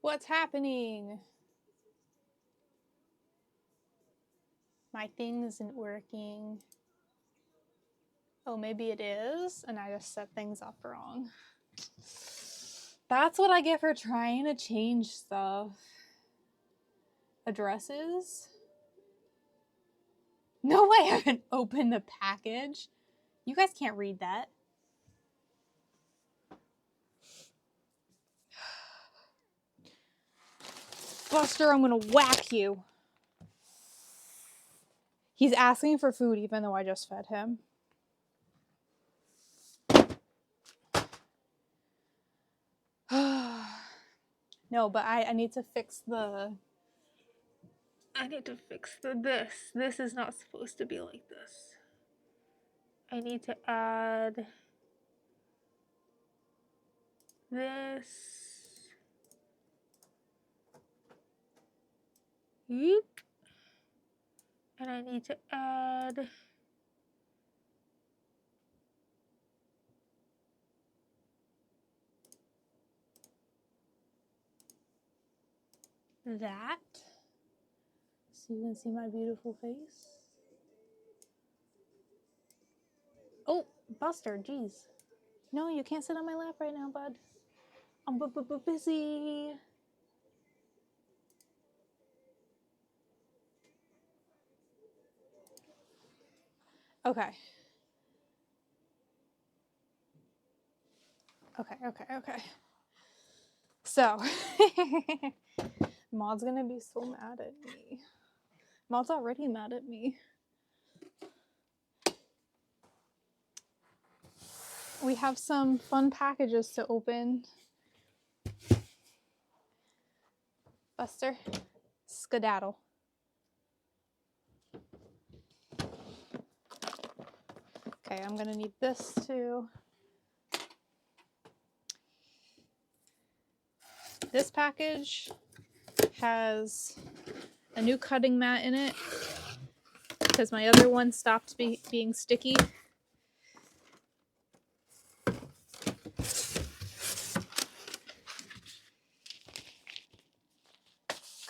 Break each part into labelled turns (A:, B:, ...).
A: What's happening? My thing isn't working. Oh, maybe it is, and I just set things up wrong. That's what I get for trying to change stuff. Addresses? No way I haven't opened the package. You guys can't read that. Buster, I'm gonna whack you. He's asking for food even though I just fed him. No, but I need to fix the... I need to fix this. This is not supposed to be like this. I need to add this. Yeep. And I need to add that. So you can see my beautiful face. Oh, Buster, jeez. No, you can't sit on my lap right now, bud. I'm busy. Okay. Okay. So, Maud's gonna be so mad at me. Maud's already mad at me. We have some fun packages to open. Buster, skedaddle. Okay, I'm gonna need this too. This package has a new cutting mat in it because my other one stopped being sticky.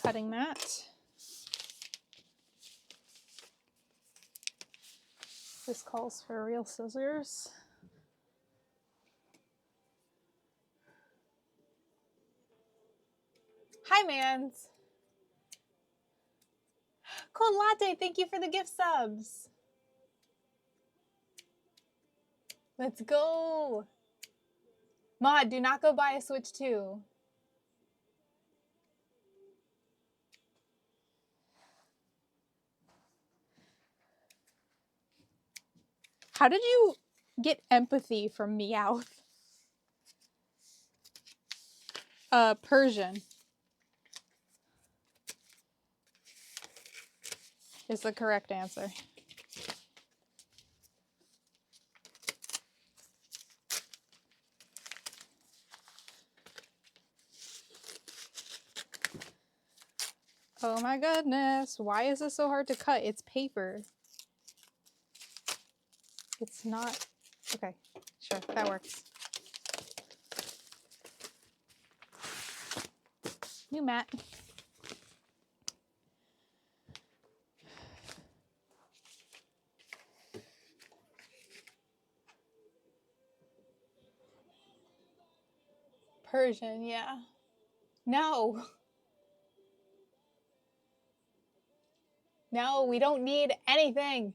A: Cutting mat. This calls for real scissors. Hi, Mans. Cold Latte, thank you for the gift subs. Let's go. Maud, do not go buy a Switch 2. How did you get empathy from Meowth? Persian is the correct answer. Oh my goodness, why is this so hard to cut? It's paper. It's not... Okay, sure, that works. New mat. Persian, yeah. No. No, we don't need anything.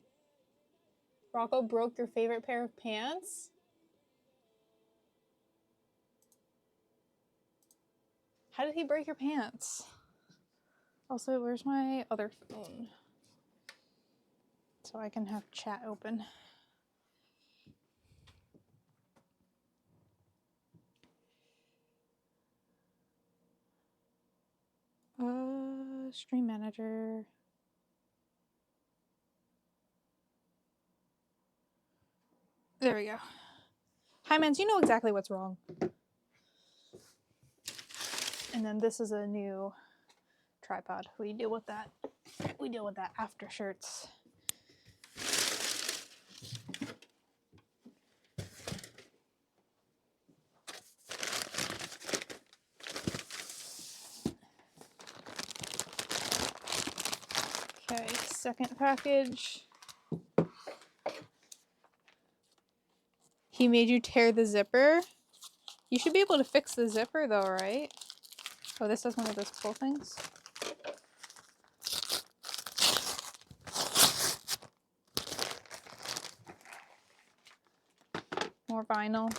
A: Rocco broke your favorite pair of pants? How did he break your pants? Also, where's my other phone? So I can have chat open. Stream manager. There we go. Hi, Mans, you know exactly what's wrong. And then this is a new tripod. We deal with that. We deal with that after shirts. second package. He made you tear the zipper. You should be able to fix the zipper though, right? Oh, this is one of those cool things. More vinyl.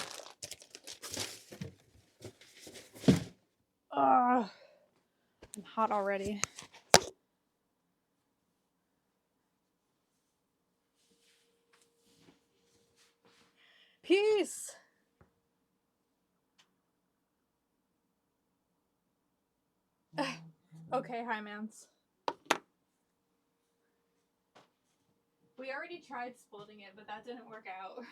A: Ugh. I'm hot already. Peace. Okay, hi, mans. We already tried splitting it, but that didn't work out.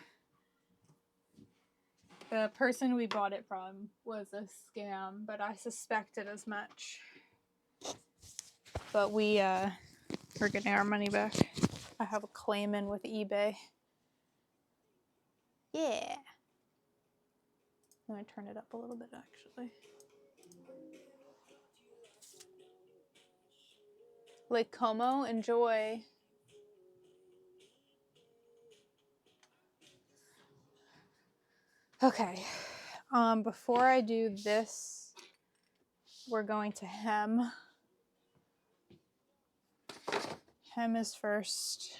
A: The person we bought it from was a scam, but I suspected as much. But we're getting our money back. I have a claim in with eBay. Yeah. I'm gonna turn it up a little bit, actually. Lake Como, enjoy. Okay. Before I do this, we're going to hem. Hem is first.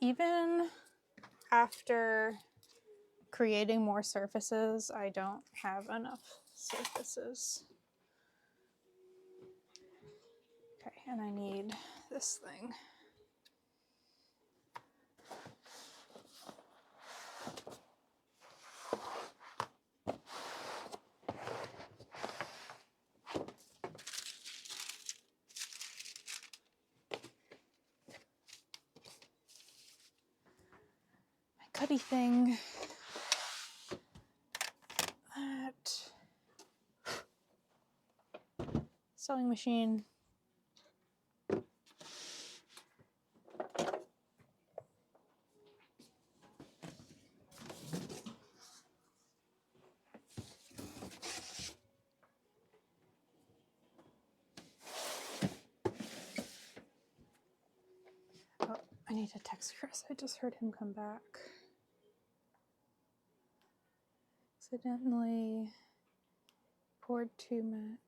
A: Even after creating more surfaces, I don't have enough surfaces. Okay, and I need this thing. My cutty thing. That. Sewing machine. Oh, I need to text Chris. I just heard him come back. Accidentally poured too much.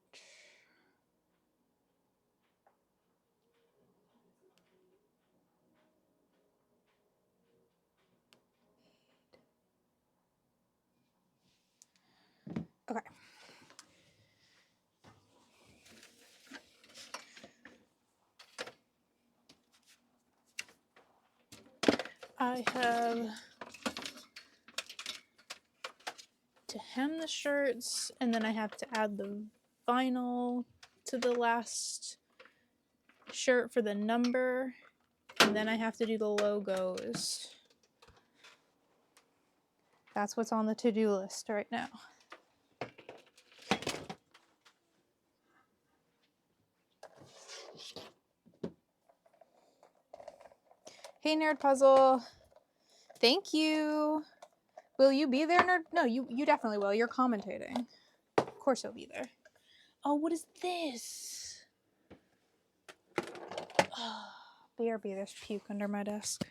A: Okay. I have to hem the shirts, and then I have to add the vinyl to the last shirt for the number, and then I have to do the logos. That's what's on the to-do list right now. Hey, Nerd Puzzle. Thank you. Will you be there, Nerd? No, you definitely will. You're commentating. Of course you'll be there. Oh, what is this? Oh, BRB, there's puke under my desk.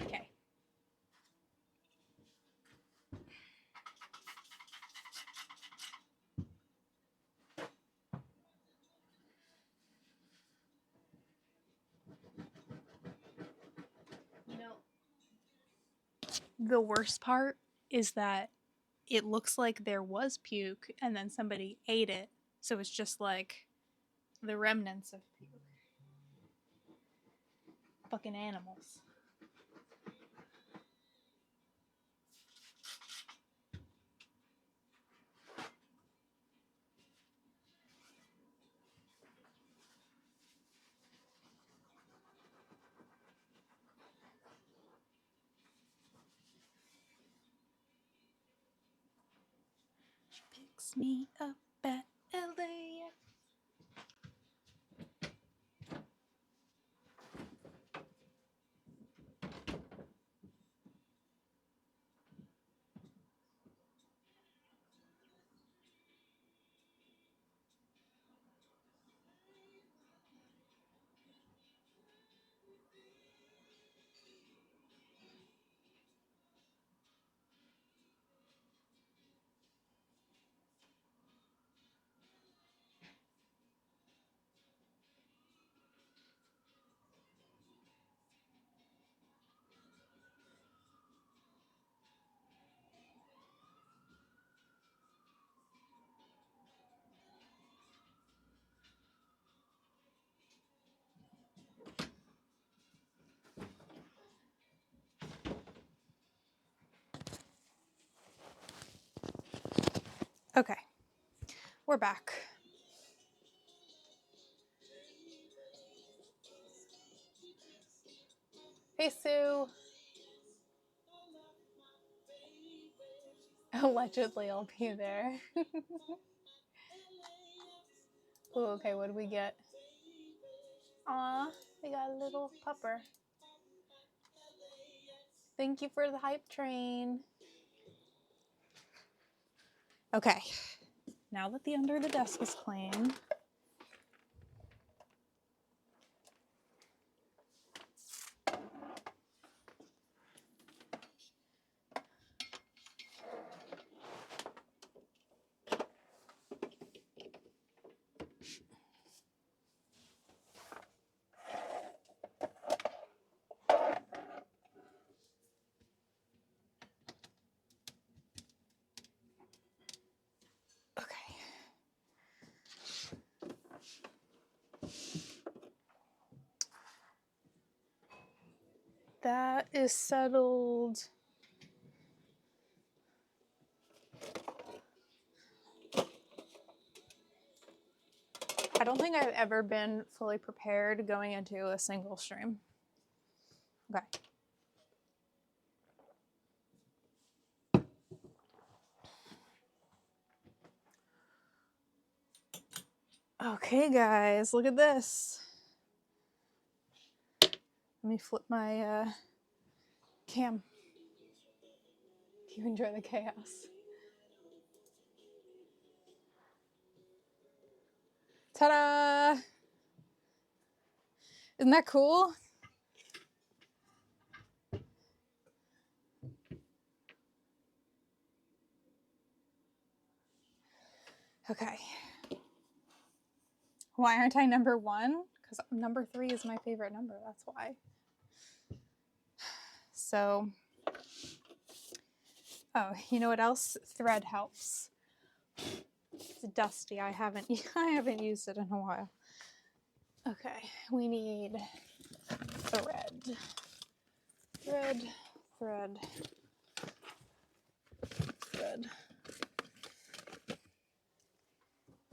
A: Okay. You know, the worst part is that it looks like there was puke and then somebody ate it. So it's just like the remnants of puke. fucking animals. She picks me up at LAX. Okay, we're back. Hey, Sue. Allegedly, I'll be there. Ooh, okay, what do we get? Aw, we got a little pupper. Thank you for the hype train. Okay, now that the under the desk is clean, okay. That is settled. I don't think I've ever been fully prepared going into a single stream. Okay. Okay, guys, look at this. Let me flip my cam. You enjoy the chaos. Ta-da! Isn't that cool? Okay. Why aren't I number 1? Because number 3 is my favorite number, that's why. So, oh, you know what else? Thread helps. It's dusty. I haven't used it in a while. Okay, we need thread. Thread.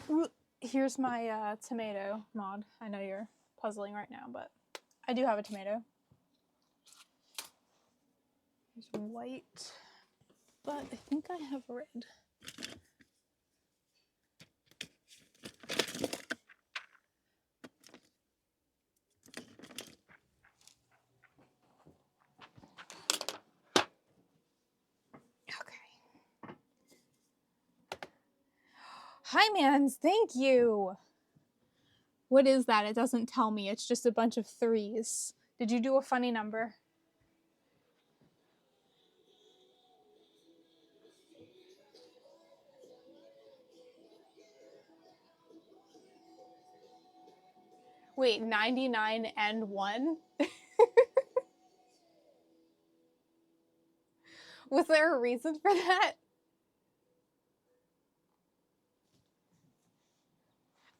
A: Ooh, here's my tomato mod. I know you're puzzling right now, but I do have a tomato. There's white, but I think I have red. Hi, Mans, thank you. What is that? It doesn't tell me. It's just a bunch of 3s. Did you do a funny number? Wait, 99 and 1? Was there a reason for that?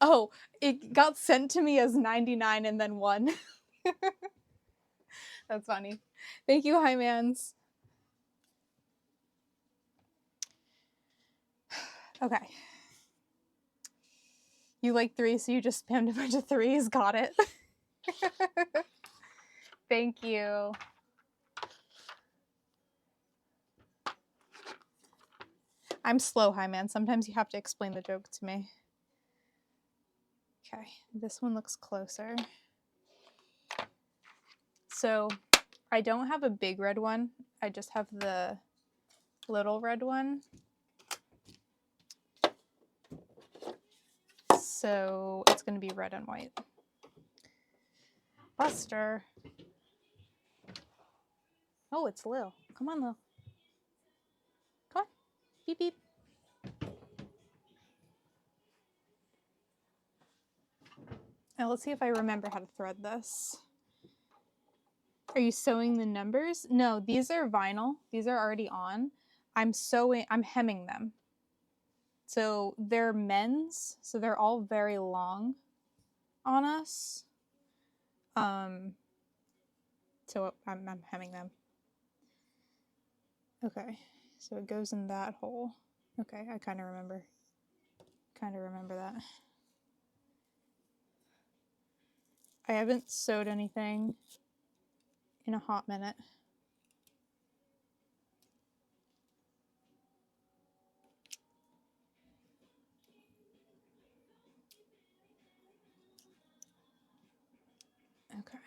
A: Oh, it got sent to me as 99 and then 1. That's funny. Thank you, Hymans. Okay. You like 3, so you just spammed a bunch of 3s. Got it. Thank you. I'm slow, Hyman. Sometimes you have to explain the joke to me. Okay, this one looks closer. So I don't have a big red one. I just have the little red one. So it's going to be red and white. Buster. Oh, it's Lil. Come on, Lil. Come on. Beep, beep. Now let's see if I remember how to thread this. Are you sewing the numbers? No, these are vinyl. These are already on. I'm hemming them. So they're men's, so they're all very long on us. So I'm hemming them. Okay, so it goes in that hole. Okay, I kind of remember that. I haven't sewed anything in a hot minute. Okay.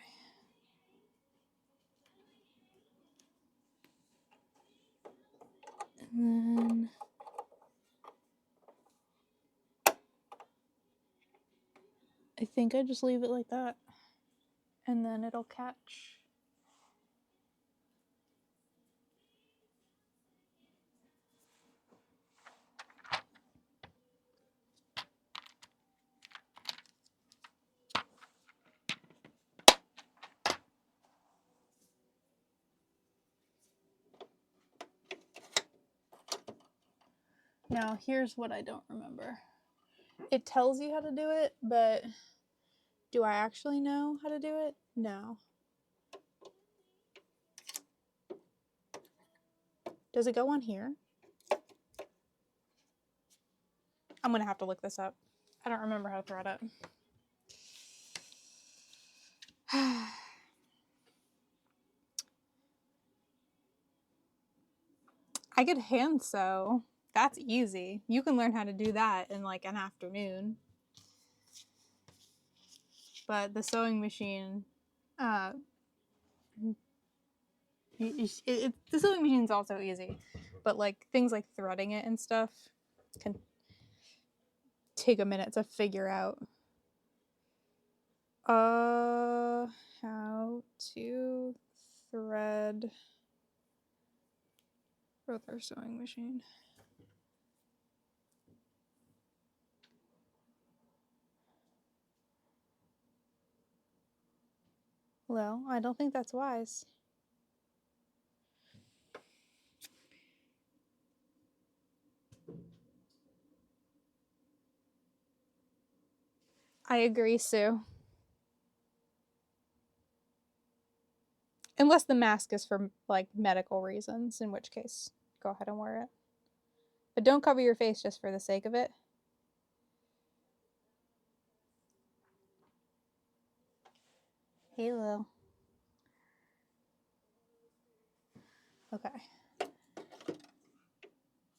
A: And then I think I just leave it like that, and then it'll catch. Now, here's what I don't remember. It tells you how to do it, but do I actually know how to do it? No. Does it go on here? I'm gonna have to look this up. I don't remember how to thread it. I could hand sew. That's easy. You can learn how to do that in like an afternoon. But the sewing machine, the sewing machine is also easy. But like things like threading it and stuff can take a minute to figure out. How to thread with our sewing machine. Well, I don't think that's wise. I agree, Sue. Unless the mask is for like medical reasons, in which case, go ahead and wear it. But don't cover your face just for the sake of it. Hey, Lil. Okay.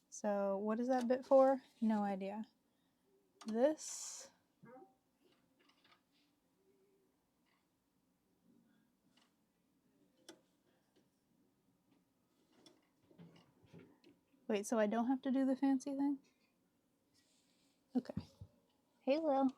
A: So what is that bit for? No idea. This. Wait, so I don't have to do the fancy thing? Okay. Hey, Lil.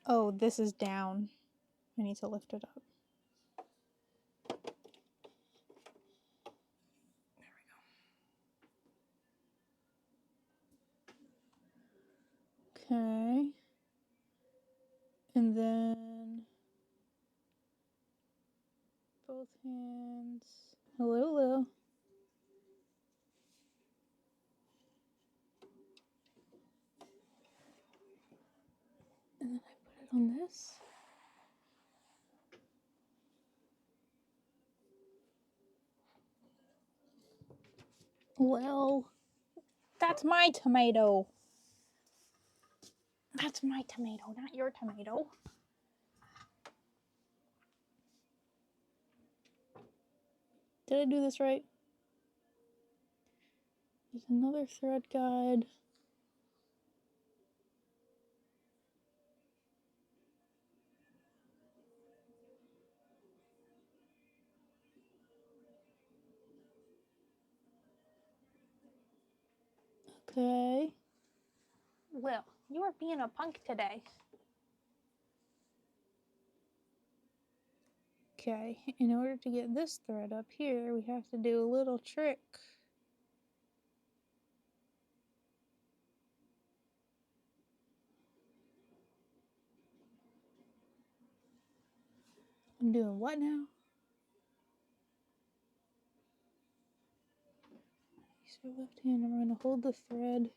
A: Oh, this is down. I need to lift it up. Okay. And then both hands. Hello, Lil. And then I put it on this. Well, that's my tomato. That's my tomato, not your tomato. Did I do this right? There's another thread guide. Okay. Well, you are being a punk today. Okay, in order to get this thread up here, we have to do a little trick. I'm doing what now? Use your left hand. I'm going to hold the thread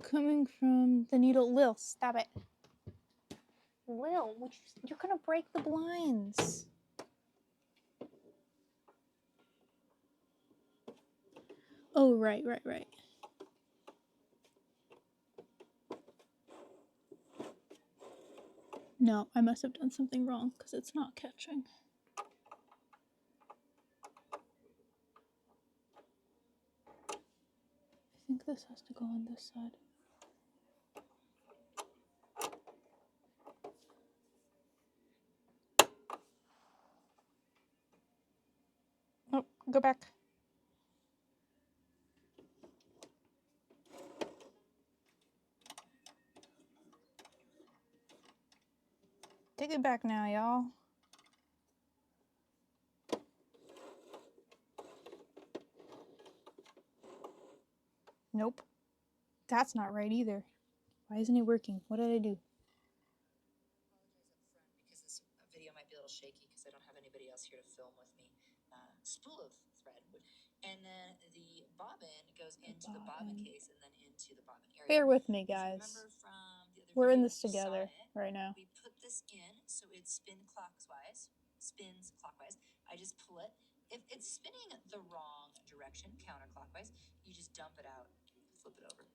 A: coming from the needle. Lil, stop it. Lil, you're going to break the blinds. Oh, right. No, I must have done something wrong because it's not catching. I think this has to go on this side. Oh, go back. Take it back now, y'all. Nope. That's not right either. Why isn't it working? What did I do?
B: Because this video might be a little shaky because I don't have anybody else here to film with me. Spool of thread. And then the bobbin goes into the bobbin case and then into the bobbin area.
A: Bear with me, guys.
B: Remember from the other
A: We're in
B: video,
A: this together right now.
B: We put this in so it spins clockwise. I just pull it. If it's spinning the wrong direction, counterclockwise, you just dump it out, flip it over.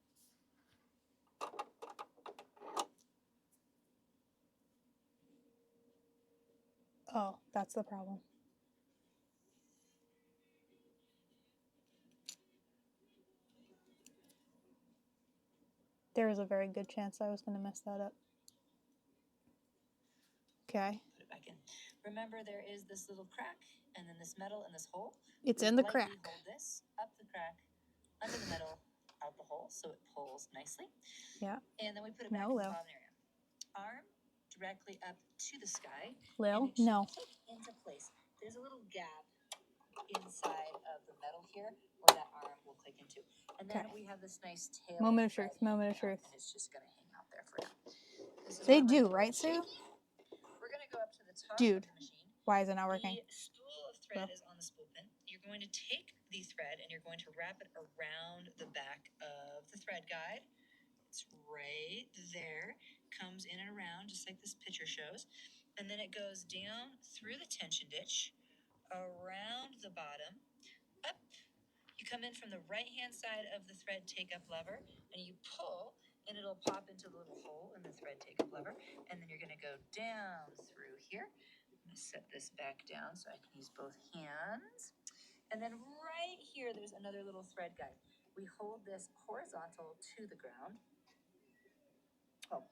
A: Oh, that's the problem. There is a very good chance I was going to mess that up. Okay.
B: Put it back in. Remember, there is this little crack, and then this metal and this hole.
A: It's in the crack.
B: Hold this up the crack, under the metal, out the hole, so it pulls nicely.
A: Yeah.
B: And then we put it back in the bobbin area. Arm directly up to the sky.
A: Lil, no.
B: Click into place. There's a little gap inside of the metal here where that arm will click into. And then we have this nice tail.
A: Moment of truth.
B: And it's just going to hang out there for now.
A: They do, right, Sue?
B: We're going to go up to the top
A: Dude,
B: of the machine.
A: Why is it not working?
B: The spool of thread is on the spool pin. You're going to take the thread and you're going to wrap it around the back of the thread guide. It's right there. Comes in and around just like this picture shows. And then it goes down through the tension ditch, around the bottom, up. You come in from the right-hand side of the thread take-up lever, and you pull, and it'll pop into the little hole in the thread take-up lever. And then you're going to go down through here. I'm going to set this back down so I can use both hands. And then right here, there's another little thread guide. We hold this horizontal to the ground. Oh,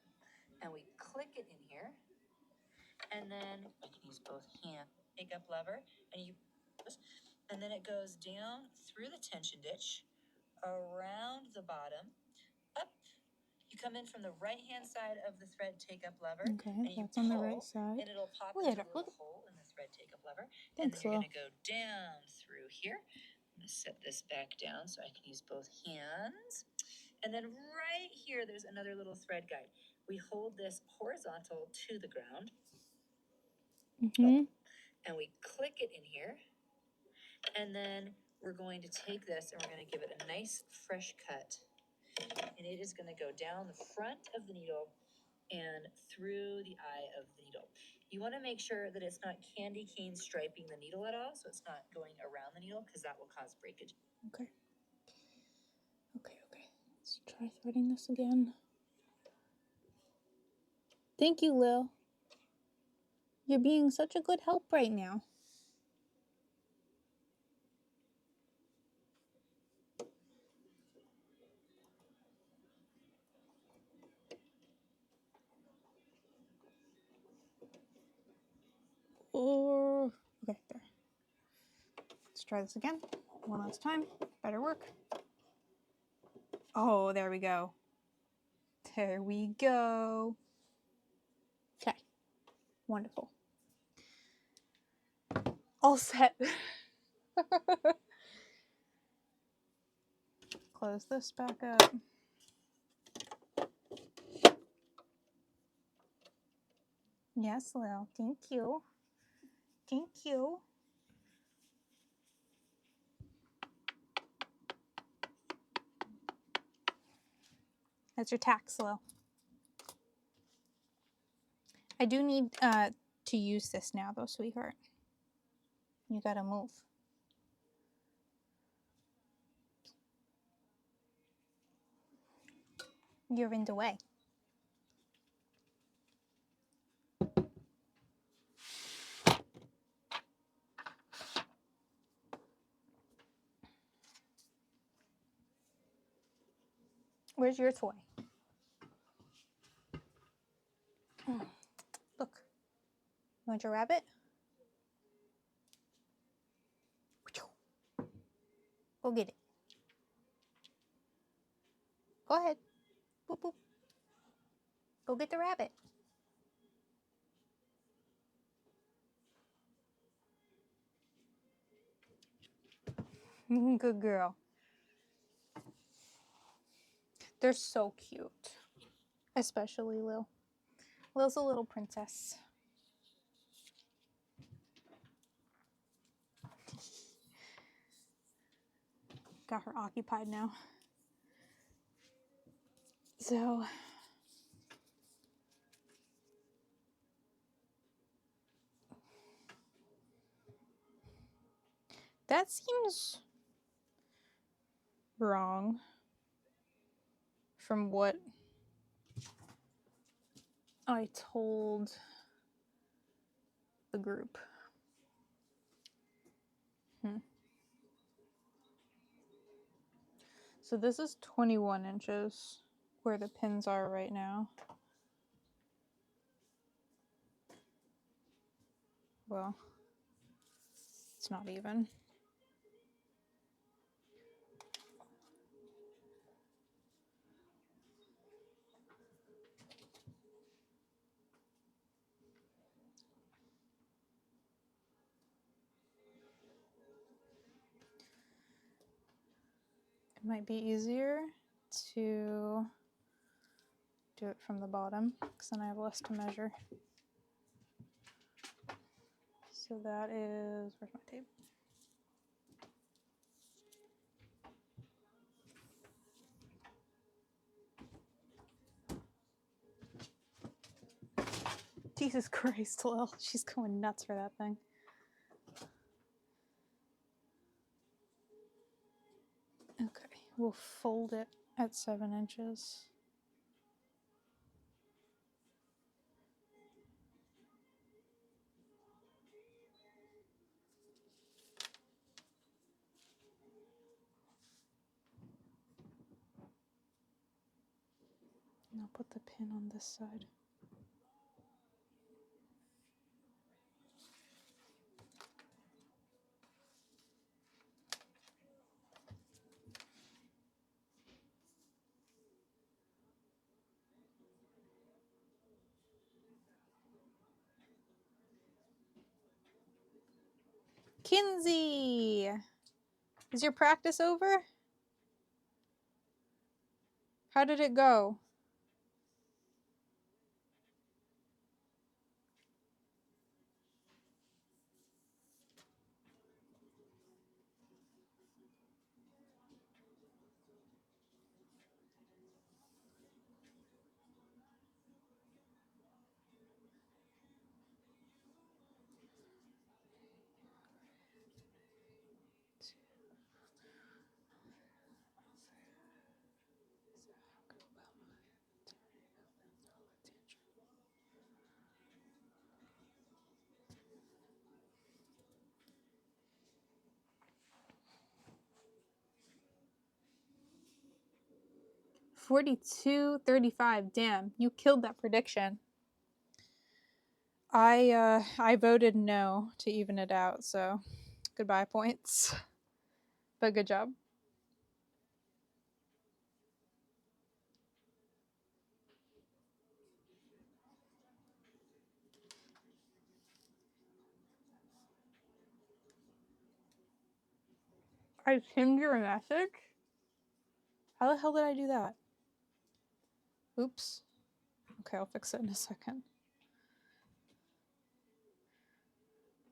B: and we click it in here. And then I can use both hands. Take up lever, and then it goes down through the tension ditch, around the bottom, up. You come in from the right-hand side of the thread take-up lever.
A: Okay,
B: and you
A: that's on the right side.
B: And it'll pop into a little hole in the thread take-up lever. And then you're going to go down through here. I'm going to set this back down so I can use both hands. And then right here, there's another little thread guide. We hold this horizontal to the ground. And we click it in here. And then we're going to take this and we're going to give it a nice fresh cut. And it is going to go down the front of the needle and through the eye of the needle. You want to make sure that it's not candy cane striping the needle at all, so it's not going around the needle because that will cause breakage.
A: Okay. Okay. Let's try threading this again. Thank you, Lil. You're being such a good help right now. Okay, there. Let's try this again. One last time. Better work. Oh, there we go. There we go. Okay. Wonderful. All set. Close this back up. Yes, Lil. Thank you. Thank you. That's your tax, Lil. I do need to use this now, though, sweetheart. You gotta move. You're in the way. Where's your toy? Look. You want your rabbit? Go get it. Go ahead. Boop, boop. Go get the rabbit. Good girl. They're so cute. Especially Lil. Lil's a little princess. Got her occupied now. So that seems wrong from what I told the group. So this is 21 inches where the pins are right now. Well, it's not even. It might be easier to do it from the bottom because then I have less to measure. So that is, where's my tape? Jesus Christ, Lil. She's going nuts for that thing. Okay, we'll fold it at 7 inches. And I'll put the pin on this side. Kinsey! Is your practice over? How did it go? 42-35. Damn, you killed that prediction. I voted no to even it out, so goodbye points. But good job. I pinned your message? How the hell did I do that? Oops. Okay, I'll fix it in a second.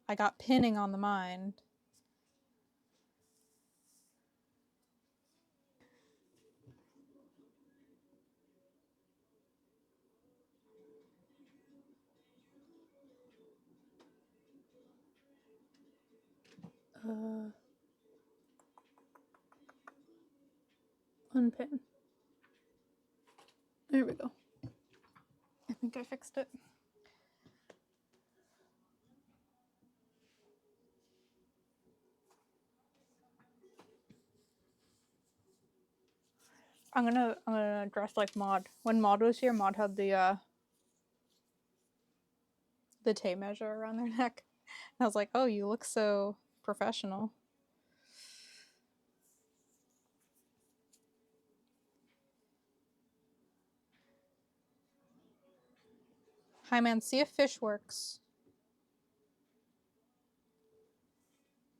A: I got pinning on the mind. Unpin. There we go. I think I fixed it. I'm gonna dress like Maud. When Maud was here, Maud had the tape measure around their neck. And I was like, oh, you look so professional. Hi man, see if fish works.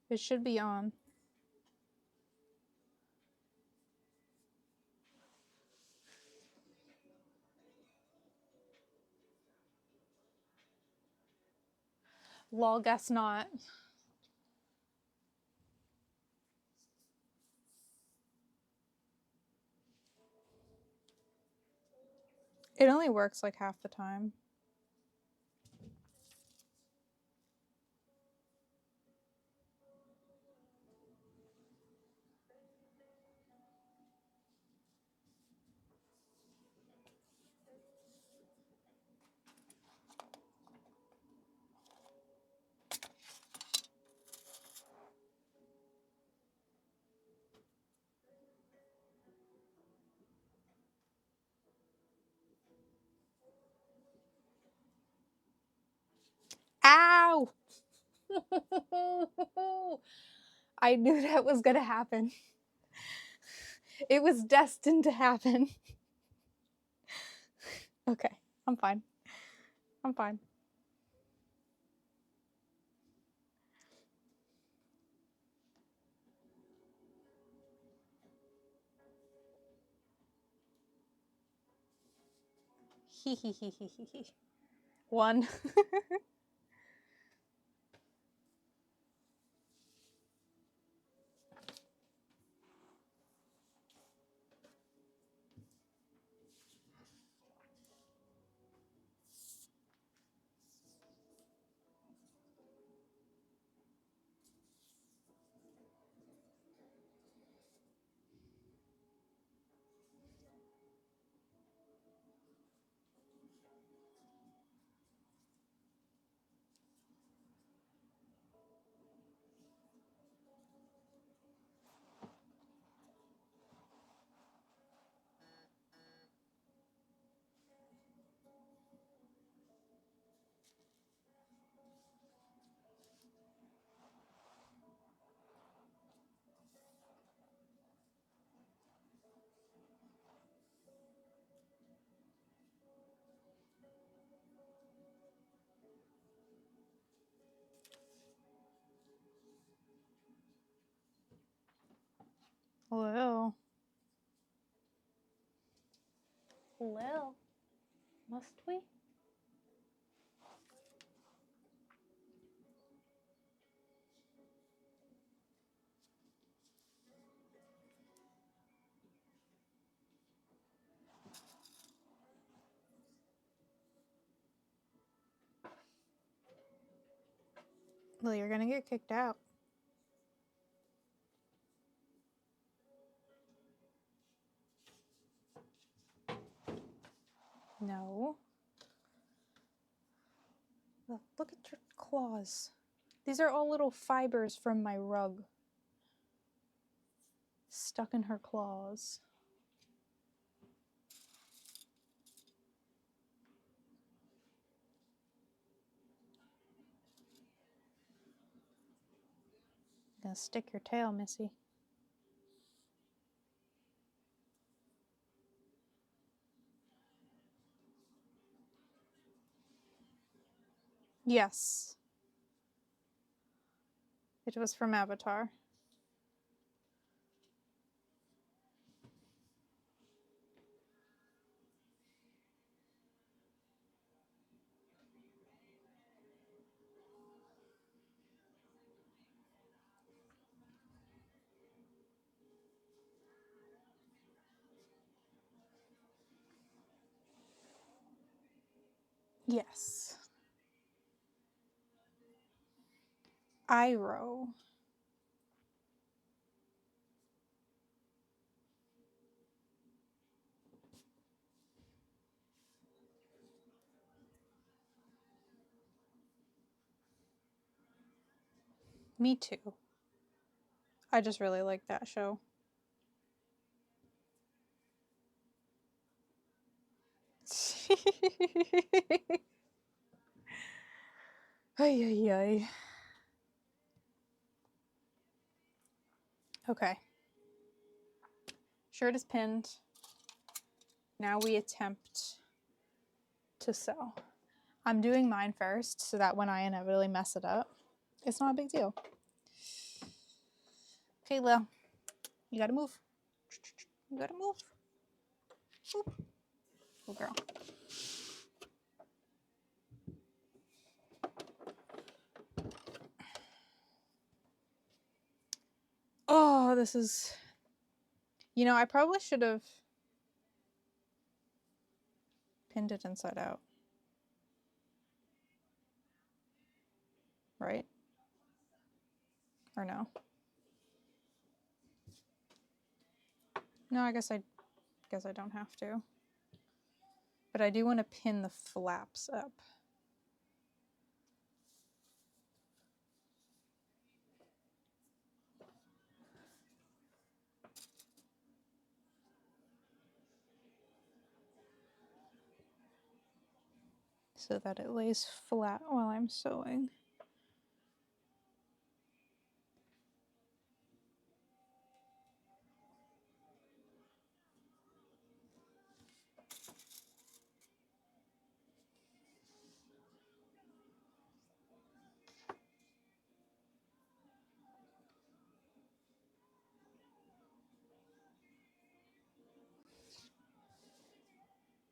A: It should be on. Lol, guess not. It only works like half the time. Ow! I knew that was gonna happen. It was destined to happen. Okay, I'm fine. I'm fine. Hee hee hee hee hee hee. One. Well. Well. Must we? Well, you're gonna get kicked out. No. Look at your claws. These are all little fibers from my rug. Stuck in her claws. gonna stick your tail, Missy. Yes. It was from Avatar. Yes. Iroh. Me too. I just really like that show. Ay, ay, ay. Okay. Shirt is pinned. Now we attempt to sew. I'm doing mine first so that when I inevitably mess it up, it's not a big deal. Okay, Lil, you gotta move. You gotta move. Move. Good girl. Oh, this is... You know, I probably should have pinned it inside out. Right? Or no? No, I guess I don't have to. But I do want to pin the flaps up. So that it lays flat while I'm sewing.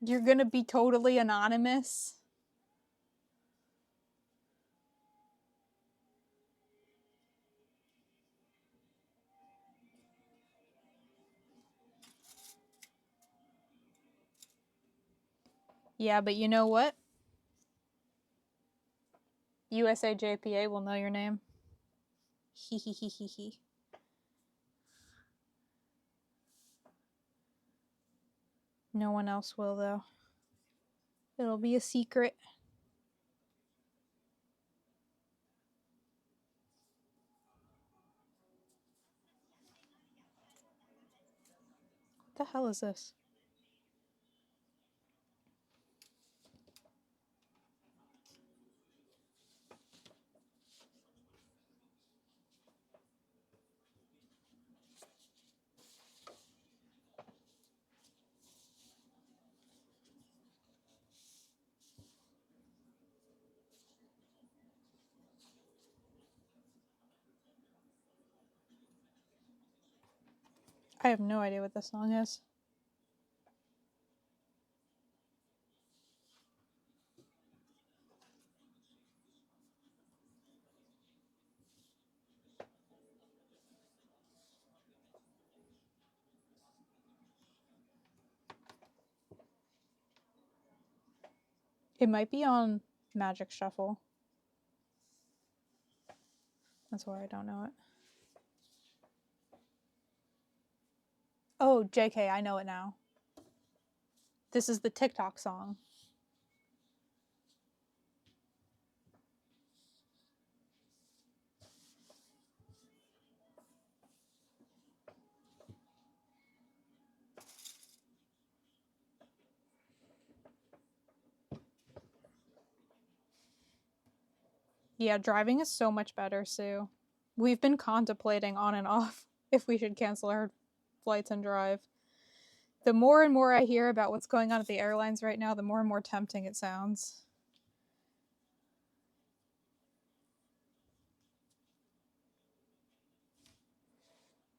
A: You're gonna be totally anonymous? Yeah, but you know what? USAJPA will know your name. Hee hee hee hee hee. No one else will, though. It'll be a secret. What the hell is this? I have no idea what this song is. It might be on Magic Shuffle. That's why I don't know it. Oh, JK, I know it now. This is the TikTok song. Yeah, driving is so much better, Sue. we've been contemplating on and off if we should cancel our flights and drive. The more and more I hear about what's going on at the airlines right now, the more and more tempting it sounds.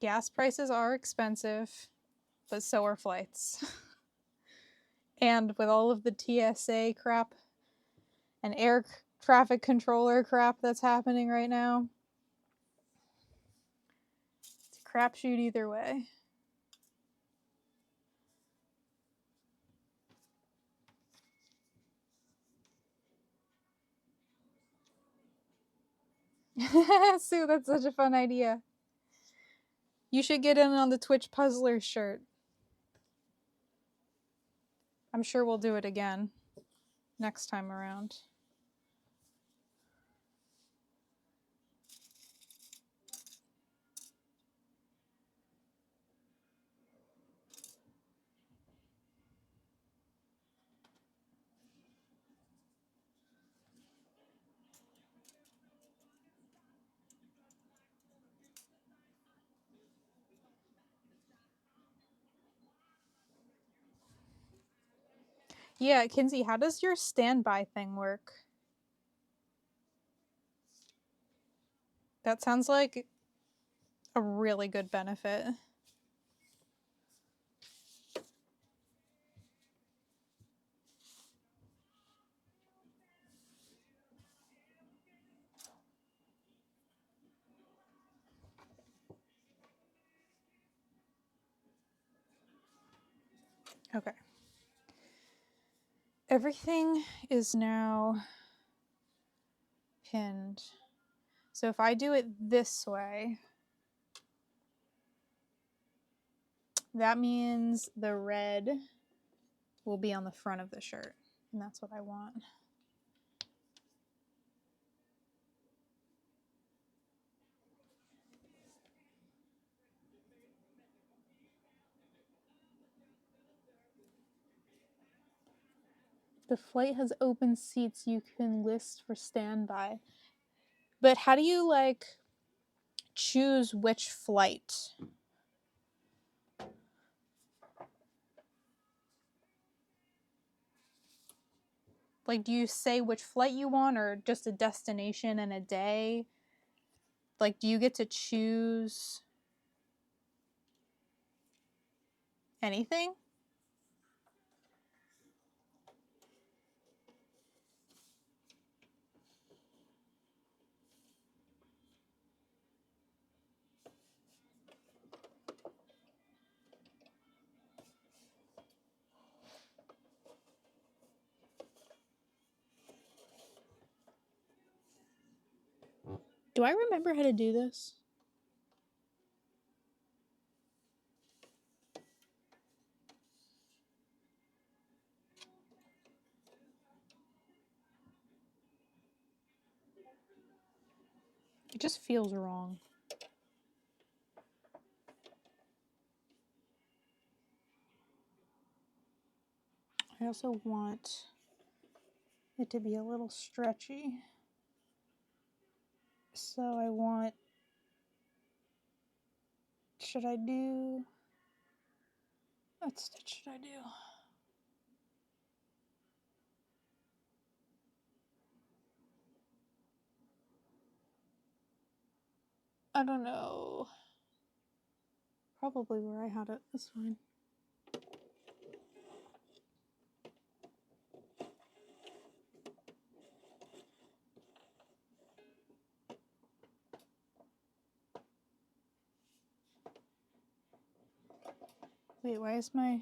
A: Gas prices are expensive, but so are flights. And with all of the TSA crap and air traffic controller crap that's happening right now, it's a crapshoot either way. Sue, that's such a fun idea. You should get in on the Twitch Puzzler shirt. I'm sure we'll do it again next time around. Yeah, Kinsey, how does your standby thing work? That sounds like a really good benefit. Okay. Everything is now pinned. So if I do it this way, that means the red will be on the front of the shirt. And that's what I want. The flight has open seats you can list for standby. But how do you, like, choose which flight? Like, do you say which flight you want or just a destination and a day? Like, do you get to choose anything? Do I remember how to do this? It just feels wrong. I also want it to be a little stretchy. So I want, should I do, what stitch should I do? I don't know. Probably where I had it. That's fine. Wait, why is my...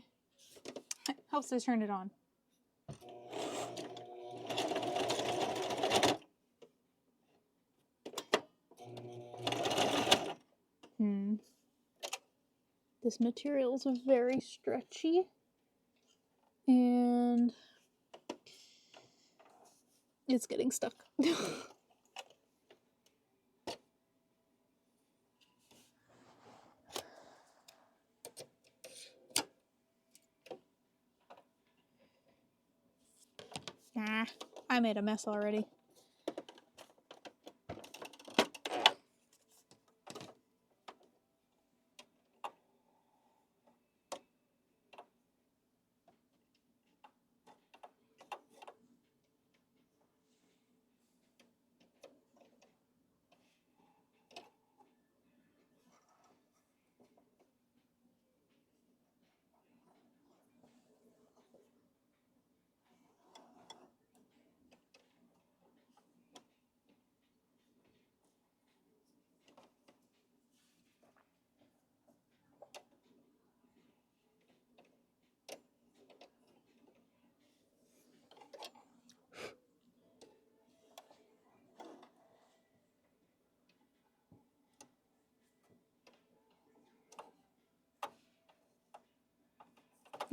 A: Helps to turn it on. This material is very stretchy. And it's getting stuck. Nah, I made a mess already.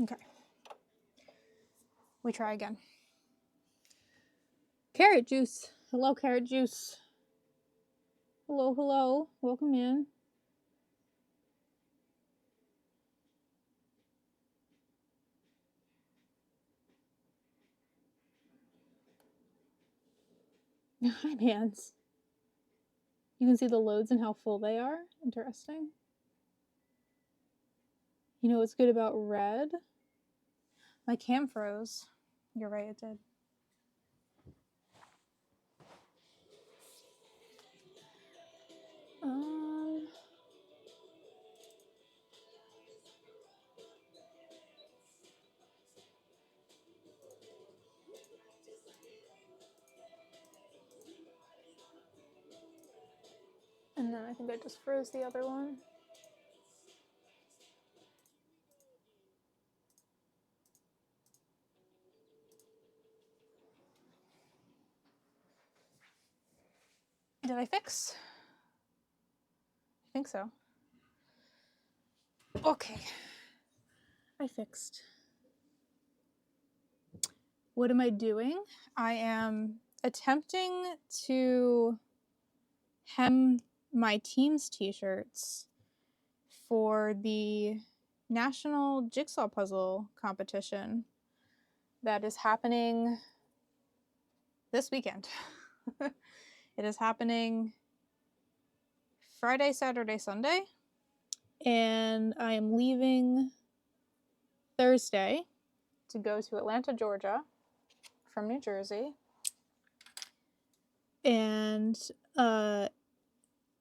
A: Okay. We try again. Carrot juice. Hello, carrot juice. Hello, hello. Welcome in. Hi, Mans. You can see the loads and how full they are. Interesting. You know what's good about red? My cam froze. You're right, it did. And then I think I just froze the other one. Did I fix? I think so. Okay. I fixed. What am I doing? I am attempting to hem my team's t-shirts for the National Jigsaw Puzzle competition that is happening this weekend. It is happening Friday, Saturday, Sunday, and I am leaving Thursday to go to Atlanta, Georgia from New Jersey. And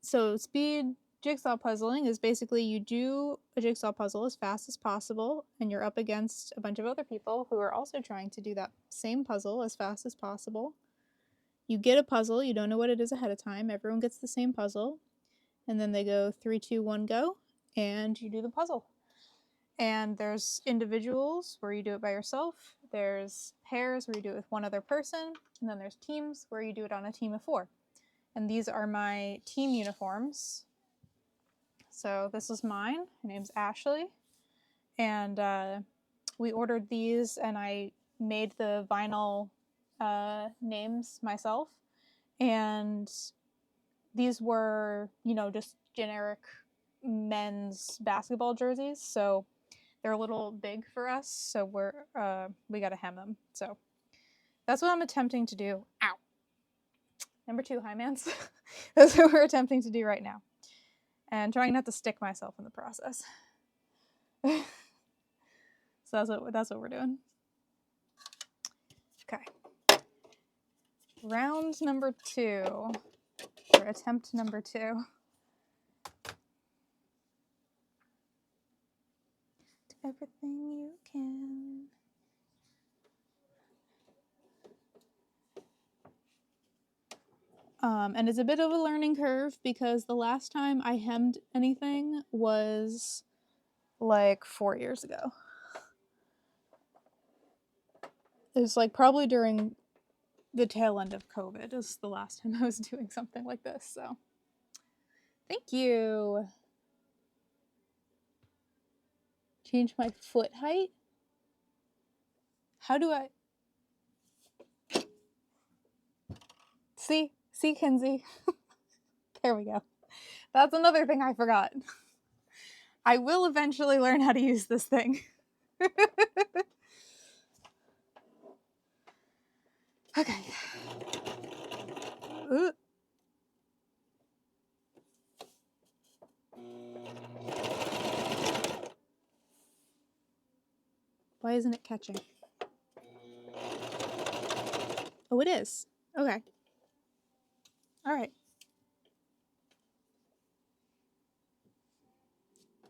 A: so speed jigsaw puzzling is basically you do a jigsaw puzzle as fast as possible, and you're up against a bunch of other people who are also trying to do that same puzzle as fast as possible. You get a puzzle, you don't know what it is ahead of time, everyone gets the same puzzle, and then they go 3, 2, 1, go, and you do the puzzle. And there's individuals where you do it by yourself, there's pairs where you do it with one other person, and then there's teams where you do it on a team of 4. And these are my team uniforms. So this is mine. Her name's Ashley. And we ordered these, and I made the vinyl names myself. And these were, just generic men's basketball jerseys. So they're a little big for us. So we got to hem them. So that's what I'm attempting to do. Ow. Number 2, high mans. That's what we're attempting to do right now. And trying not to stick myself in the process. So that's what we're doing. Okay. Round number 2, or attempt number 2. Do everything you can. And it's a bit of a learning curve because the last time I hemmed anything was like 4 years ago. It was like probably during the tail end of COVID is the last time I was doing something like this, so thank you. Change my foot height? How do I... See, Kenzie? There we go. That's another thing I forgot. I will eventually learn how to use this thing. Okay. Ooh. Why isn't it catching? Oh, it is. Okay. All right.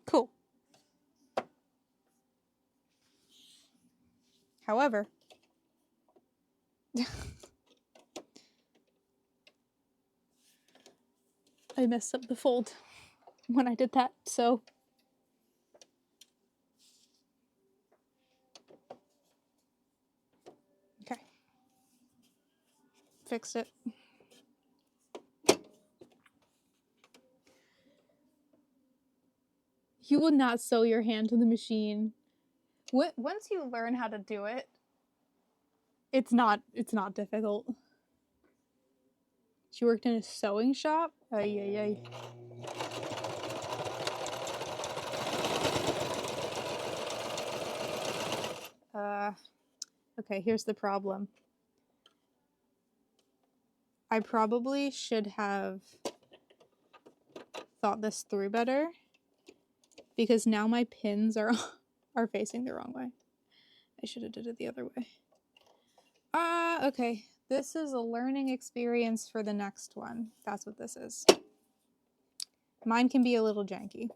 A: Cool. However, I messed up the fold when I did that, so. Okay. Fixed it. You will not sew your hand to the machine Once you learn how to do it, it's not difficult. She worked in a sewing shop. Ay, ay, ay. Okay, here's the problem. I probably should have thought this through better, because now my pins are facing the wrong way. I should have did it the other way. Okay. This is a learning experience for the next one. That's what this is. Mine can be a little janky.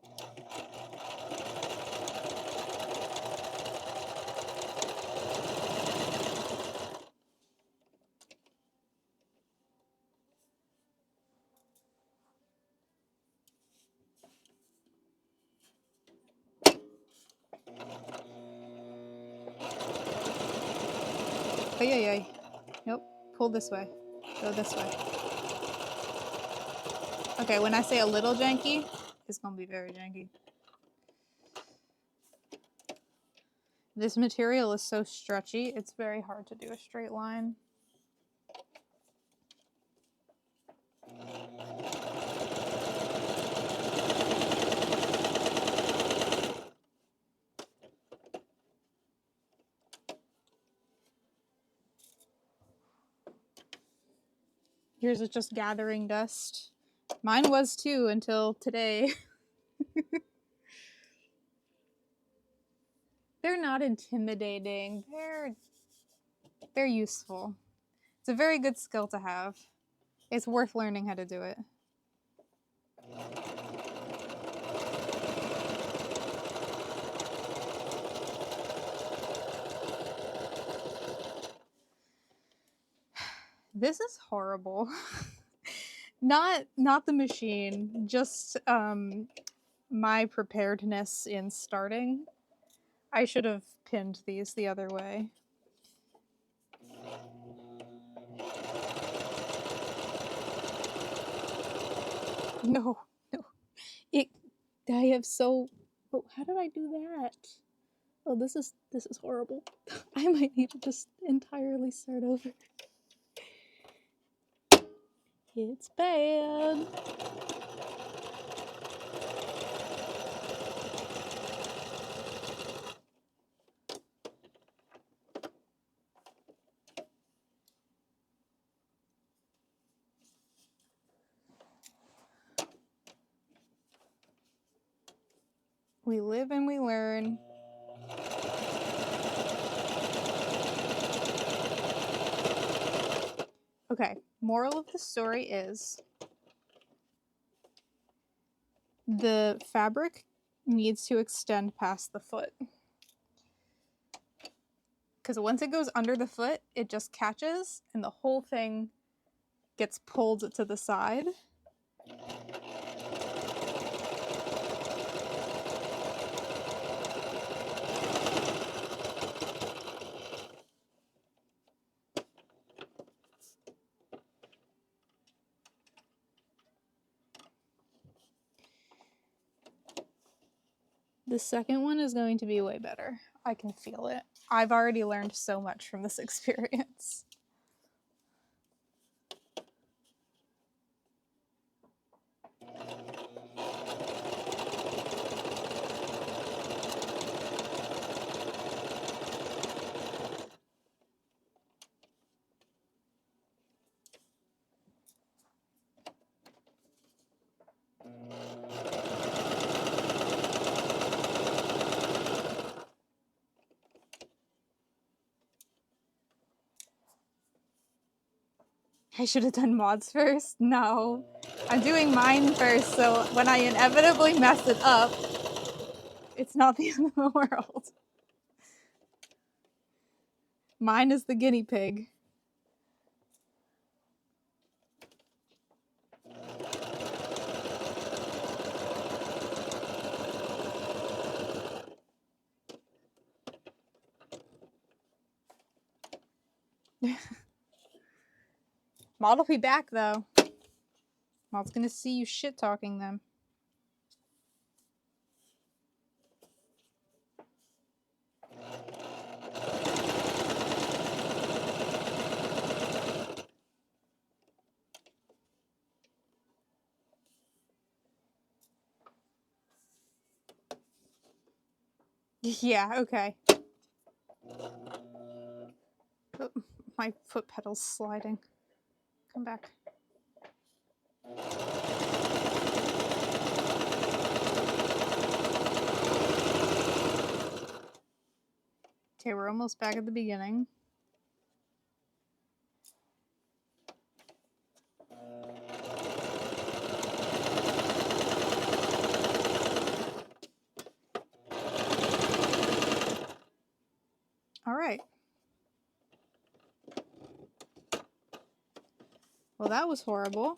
A: Ay, ay, ay. Nope. Pull this way. Go this way. Okay, when I say a little janky, it's gonna be very janky. This material is so stretchy, it's very hard to do a straight line. Yours is just gathering dust. Mine was too until today. They're not intimidating. They're useful. It's a very good skill to have. It's worth learning how to do it. This is horrible. Not the machine, just my preparedness in starting. I should have pinned these the other way. No. I have so. Oh, how did I do that? Oh, this is horrible. I might need to just entirely start over. It's bad. We live and we learn. Okay, moral of the story is the fabric needs to extend past the foot. Because once it goes under the foot, it just catches and the whole thing gets pulled to the side. The second one is going to be way better. I can feel it. I've already learned so much from this experience. I should have done mods first. No. I'm doing mine first, so when I inevitably mess it up, it's not the end of the world. Mine is the guinea pig. Mod'll be back, though. Mod's gonna see you shit-talking them. Yeah, okay. Oh, my foot pedal's sliding. Come back. Okay, we're almost back at the beginning. All right. Well, that was horrible.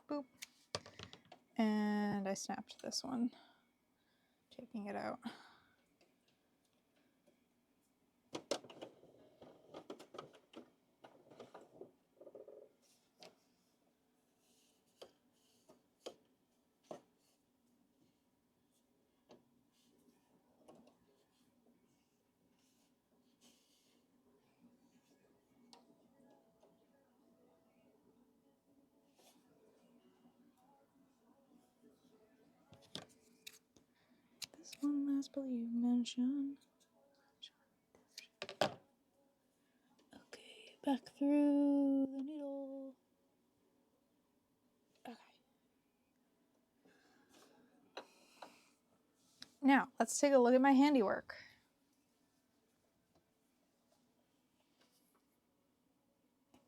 A: Boop. And I snapped this one, taking it out. This one last believe mention. Okay, back through the needle. Okay. Now, let's take a look at my handiwork.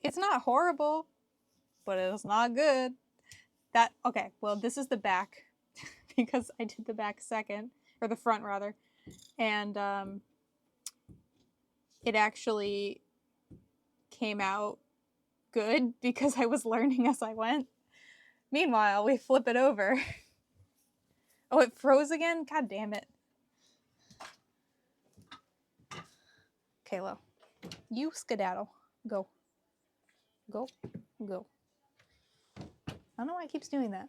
A: It's not horrible, but it's not good. Okay, well, this is the back because I did the back second, or the front rather. And it actually came out good because I was learning as I went. Meanwhile, we flip it over. Oh, it froze again? God damn it. Kayla, you skedaddle. Go. Go. Go. I don't know why it keeps doing that.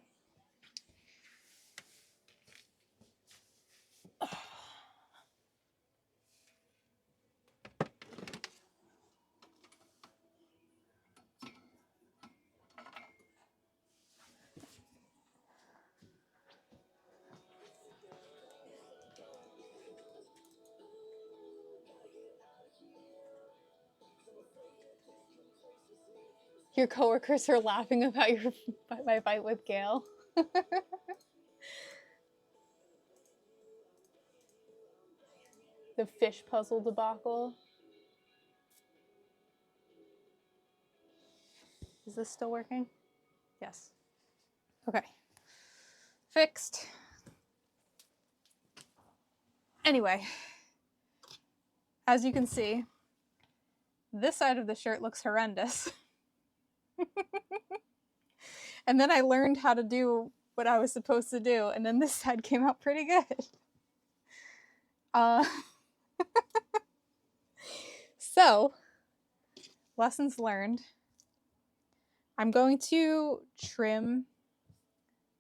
A: Your coworkers are laughing about my fight with Gail. The fish puzzle debacle. Is this still working? Yes. Okay. Fixed. Anyway, as you can see, this side of the shirt looks horrendous. And then I learned how to do what I was supposed to do, and then this side came out pretty good. So, lessons learned. I'm going to trim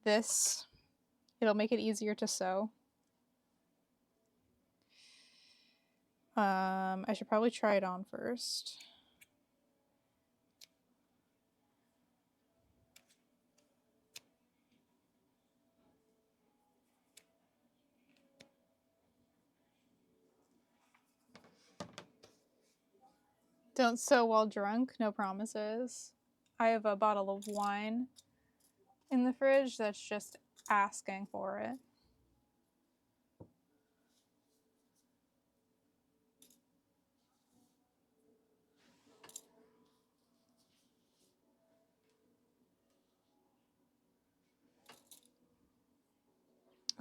A: this. It'll make it easier to sew. I should probably try it on first. Don't sew while drunk, no promises. I have a bottle of wine in the fridge that's just asking for it.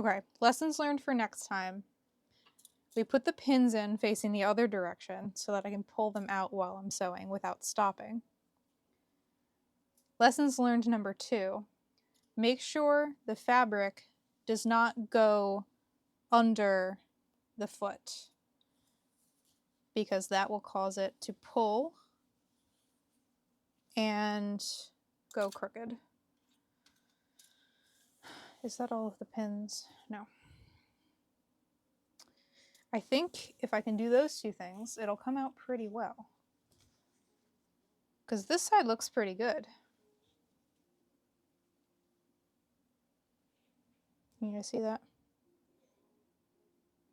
A: Okay, lessons learned for next time. We put the pins in facing the other direction so that I can pull them out while I'm sewing without stopping. Lessons learned number 2. Make sure the fabric does not go under the foot because that will cause it to pull and go crooked. Is that all of the pins? No. I think if I can do those 2 things, it'll come out pretty well. Because this side looks pretty good. You guys see that?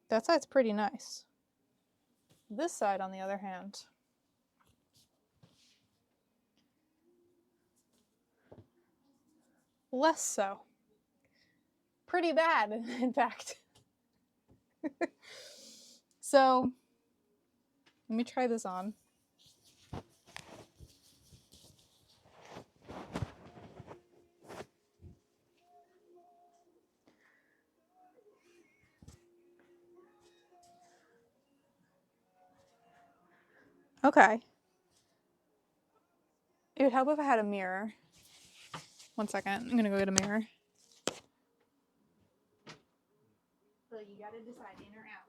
A: That side's pretty nice. This side, on the other hand, less so. Pretty bad, in fact. So, let me try this on. Okay. It would help if I had a mirror. One second. I'm gonna go get a mirror. So you gotta decide in or out.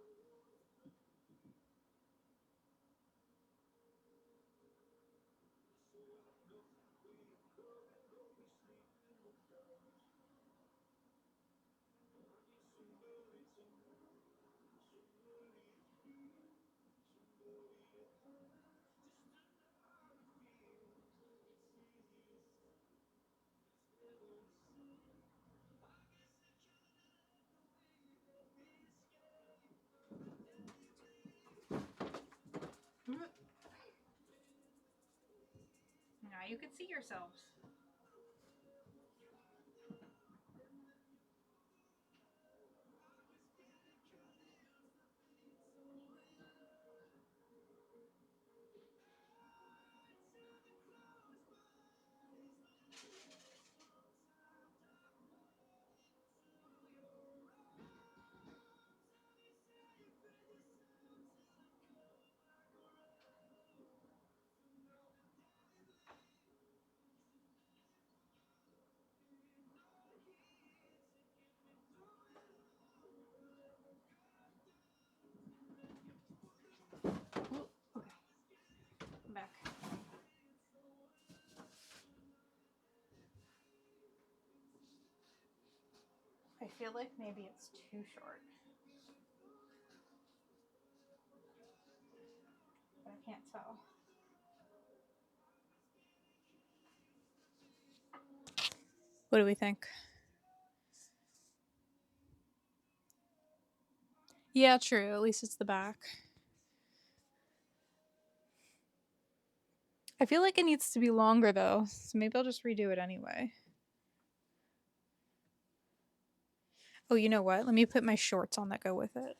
A: Now you can see yourselves. Ooh, okay. I'm back. I feel like maybe it's too short. But I can't tell. What do we think? Yeah, true. At least it's the back. I feel like it needs to be longer though, so maybe I'll just redo it anyway. Oh, you know what? Let me put my shorts on that go with it.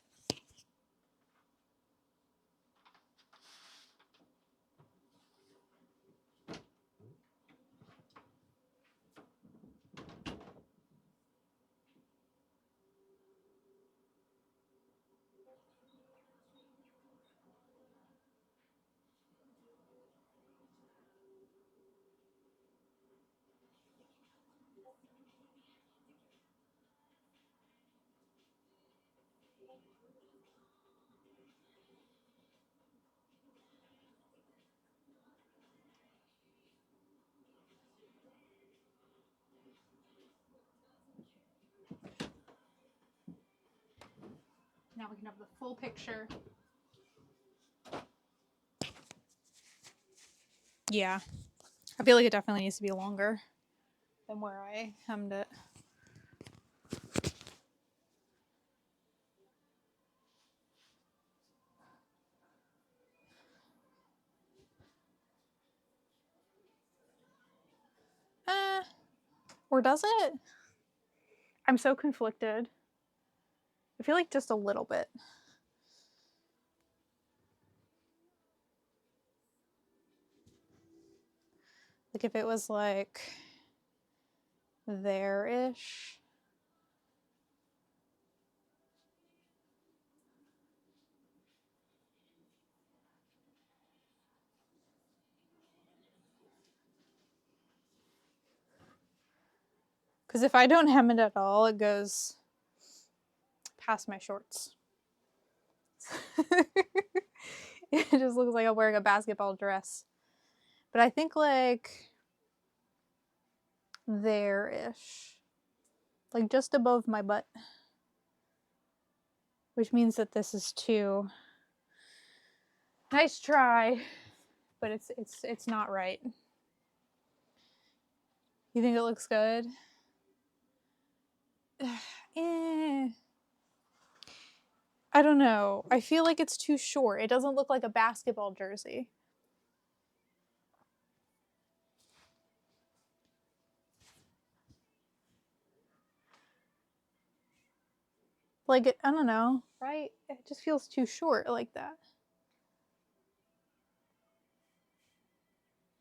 A: Now we can have the full picture. Yeah. I feel like it definitely needs to be longer than where I hemmed it. Or does it? I'm so conflicted. I feel like just a little bit. Like if it was like there-ish. Because if I don't hem it at all, it goes past my shorts. It just looks like I'm wearing a basketball dress. But I think like there-ish. Like just above my butt. Which means that this is too. Nice try. But it's not right. You think it looks good? I don't know. I feel like it's too short. It doesn't look like a basketball jersey. Like, I don't know, right? It just feels too short like that.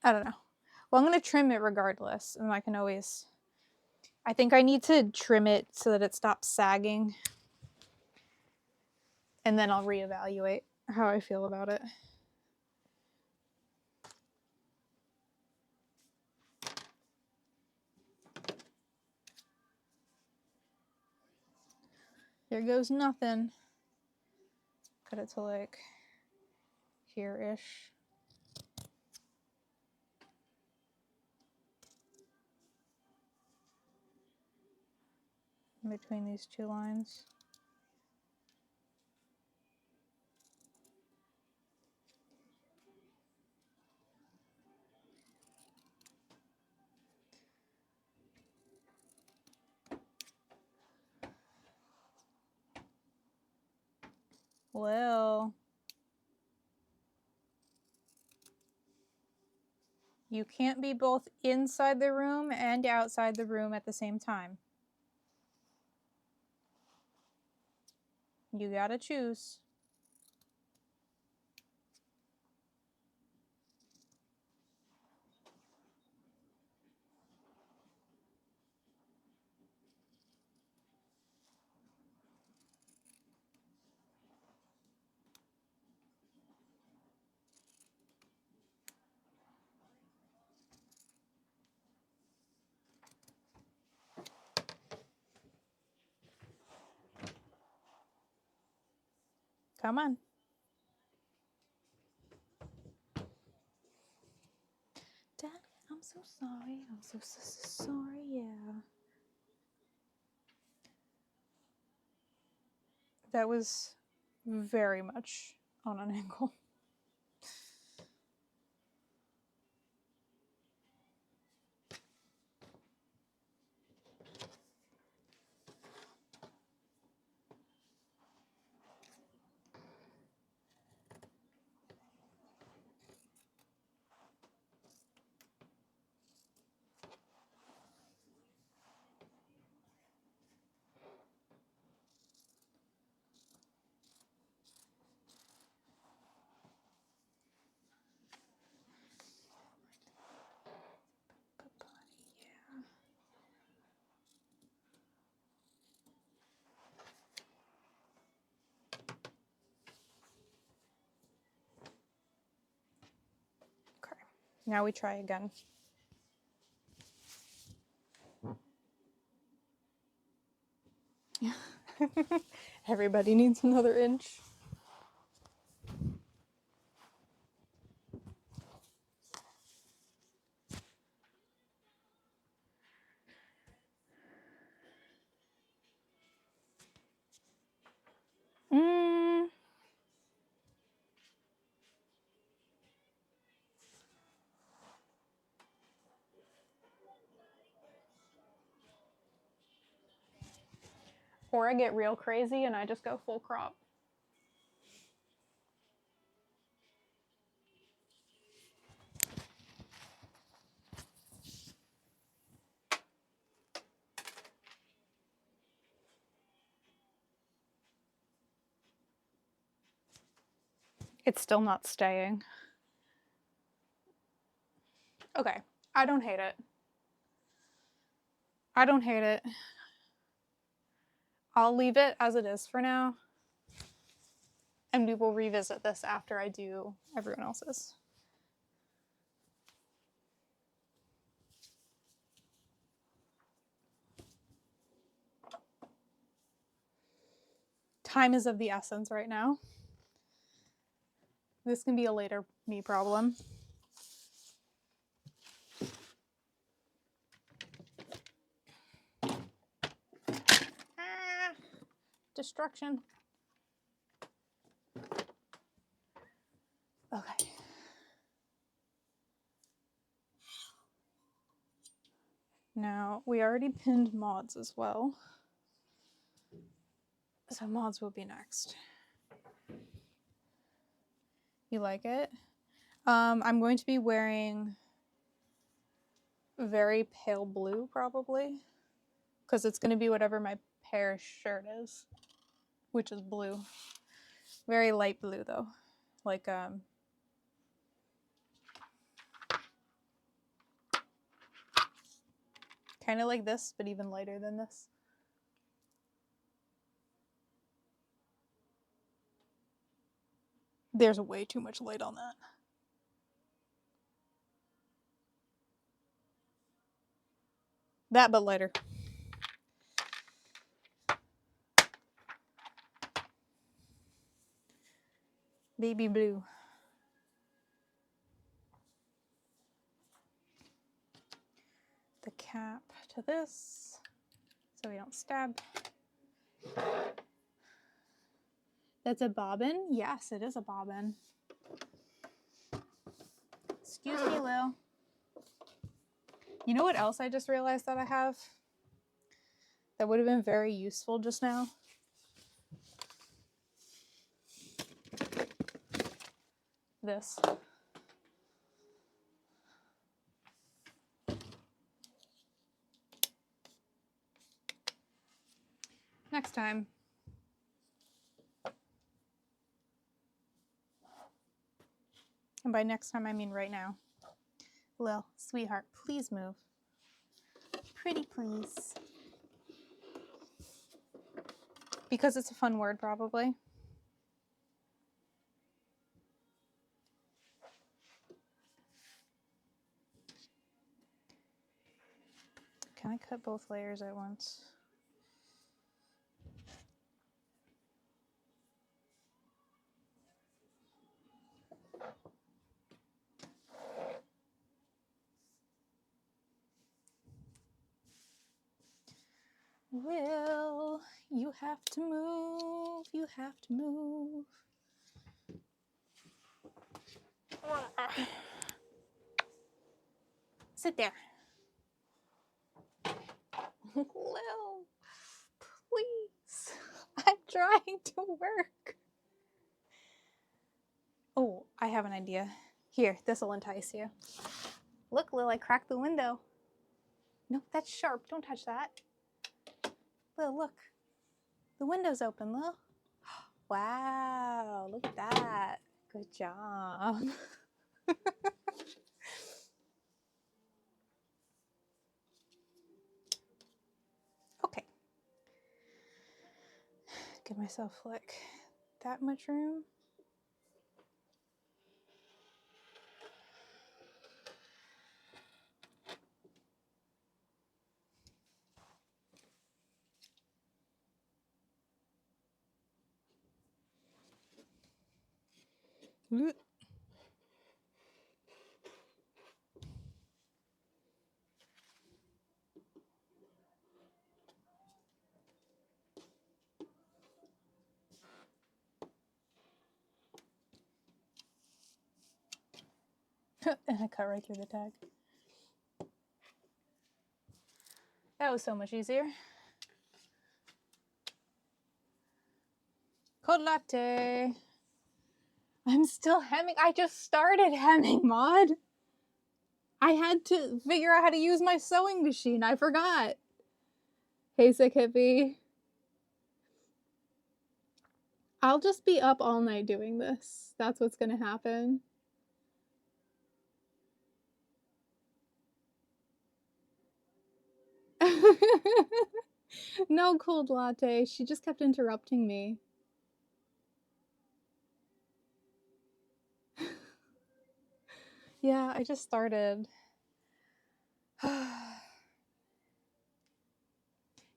A: I don't know. Well, I'm going to trim it regardless, and I can always... I think I need to trim it so that it stops sagging. And then I'll reevaluate how I feel about it. Here goes nothing. Cut it to like here-ish. In between these two lines. Well, you can't be both inside the room and outside the room at the same time. You gotta choose. Come on. Dad, I'm so sorry. I'm so sorry, yeah. That was very much on an angle. Okay, now we try again. Everybody needs another inch. Or I get real crazy and I just go full crop. It's still not staying. Okay, I don't hate it. I don't hate it. I'll leave it as it is for now. And we will revisit this after I do everyone else's. Time is of the essence right now. This can be a later me problem. Ah, destruction. Okay. Now, we already pinned mods as well. So mods will be next. You like it? I'm going to be wearing very pale blue probably, because it's going to be whatever my pair shirt is, which is blue. Very light blue though, like kind of like this, but even lighter than this. There's way too much light on that. That, but lighter. Baby blue. The cap to this, so we don't stab. That's a bobbin? Yes, it is a bobbin. Excuse me, Lil. You know what else I just realized that I have? That would have been very useful just now? This. Next time. And by next time, I mean right now. Lil, sweetheart, please move. Pretty please. Because it's a fun word, probably. Can I cut both layers at once? Will, you have to move. You have to move. Sit there. Lil, please. I'm trying to work. Oh, I have an idea. Here, this will entice you. Look, Lil, I cracked the window. No, that's sharp. Don't touch that. Lil, look. The window's open, Lil. Wow, look at that. Good job. Okay. Give myself like that much room. And I cut right through the tag. That was so much easier. Cold latte. I'm still hemming. I just started hemming, Maud. I had to figure out how to use my sewing machine. I forgot. Hey, sick hippie. I'll just be up all night doing this. That's what's gonna happen. No cold latte. She just kept interrupting me. Yeah, I just started.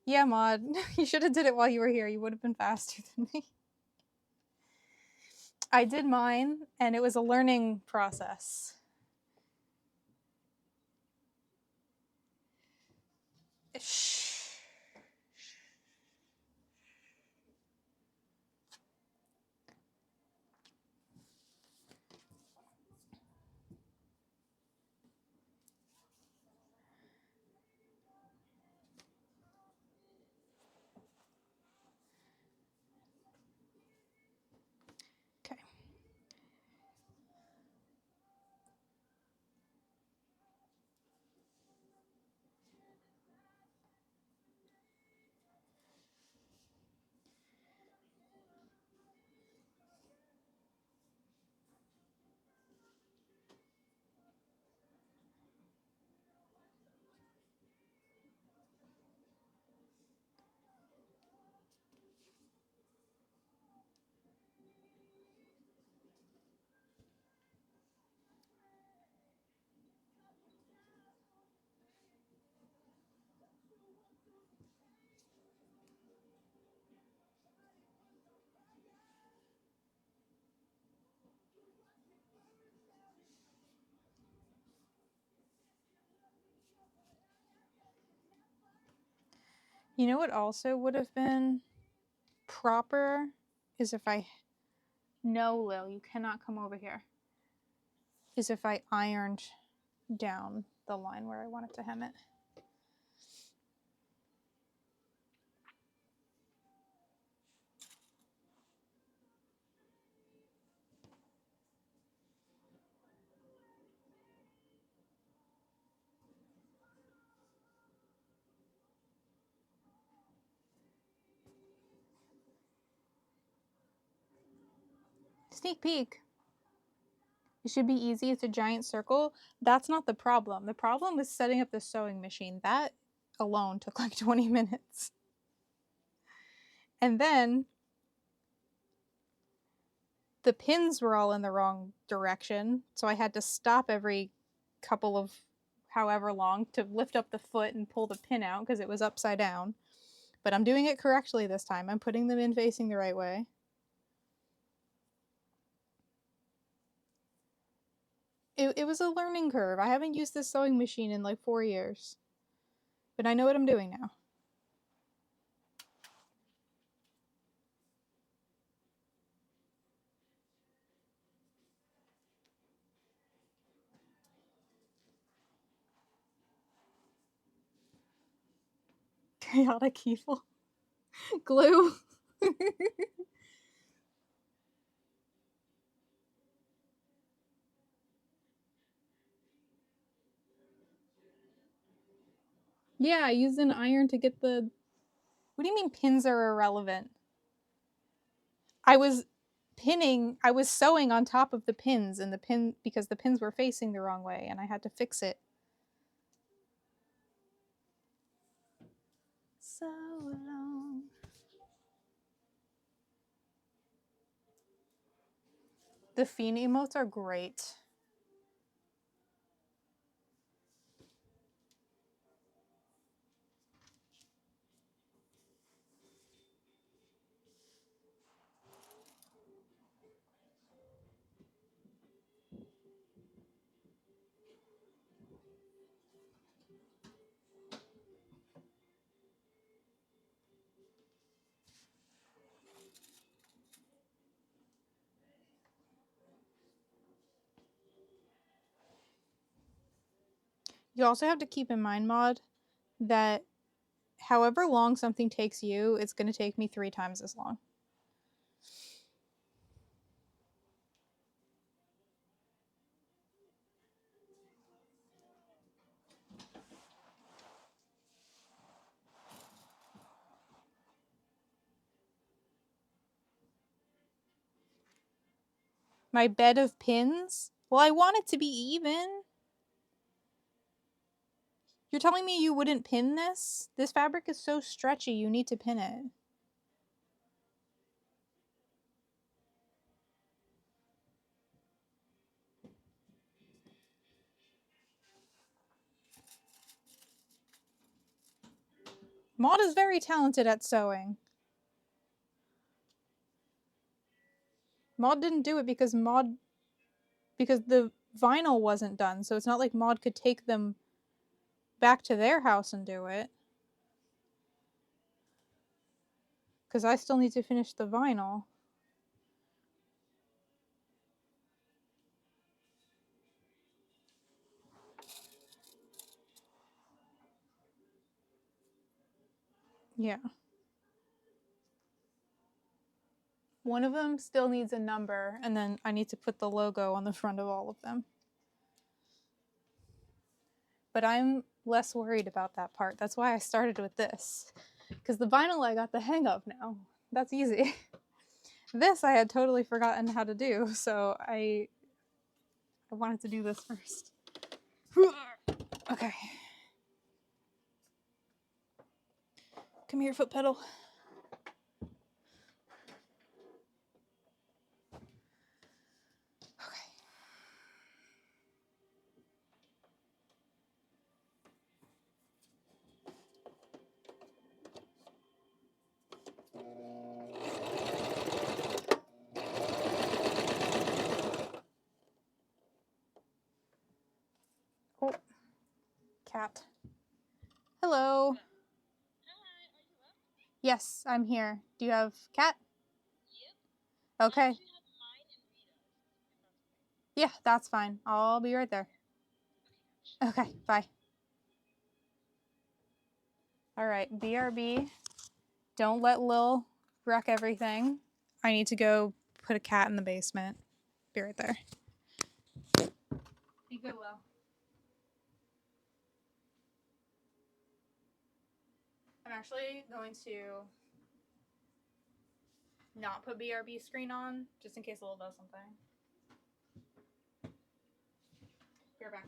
A: Yeah, Maud. You should have did it while you were here. You would have been faster than me. I did mine, and it was a learning process. Shh. You know what also would have been proper is if I... No, Lil, you cannot come over here. Is if I ironed down the line where I wanted to hem it. Sneak peek. It should be easy. It's a giant circle. That's not the problem. The problem was setting up the sewing machine. That alone took like 20 minutes. And then the pins were all in the wrong direction. So I had to stop every couple of however long to lift up the foot and pull the pin out because it was upside down. But I'm doing it correctly this time. I'm putting them in facing the right way. It was a learning curve. I haven't used this sewing machine in like 4 years. But I know what I'm doing now. Chaotic evil. Glue. Yeah, I used an iron to get the... What do you mean pins are irrelevant? I was sewing on top of the pins and because the pins were facing the wrong way and I had to fix it. So long. The fiend emotes are great. You also have to keep in mind, Maud, that however long something takes you, it's going to take me 3 times as long. My bed of pins? Well, I want it to be even. You're telling me you wouldn't pin this? This fabric is so stretchy, you need to pin it. Maud is very talented at sewing. Maud didn't do it because the vinyl wasn't done, so it's not like Maud could take them back to their house and do it. Because I still need to finish the vinyl. Yeah. One of them still needs a number, and then I need to put the logo on the front of all of them. But I'm less worried about that part. That's why I started with this. Because the vinyl I got the hang of now. That's easy. This I had totally forgotten how to do, so I wanted to do this first. Okay. Come here, foot pedal. Okay. Oh, cat. Hello.
B: Hi, are
A: Yes, I'm here. Do you have cat?
C: Yep.
A: Okay.
C: I actually have mine and Vita's.
A: Yeah, that's fine. I'll be right there. Okay, bye. All right, BRB. Don't let Lil wreck everything. I need to go put a cat in the basement. Be right there. Be good, Will. I'm actually going to not put BRB screen on just in case Lil does something. Be right back.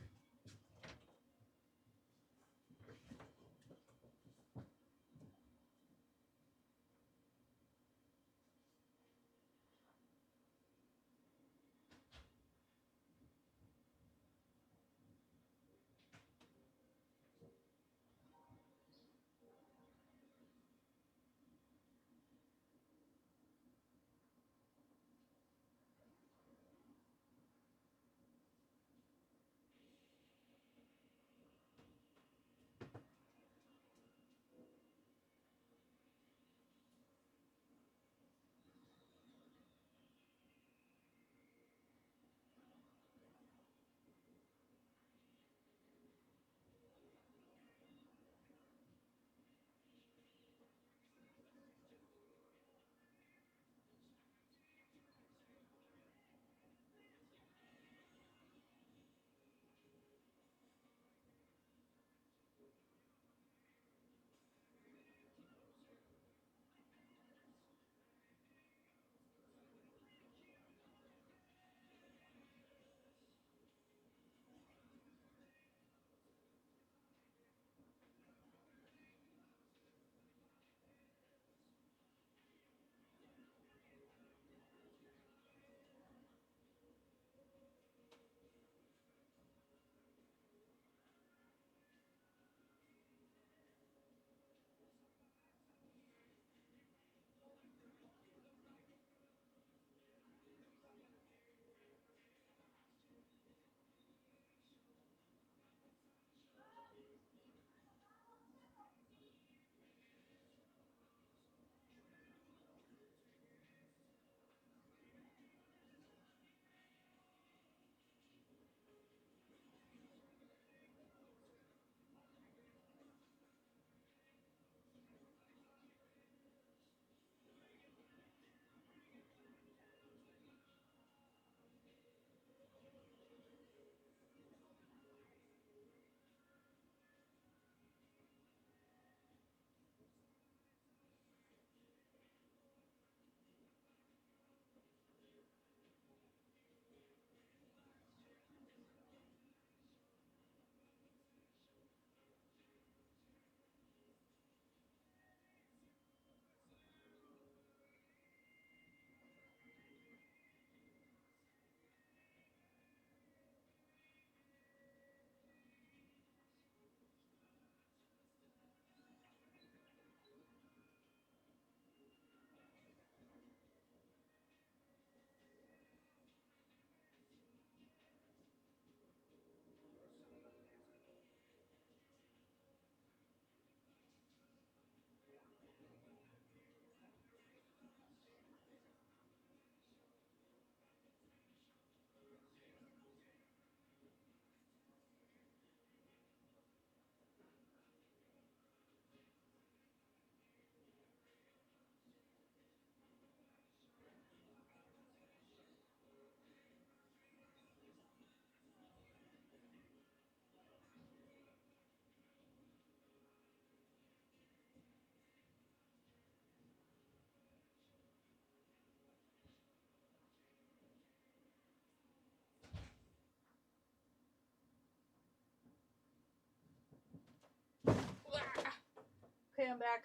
A: Okay, I'm back.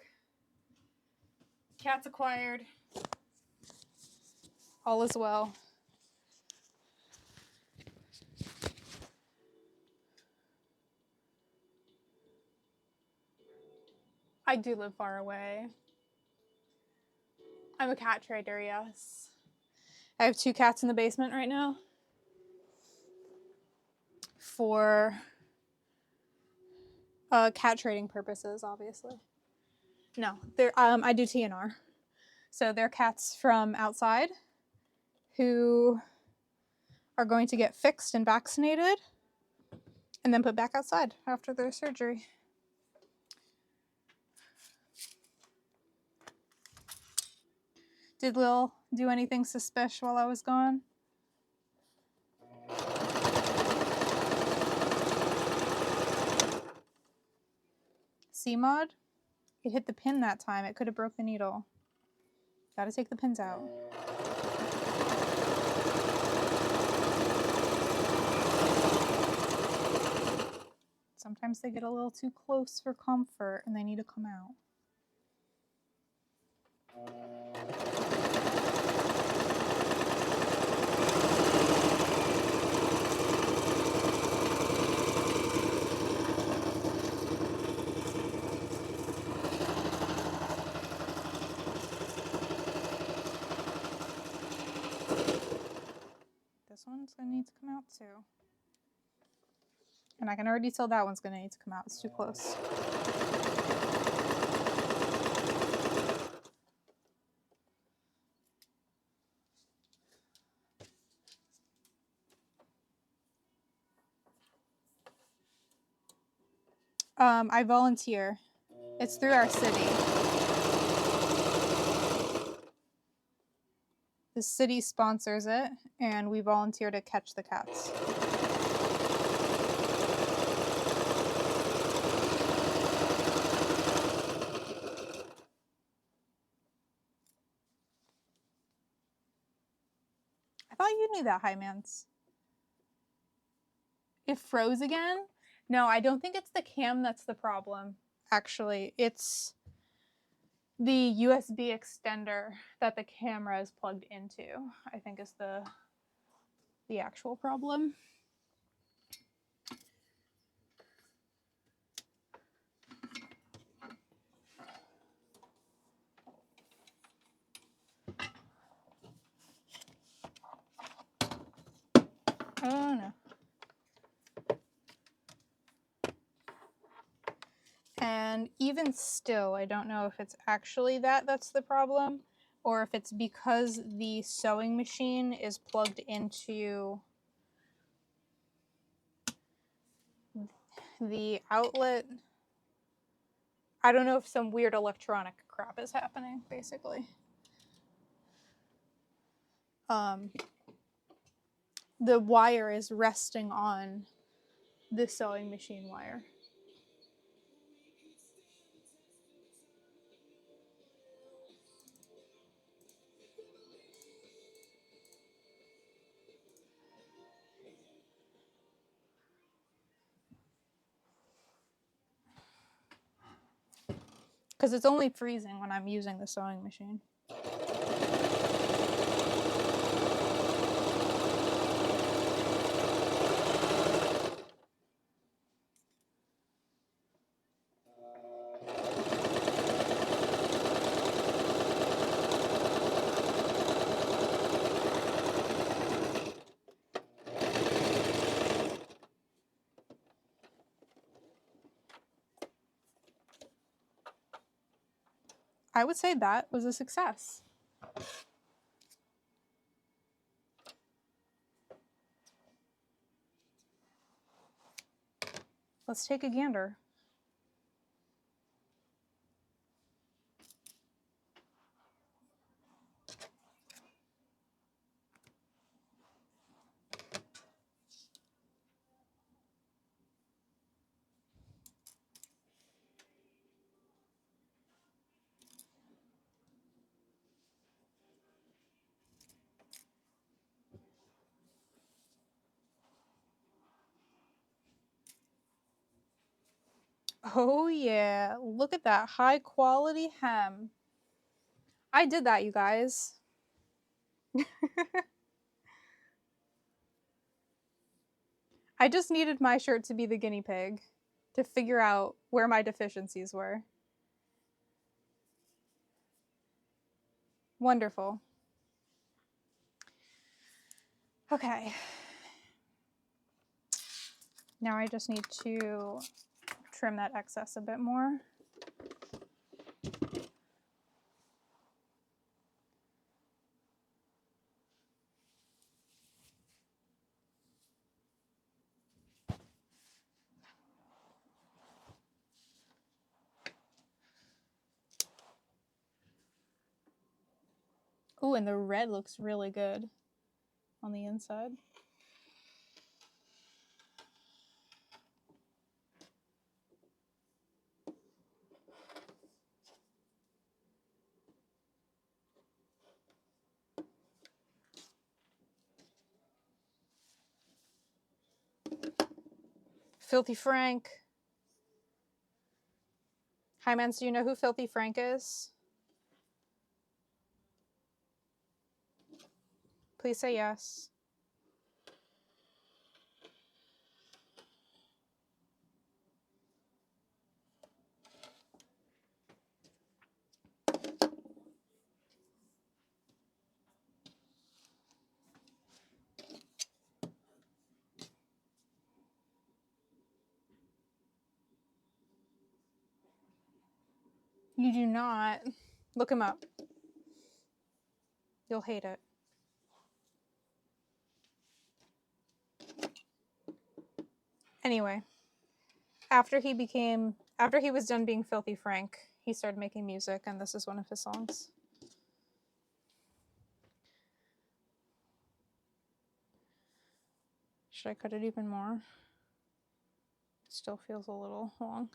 A: Cat's acquired. All is well. I do live far away. I'm a cat trader, yes. I have 2 cats in the basement right now. For cat trading purposes, obviously. No, they're I do TNR. So they're cats from outside who are going to get fixed and vaccinated and then put back outside after their surgery. Did Lil do anything suspicious while I was gone? CMOD? It hit the pin that time. It could have broke the needle. Gotta take the pins out. Sometimes they get a little too close for comfort and they need to come out. This one's gonna need to come out too. And I can already tell that one's gonna need to come out. It's too close. I volunteer. It's through our city. The city sponsors it, and we volunteer to catch the cats. I thought you knew that, Hymans. It froze again? No, I don't think it's the cam that's the problem. Actually, it's the USB extender that the camera is plugged into, I think is the actual problem. Oh no. And even still, I don't know if it's actually that's the problem, or if it's because the sewing machine is plugged into the outlet. I don't know if some weird electronic crap is happening, basically. The wire is resting on the sewing machine wire. Because it's only freezing when I'm using the sewing machine. I would say that was a success. Let's take a gander. Oh yeah, look at that high quality hem. I did that, you guys. I just needed my shirt to be the guinea pig to figure out where my deficiencies were. Wonderful. Okay. Now I just need to trim that excess a bit more. Ooh, and the red looks really good on the inside. Filthy Frank. Hi, Mans, do you know who Filthy Frank is? Please say yes. You do not. Look him up. You'll hate it. Anyway, after he was done being Filthy Frank, he started making music, and this is one of his songs. Should I cut it even more? It still feels a little long.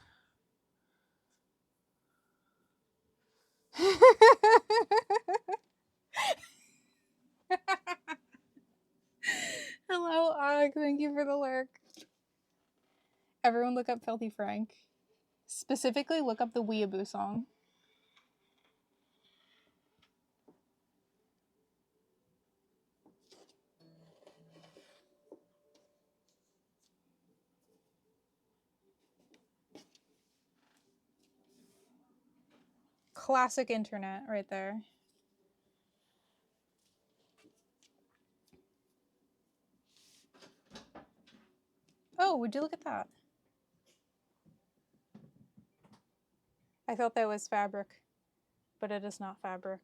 A: Hello, Og. Thank you for the lurk. Everyone look up Filthy Frank. Specifically, look up the Weeaboo song. Classic internet right there. Oh, would you look at that? I thought that was fabric, but it is not fabric.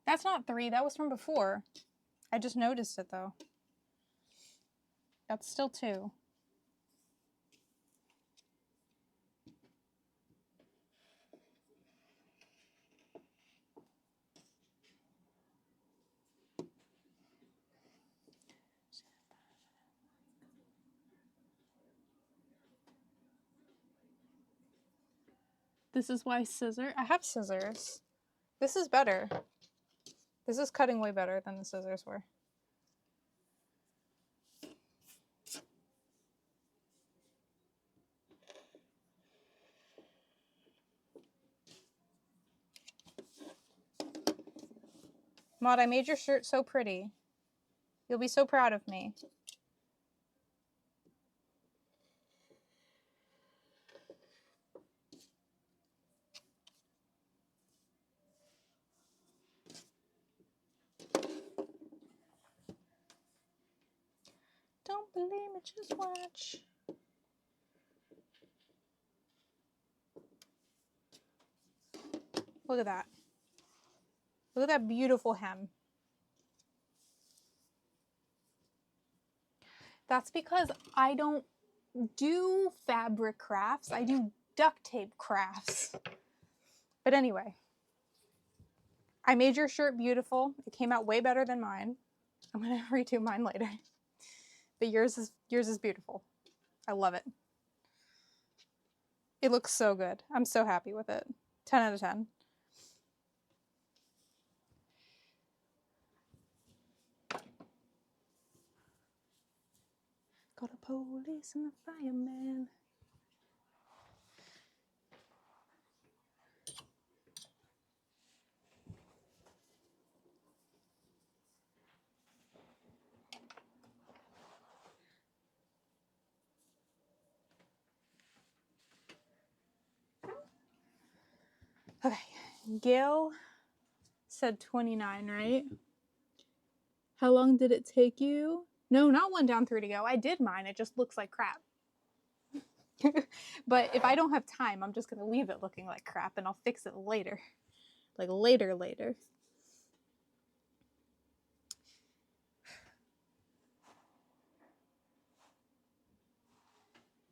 A: That's not 3, that was from before. I just noticed it though. That's still 2. This is why I have scissors. This is better. This is cutting way better than the scissors were. Maud, I made your shirt so pretty. You'll be so proud of me. Don't believe me, just watch. Look at that. Look at that beautiful hem. That's because I don't do fabric crafts. I do duct tape crafts. But anyway, I made your shirt beautiful. It came out way better than mine. I'm gonna redo mine later. But yours is beautiful. I love it. It looks so good. I'm so happy with it. 10 out of 10. Got a police and a fireman. Okay, Gail said 29, right? How long did it take you? No, not 1 down 3 to go. I did mine. It just looks like crap. But if I don't have time, I'm just going to leave it looking like crap and I'll fix it later. Like later.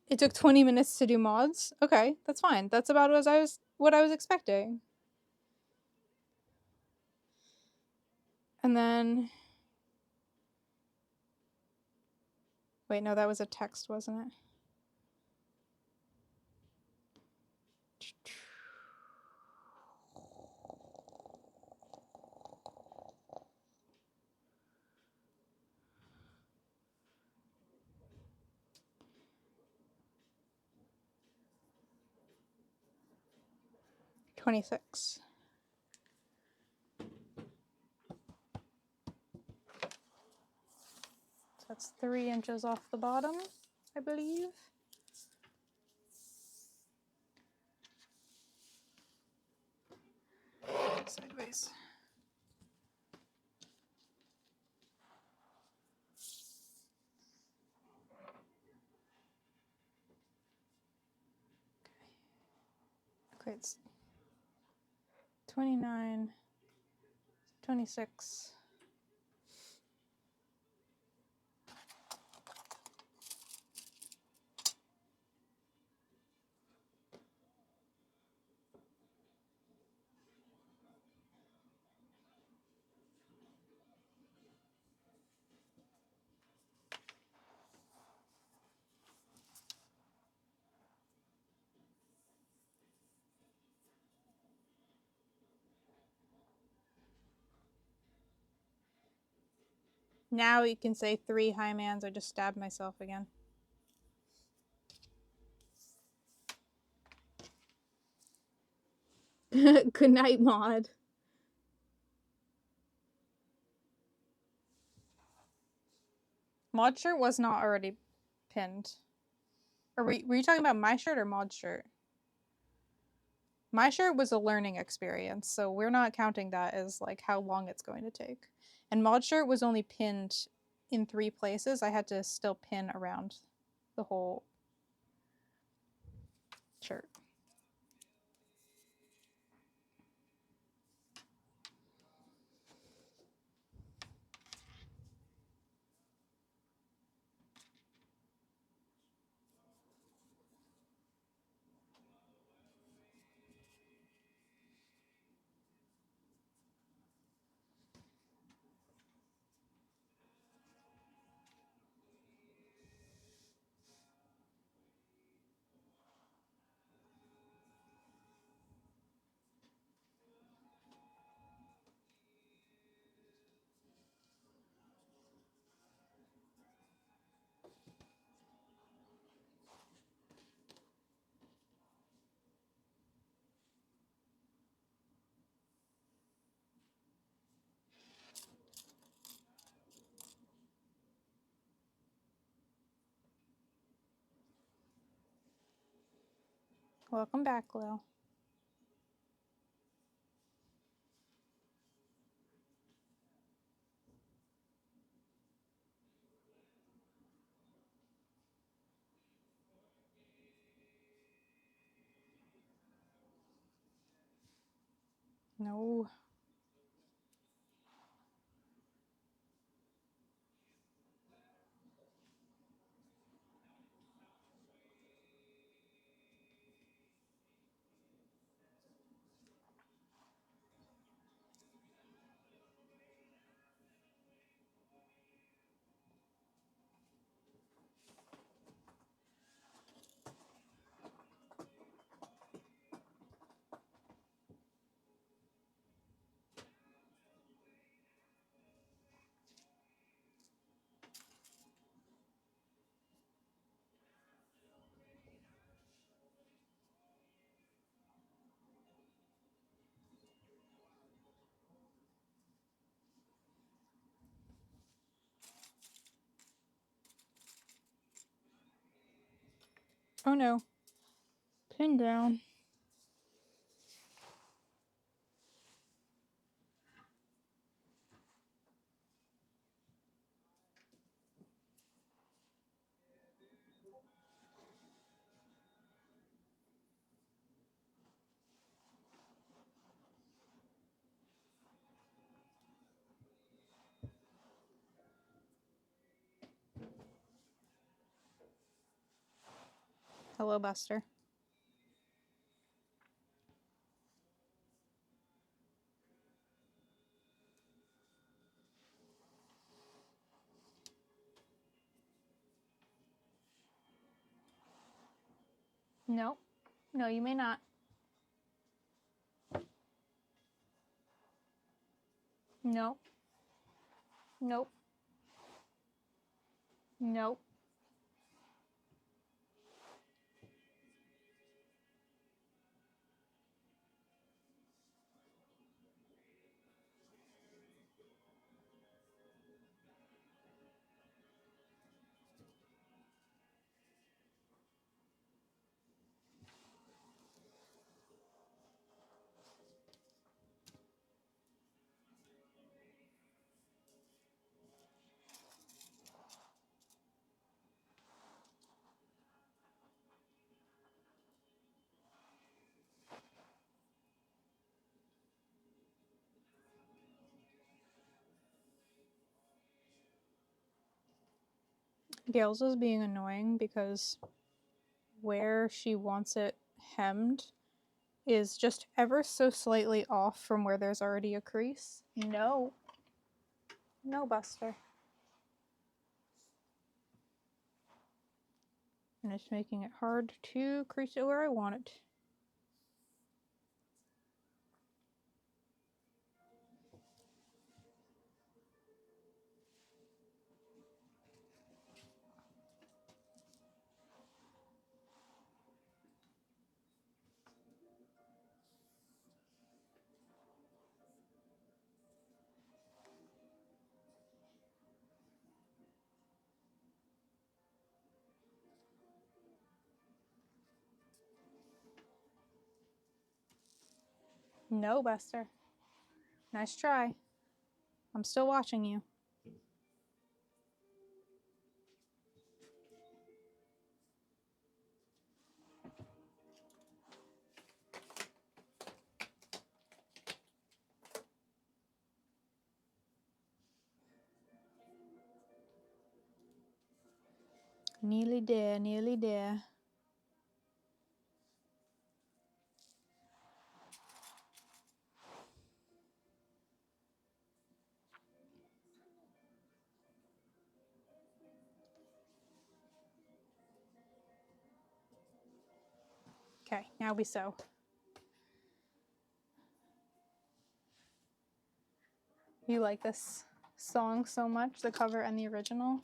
A: It took 20 minutes to do mods? Okay, that's fine. That's about what I was expecting. And then... Wait, no, that was a text, wasn't it? $26. So that's 3 inches off the bottom, I believe. Sideways. Okay, it's 29, 26. Now you can say 3 high mans. I just stabbed myself again. Good night, Maud. Maud's shirt was not already pinned. Or were you talking about my shirt or Maud's shirt? My shirt was a learning experience, so we're not counting that as like how long it's going to take. And Maud's shirt was only pinned in 3 places. I had to still pin around the whole shirt. Welcome back, Lil. No. Oh no. Pin down. Hello, Buster. No. No, you may not. No. Nope. Nope. Gales is being annoying because where she wants it hemmed is just ever so slightly off from where there's already a crease. No. No, Buster. And it's making it hard to crease it where I want it. No, Buster. Nice try. I'm still watching you. Nearly there, nearly there. Okay, now we sew. You like this song so much, the cover and the original?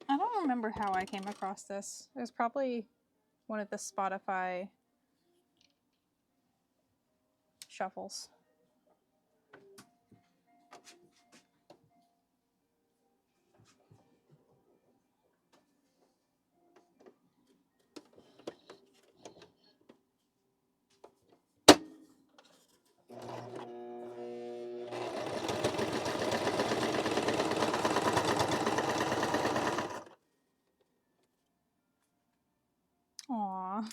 A: I don't remember how I came across this. It was probably one of the Spotify shuffles. Aww.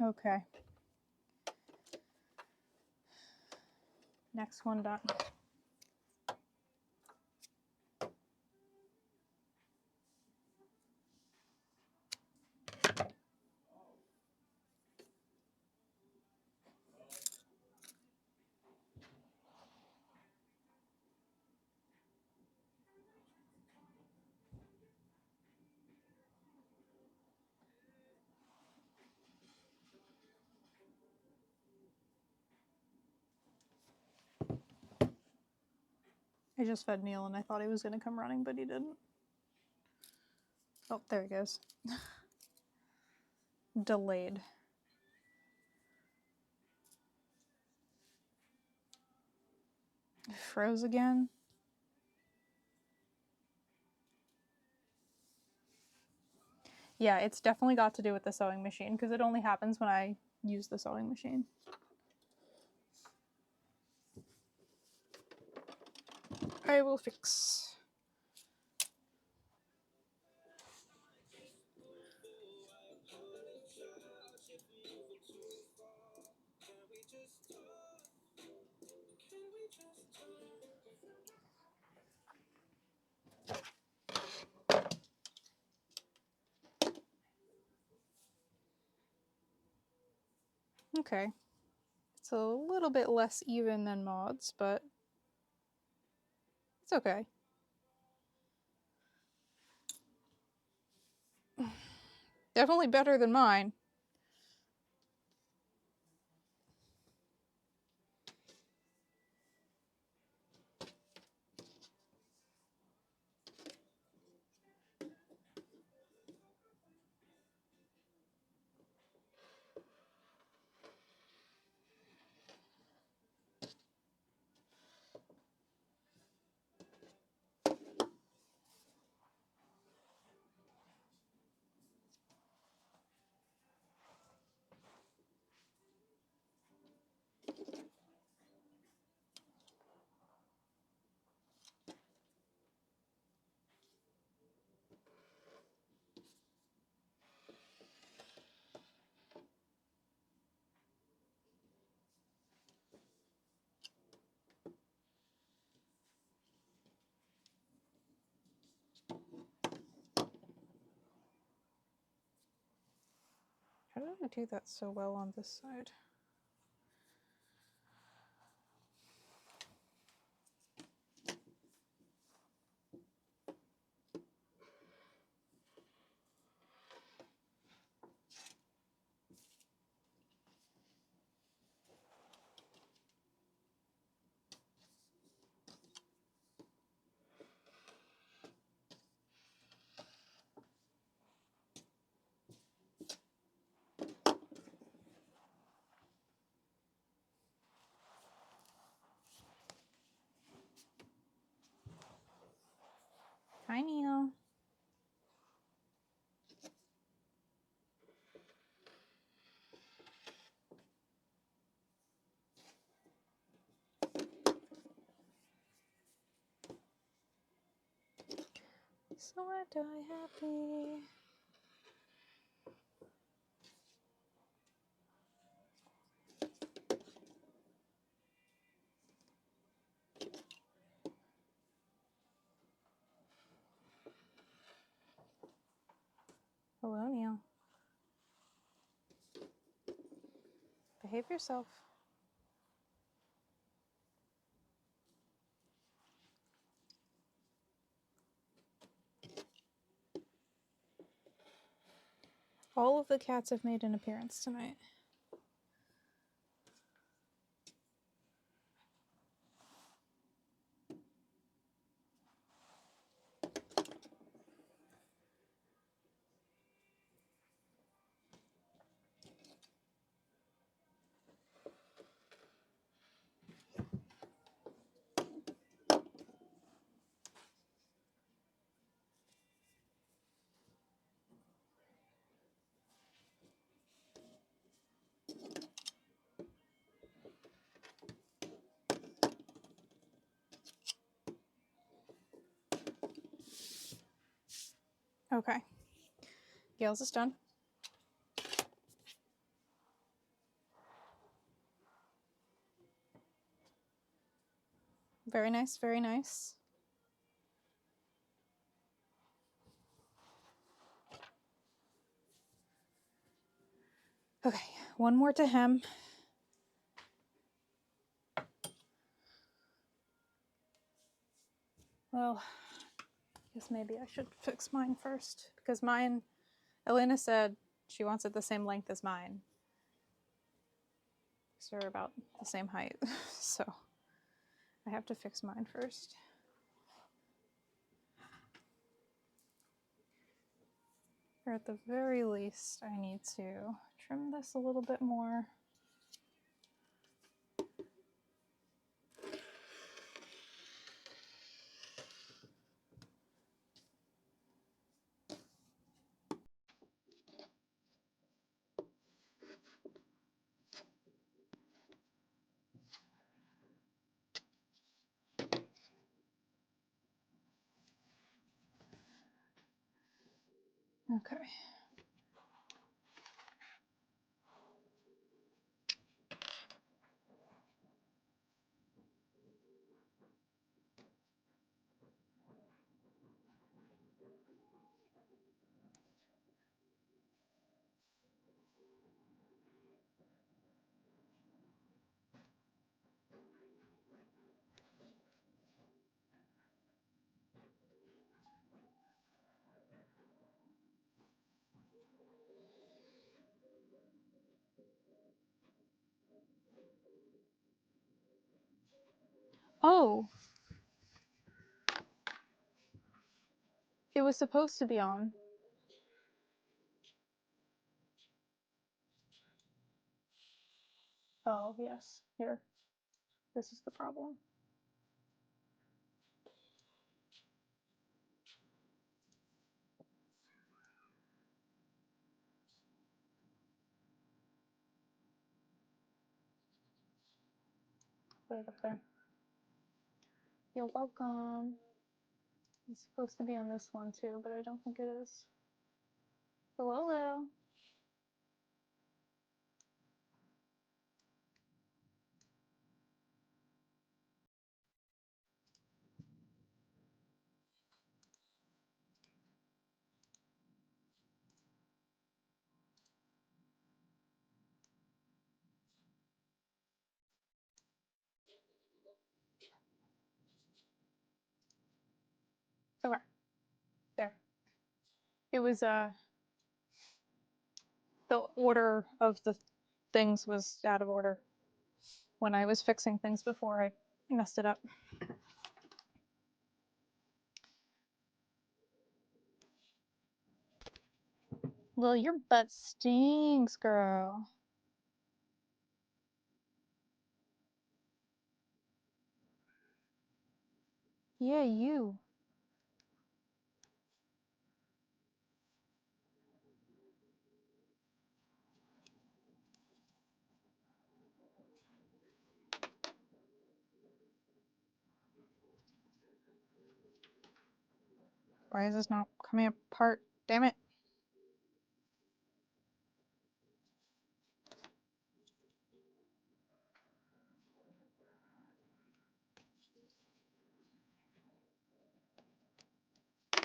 A: Okay. Next one done. I just fed Neil and I thought he was going to come running, but he didn't. Oh, there he goes. Delayed. Froze again. Yeah, it's definitely got to do with the sewing machine because it only happens when I use the sewing machine. I will fix. Okay. It's a little bit less even than Maud's, but it's okay. Definitely better than mine. How did I do that so well on this side? Hi, Neil. So I die happy. Hello, Neil. Behave yourself. All of the cats have made an appearance tonight. Okay. Gail's is done. Very nice, very nice. Okay, one more to hem. Well, I guess maybe I should fix mine first because mine, Elena said she wants it the same length as mine. So they're about the same height. So I have to fix mine first. Or at the very least, I need to trim this a little bit more. Okay. Oh, it was supposed to be on. Oh, yes. Here. This is the problem. Put it up there. You're welcome. It's supposed to be on this one too, but I don't think it is. Hello, Lil. Okay. There. It was the order of the things was out of order when I was fixing things before I messed it up. Lil, your butt stinks, girl. Yeah, you. Why is this not coming apart? Damn it.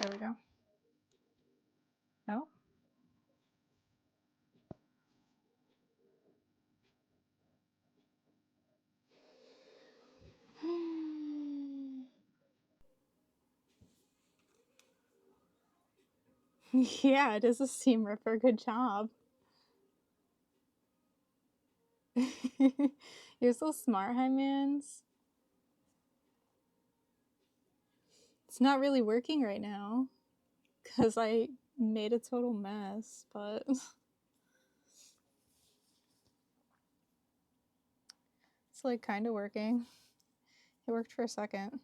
A: There we go. No? Yeah, it is a seam ripper. Good job. You're so smart, Hymans. It's not really working right now because I made a total mess, but it's like kind of working. It worked for a second.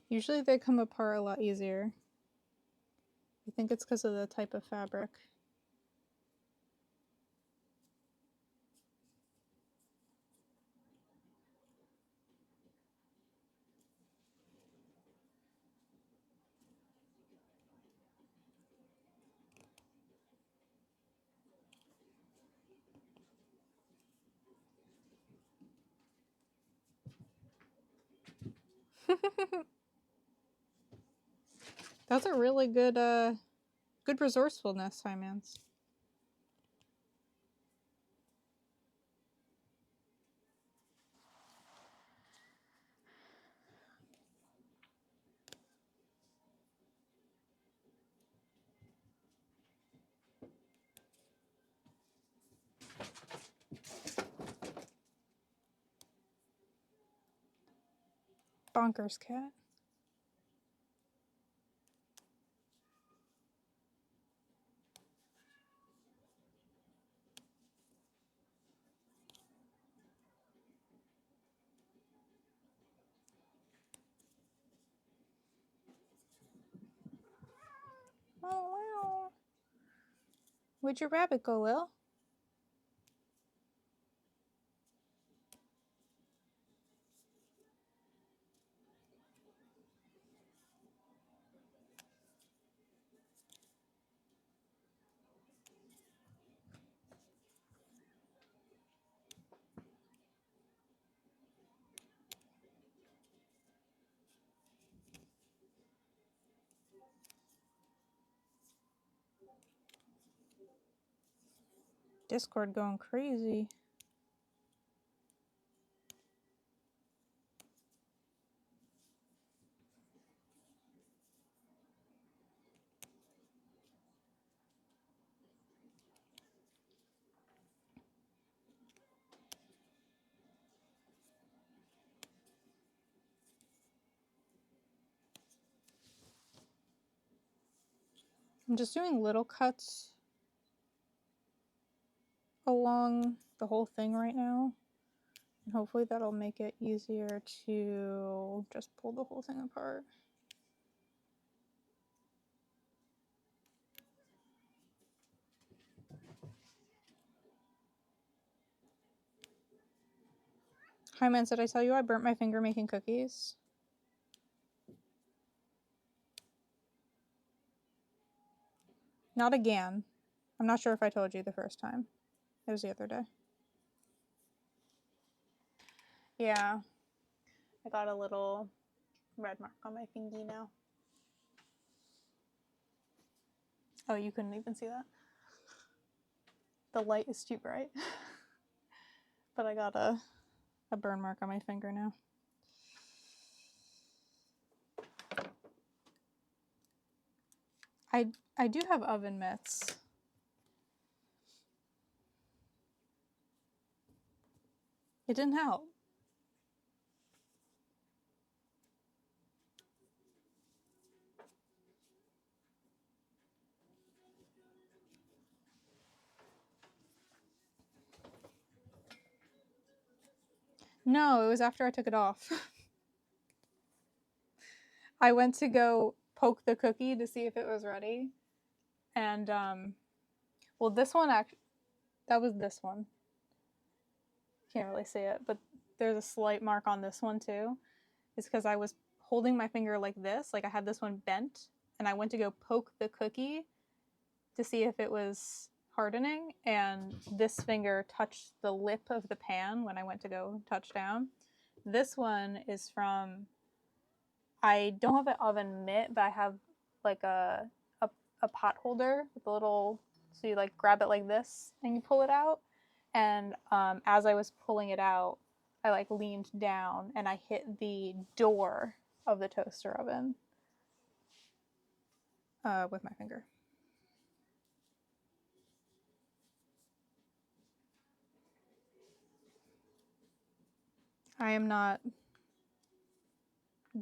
A: Usually they come apart a lot easier. I think it's because of the type of fabric. That's a really good good resourcefulness, Hymans. Bonkers cat. Oh wow. Where'd your rabbit go, Lil? Discord going crazy. I'm just doing little cuts along the whole thing right now. And hopefully that'll make it easier to just pull the whole thing apart. Hi man, did I tell you I burnt my finger making cookies? Not again. I'm not sure if I told you the first time. It was the other day. Yeah. I got a little red mark on my fingy now. Oh, you couldn't even see that? The light is too bright. But I got a burn mark on my finger now. I do have oven mitts. It didn't help. No, it was after I took it off. I went to go poke the cookie to see if it was ready. And, well, this one actually, that was this one. Can't really see it, but there's a slight mark on this one too. It's because I was holding my finger like this, like I had this one bent, and I went to go poke the cookie to see if it was hardening, and this finger touched the lip of the pan when I went to go touch down. This one is from, I don't have an oven mitt, but I have like a pot holder with a little, so you like grab it like this and you pull it out. And as I was pulling it out, I like leaned down and I hit the door of the toaster oven with my finger. I am not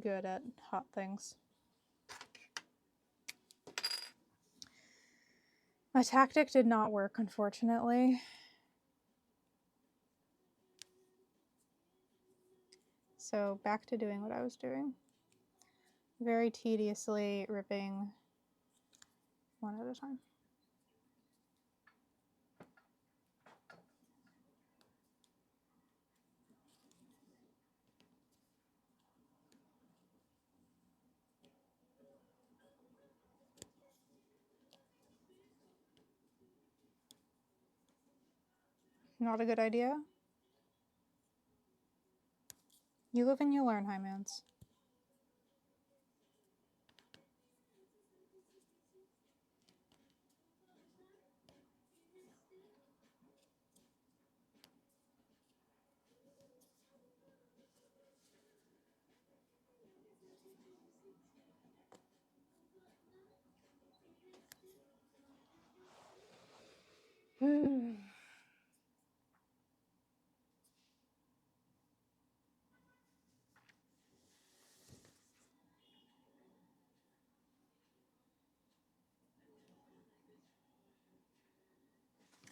A: good at hot things. My tactic did not work, unfortunately. So back to doing what I was doing. Very tediously ripping one at a time. Not a good idea. You live and you learn, Hymans. Oh,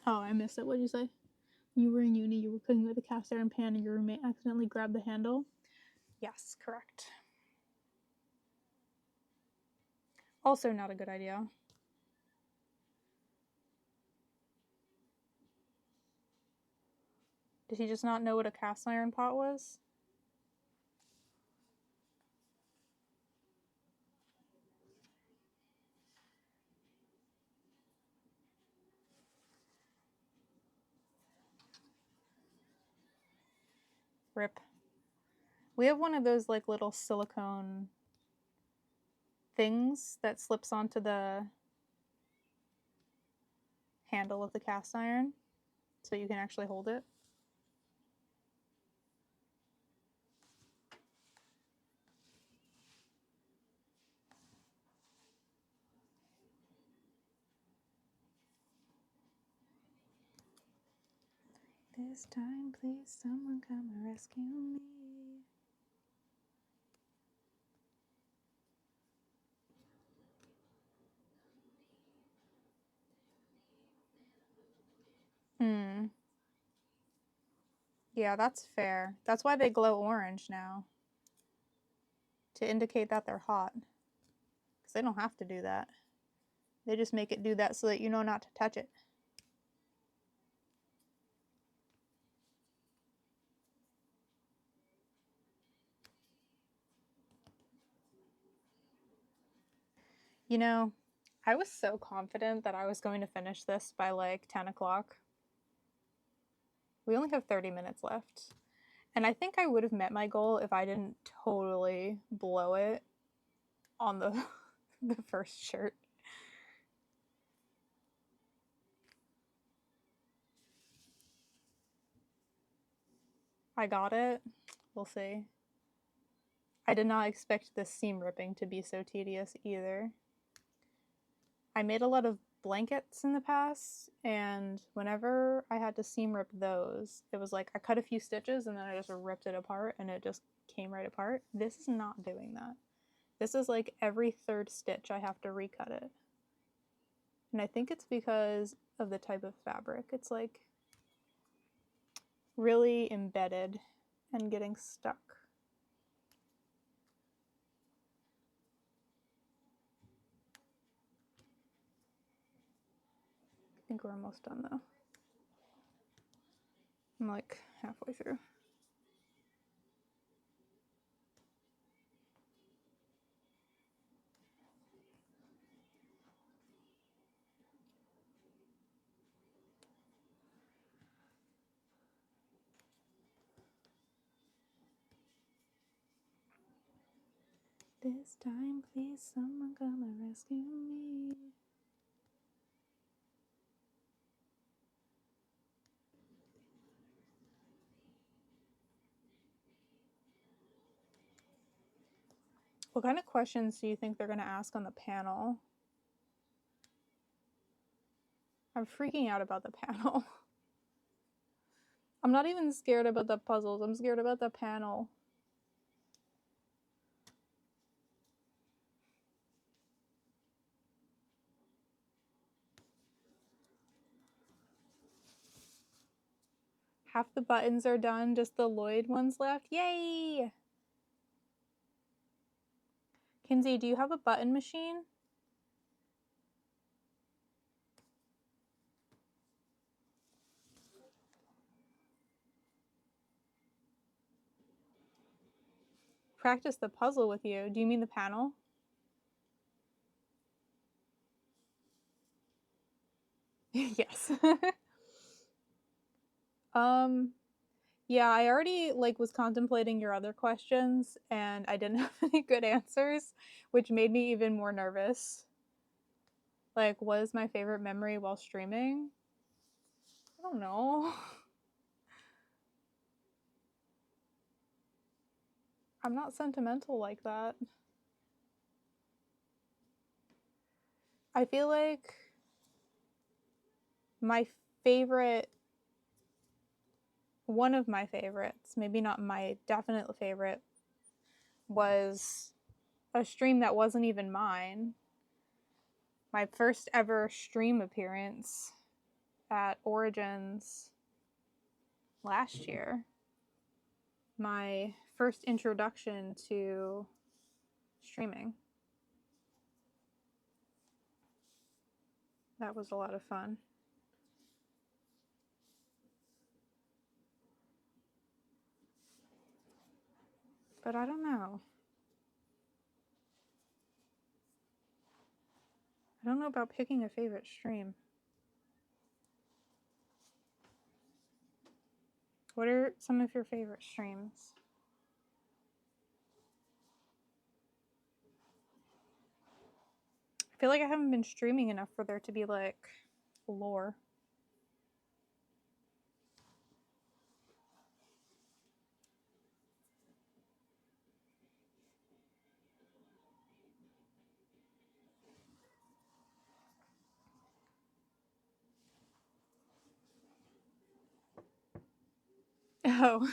A: I missed it. What did you say? You were in uni, you were cooking with a cast iron pan, and your roommate accidentally grabbed the handle? Yes, correct. Also not a good idea. Did he just not know what a cast iron pot was? Rip. We have one of those like little silicone things that slips onto the handle of the cast iron so you can actually hold it. This time, please, someone come and rescue me. Yeah, that's fair. That's why they glow orange now. To indicate that they're hot. Because they don't have to do that. They just make it do that so that you know not to touch it. You know, I was so confident that I was going to finish this by like 10 o'clock. We only have 30 minutes left. And I think I would have met my goal if I didn't totally blow it on the the first shirt. I got it. We'll see. I did not expect this seam ripping to be so tedious either. I made a lot of blankets in the past, and whenever I had to seam rip those, it was like I cut a few stitches and then I just ripped it apart and it just came right apart. This is not doing that. This is like every third stitch I have to recut it. And I think it's because of the type of fabric. It's like really embedded and getting stuck. I think we're almost done though. I'm like halfway through. This time, please, someone come and rescue me. What kind of questions do you think they're going to ask on the panel? I'm freaking out about the panel. I'm not even scared about the puzzles. I'm scared about the panel. Half the buttons are done, just the Lloyd ones left. Yay! Kinsey, do you have a button machine? Practice the puzzle with you. Do you mean the panel? Yes. Yeah, I already like was contemplating your other questions and I didn't have any good answers, which made me even more nervous. Like, what is my favorite memory while streaming? I don't know. I'm not sentimental like that. I feel like my favorite, one of my favorites, maybe not my definite favorite, was a stream that wasn't even mine. My first ever stream appearance at Origins last year. My first introduction to streaming. That was a lot of fun. But I don't know. I don't know about picking a favorite stream. What are some of your favorite streams? I feel like I haven't been streaming enough for there to be like lore. Oh,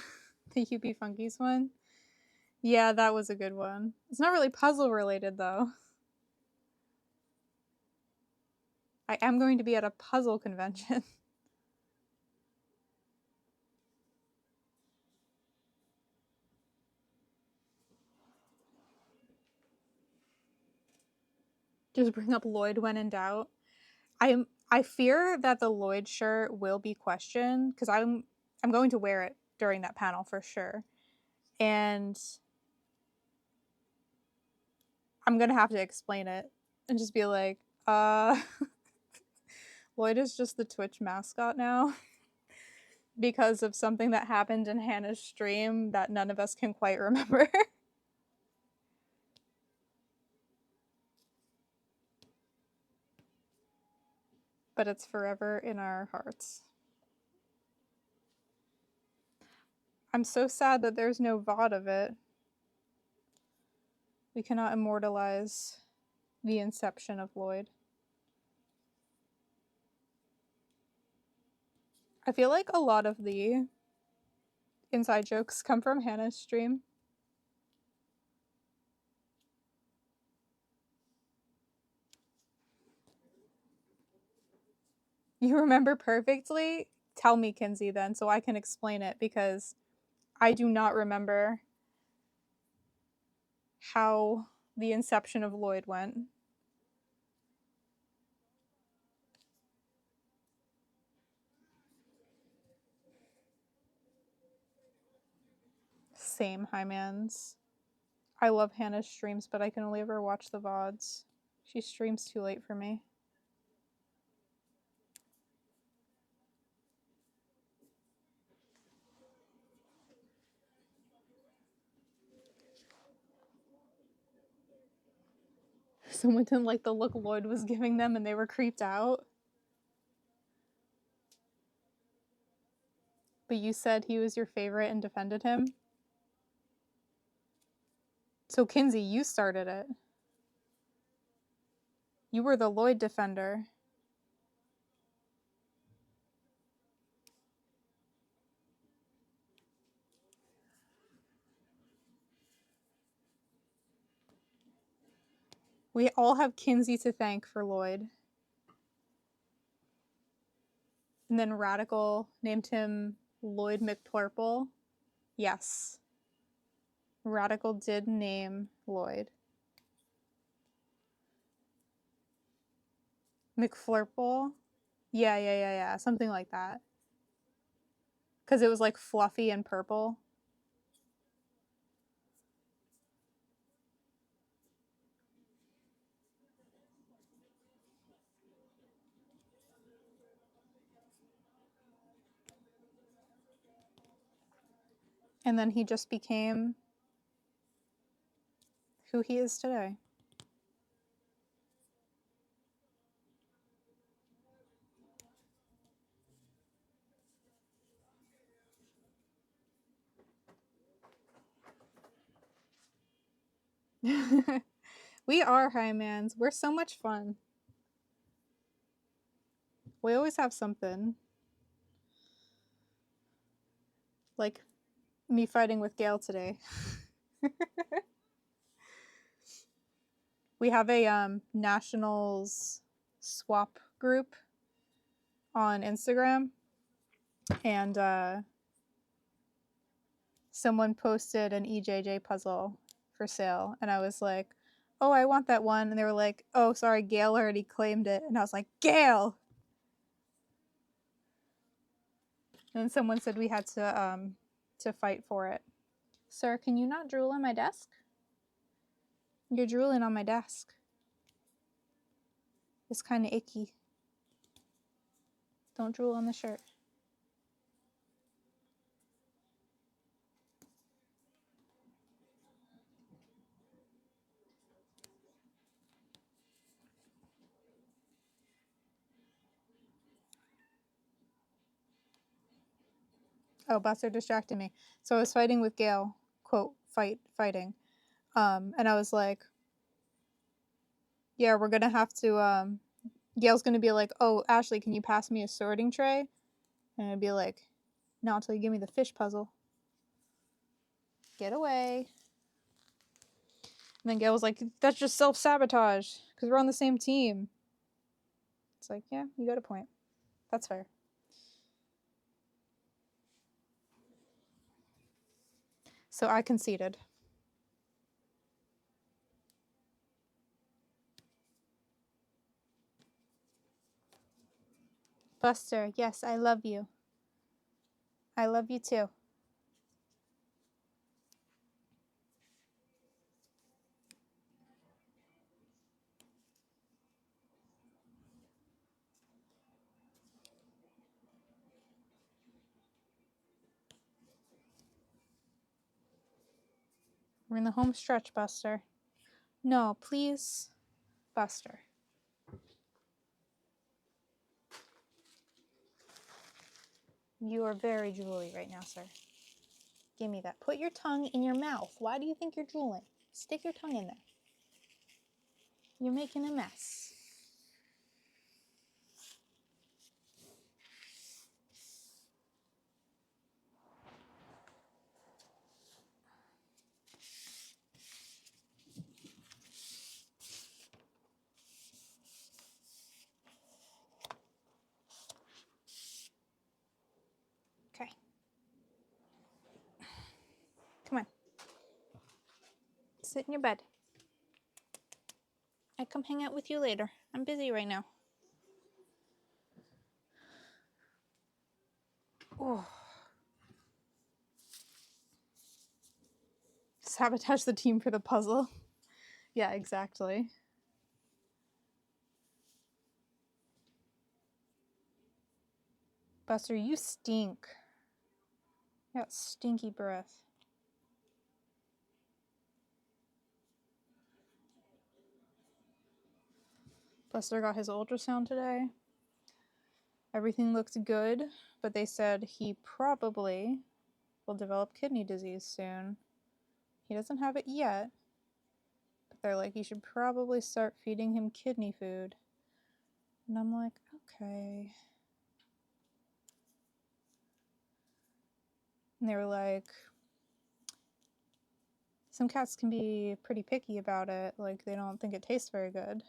A: the UB Funkies one? Yeah, that was a good one. It's not really puzzle related though. I am going to be at a puzzle convention. Just bring up Lloyd when in doubt. I fear that the Lloyd shirt will be questioned because I'm going to wear it during that panel for sure. And I'm gonna have to explain it and just be like, Lloyd is just the Twitch mascot now because of something that happened in Hannah's stream that none of us can quite remember. But it's forever in our hearts. I'm so sad that there's no VOD of it. We cannot immortalize the inception of Lloyd. I feel like a lot of the inside jokes come from Hannah's stream. You remember perfectly? Tell me, Kinsey, then, so I can explain it, because I do not remember how the inception of Lloyd went. Same, Hymans. I love Hannah's streams, but I can only ever watch the VODs. She streams too late for me. Someone didn't like the look Lloyd was giving them and they were creeped out. But you said he was your favorite and defended him? So Kinsey, you started it. You were the Lloyd defender. We all have Kinsey to thank for Lloyd. And then Radical named him Lloyd McPlurple. Yes. Radical did name Lloyd. McFlurple? Yeah. Something like that. Because it was like fluffy and purple. And then he just became who he is today. We are Hymans. We're so much fun. We always have something. like me fighting with Gail today. We have a nationals swap group on Instagram, and someone posted an EJJ puzzle for sale, and I was like, oh, I want that one. And they were like, oh, sorry, Gail already claimed it. And I was like, Gail! And then someone said we had to fight for it. Sir, can you not drool on my desk? You're drooling on my desk. It's kind of icky. Don't drool on the shirt. Oh, Buster distracted me. So I was fighting with Gail, quote, fighting. And I was like, yeah, we're gonna have to, Gail's gonna be like, oh, Ashley, can you pass me a sorting tray? And I'd be like, not until you give me the fish puzzle. Get away. And then Gail was like, that's just self-sabotage, because we're on the same team. It's like, yeah, you got a point. That's fair. So I conceded. Buster, yes, I love you. I love you too. We're in the home stretch, Buster. No, please, Buster. You are very drooly right now, sir. Give me that. Put your tongue in your mouth. Why do you think you're drooling? Stick your tongue in there. You're making a mess. Okay. Come on. Sit in your bed. I come hang out with you later. I'm busy right now. Oh. Sabotage the team for the puzzle. Yeah, exactly. Buster, you stink. You got stinky breath. Buster got his ultrasound today. Everything looked good, but they said he probably will develop kidney disease soon. He doesn't have it yet, but they're like, you should probably start feeding him kidney food. And I'm like, okay. And they were like, some cats can be pretty picky about it. Like, they don't think it tastes very good.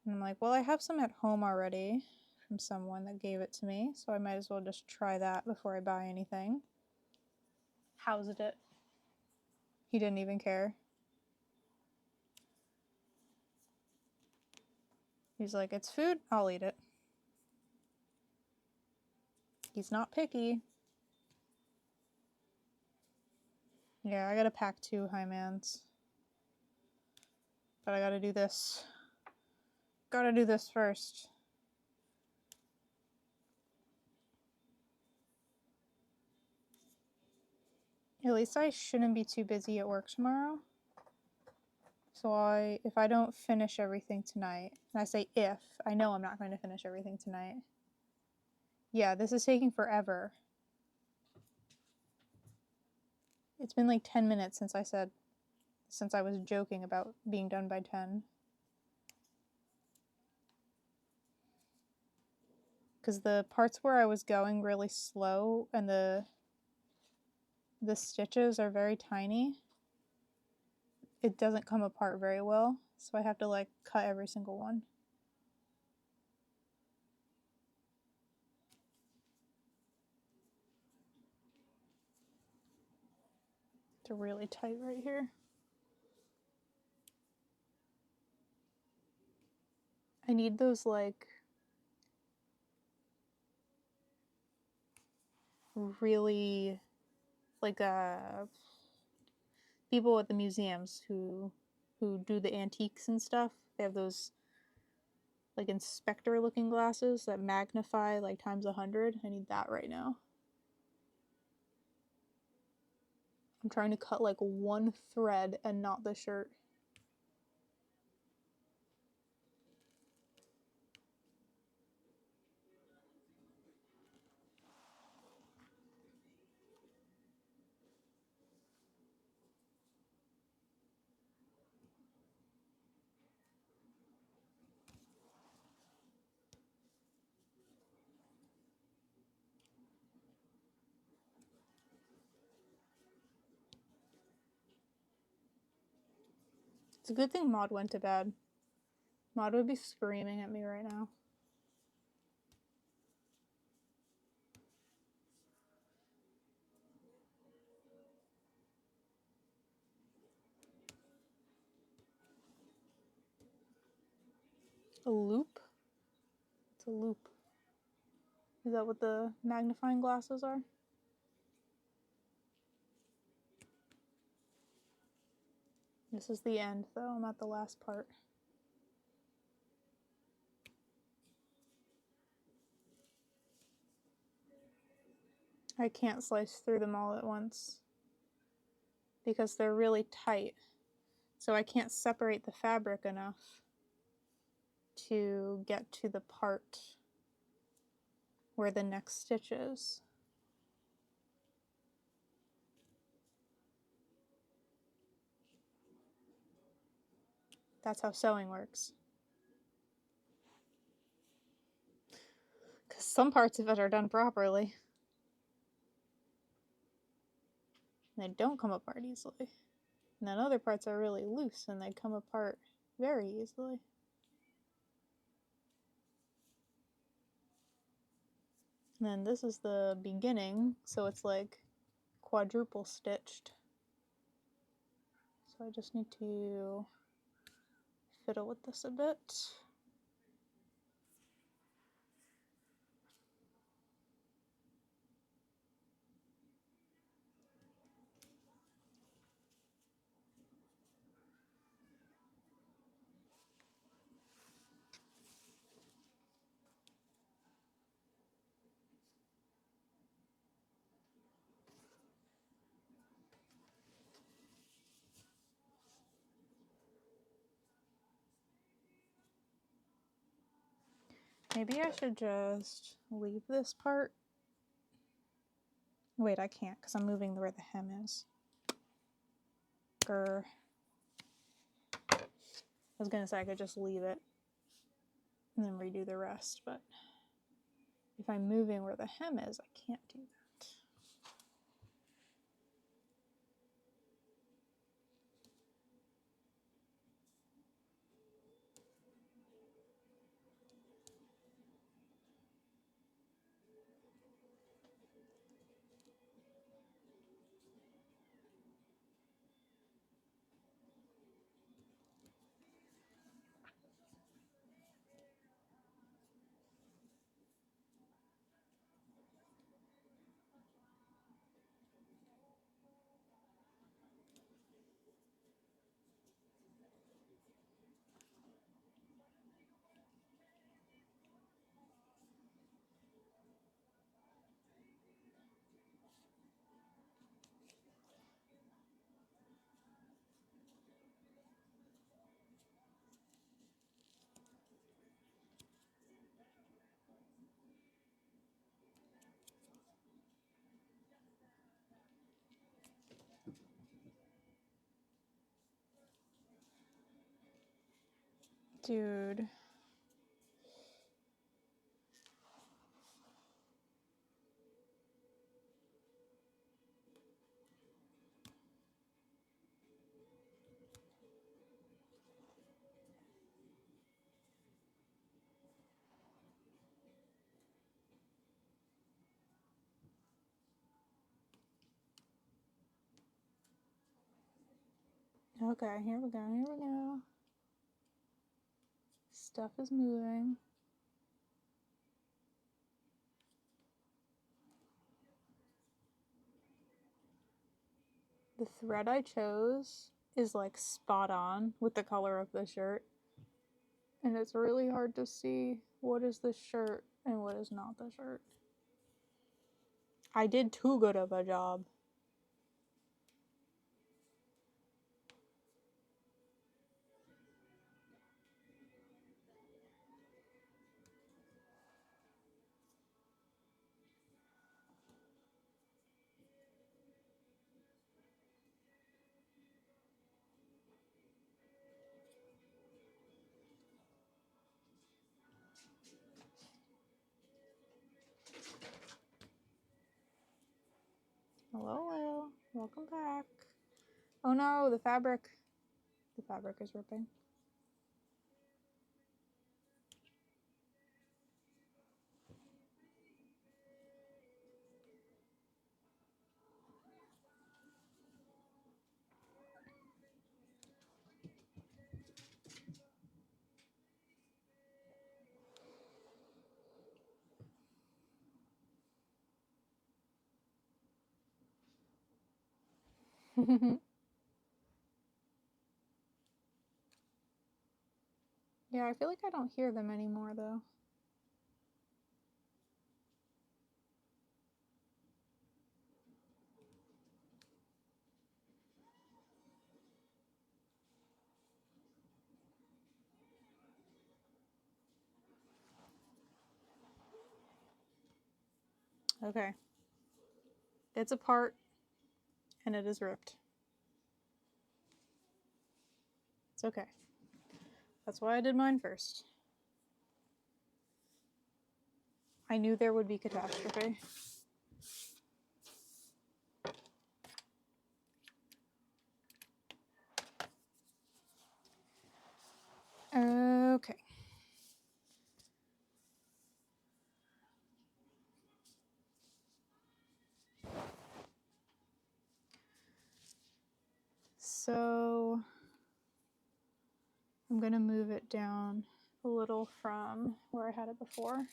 A: And I'm like, well, I have some at home already from someone that gave it to me, so I might as well just try that before I buy anything. How's it? He didn't even care. He's like, it's food, I'll eat it. He's not picky. Yeah, I gotta pack 2 High-Mans. But I gotta do this. Gotta do this first. At least I shouldn't be too busy at work tomorrow. So if I don't finish everything tonight, and I say if, I know I'm not going to finish everything tonight. Yeah, this is taking forever. It's been like 10 minutes since I was joking about being done by 10. Because the parts where I was going really slow and the the stitches are very tiny, it doesn't come apart very well. So I have to like cut every single one. It's really tight right here. I need those like really like people at the museums who do the antiques and stuff. They have those like inspector looking glasses that magnify like times 100. I need that right now. I'm trying to cut like one thread and not the shirt. It's a good thing Maud went to bed. Maud would be screaming at me right now. A loop? It's a loop. Is that what the magnifying glasses are? This is the end though, I'm at the last part. I can't slice through them all at once because they're really tight. So I can't separate the fabric enough to get to the part where the next stitch is. That's how sewing works. Because some parts of it are done properly. And they don't come apart easily. And then other parts are really loose and they come apart very easily. And then this is the beginning, so it's like quadruple stitched. So I just need to fiddle with this a bit. Maybe I should just leave this part. Wait, I can't because I'm moving where the hem is. Grr. I was gonna say I could just leave it and then redo the rest, but if I'm moving where the hem is, I can't do that. Dude. Okay, here we go, here we go. Stuff is moving. The thread I chose is like spot on with the color of the shirt. And it's really hard to see what is the shirt and what is not the shirt. I did too good of a job. Hello, Will. Welcome back. Oh no, the fabric. The fabric is ripping. Yeah, I feel like I don't hear them anymore though. Okay. It's apart and it is ripped. It's okay. That's why I did mine first. I knew there would be catastrophe. Okay. So I'm gonna move it down a little from where I had it before.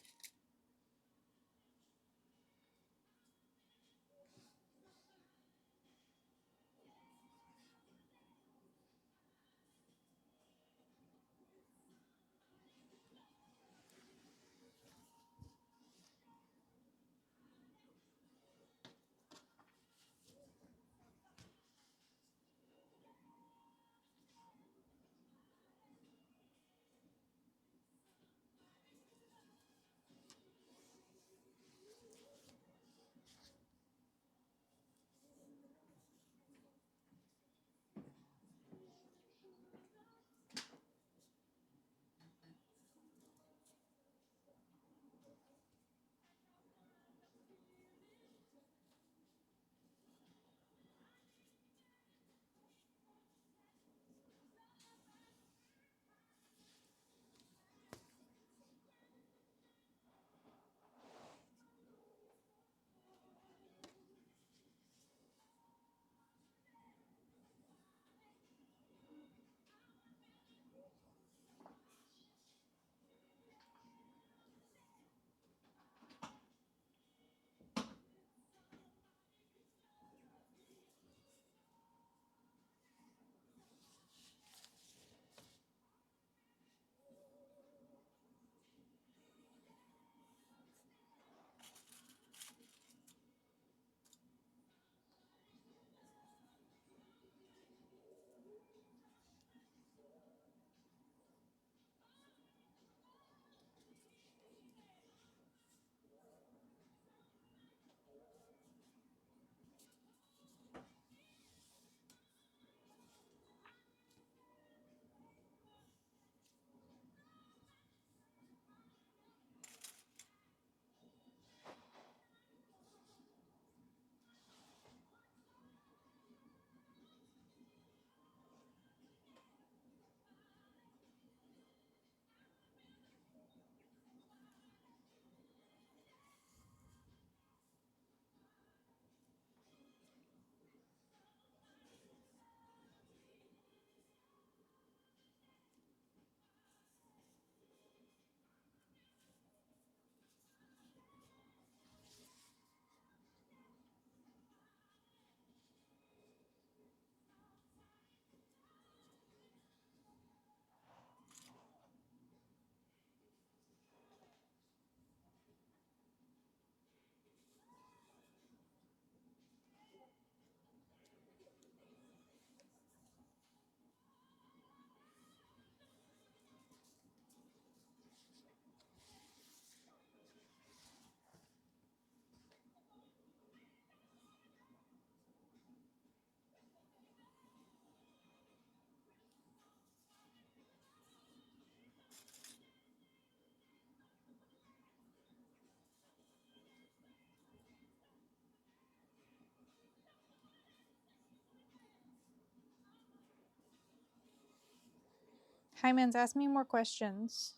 A: Hi, Mans, ask me more questions.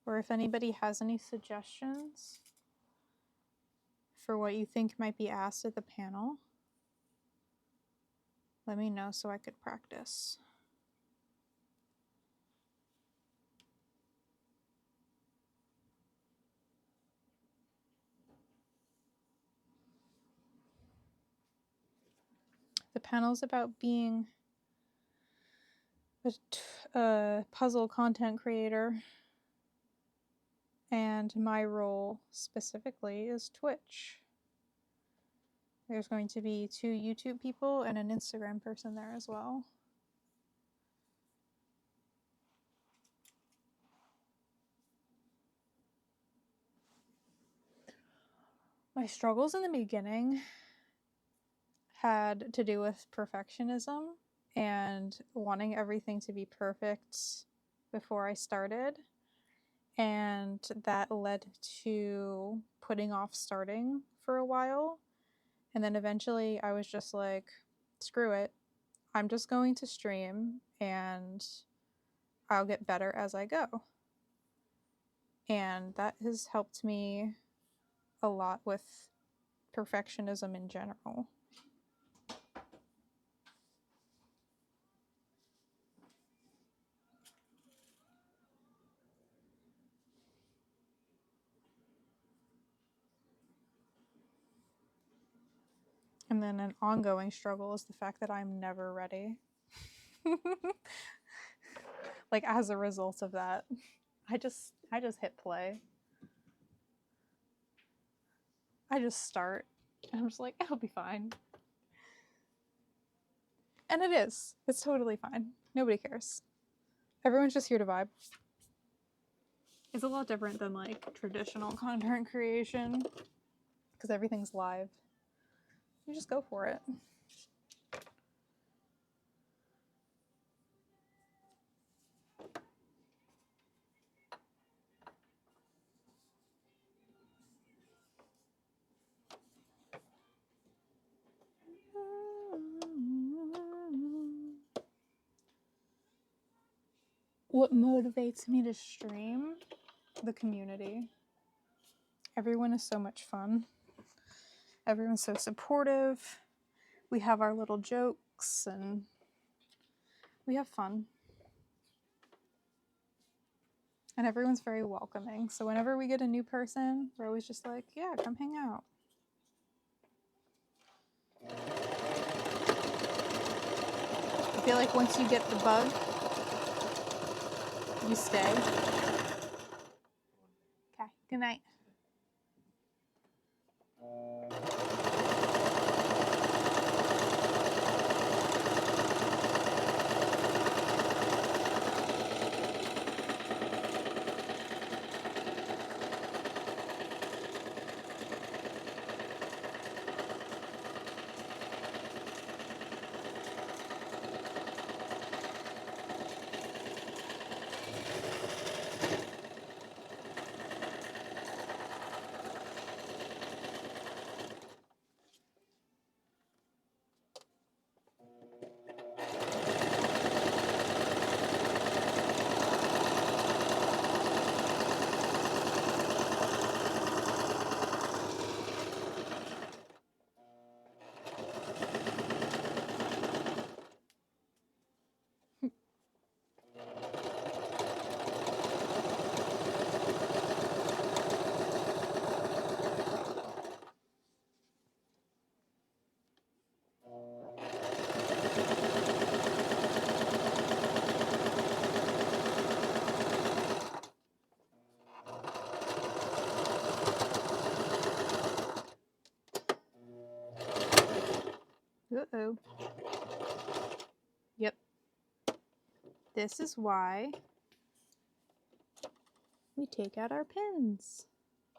A: Or if anybody has any suggestions for what you think might be asked at the panel, let me know so I could practice. The panel's about being a puzzle content creator, and my role specifically is Twitch. There's going to be 2 YouTube people and an Instagram person there as well. My struggles in the beginning had to do with perfectionism and wanting everything to be perfect before I started. And that led to putting off starting for a while. And then eventually I was just like, screw it. I'm just going to stream and I'll get better as I go. And that has helped me a lot with perfectionism in general. And then an ongoing struggle is the fact that I'm never ready. Like, as a result of that, I just hit play. I just start and I'm just like, it'll be fine. And it is. It's totally fine. Nobody cares. Everyone's just here to vibe. It's a lot different than like traditional content creation because everything's live. You just go for it. What motivates me to stream? The community. Everyone is so much fun. Everyone's so supportive. We have our little jokes and we have fun. And everyone's very welcoming. So whenever we get a new person, we're always just like, yeah, come hang out. I feel like once you get the bug, you stay. Okay, good night. Uh-oh. Yep. This is why we take out our pins.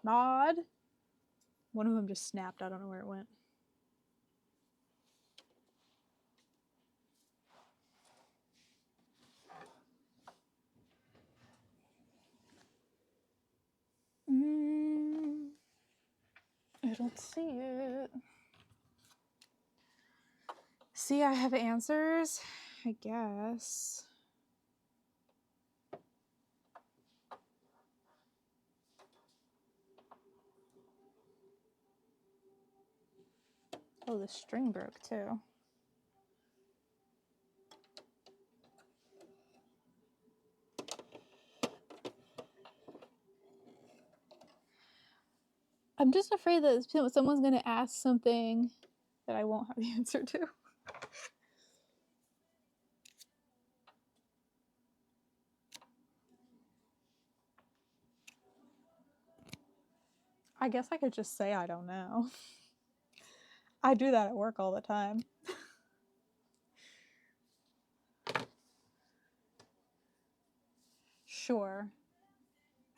A: Nod. One of them just snapped. I don't know where it went. I don't see it. see I have answers, I guess. Oh, the string broke too. I'm just afraid that someone's going to ask something that I won't have the answer to. I guess I could just say I don't know. I do that at work all the time. Sure.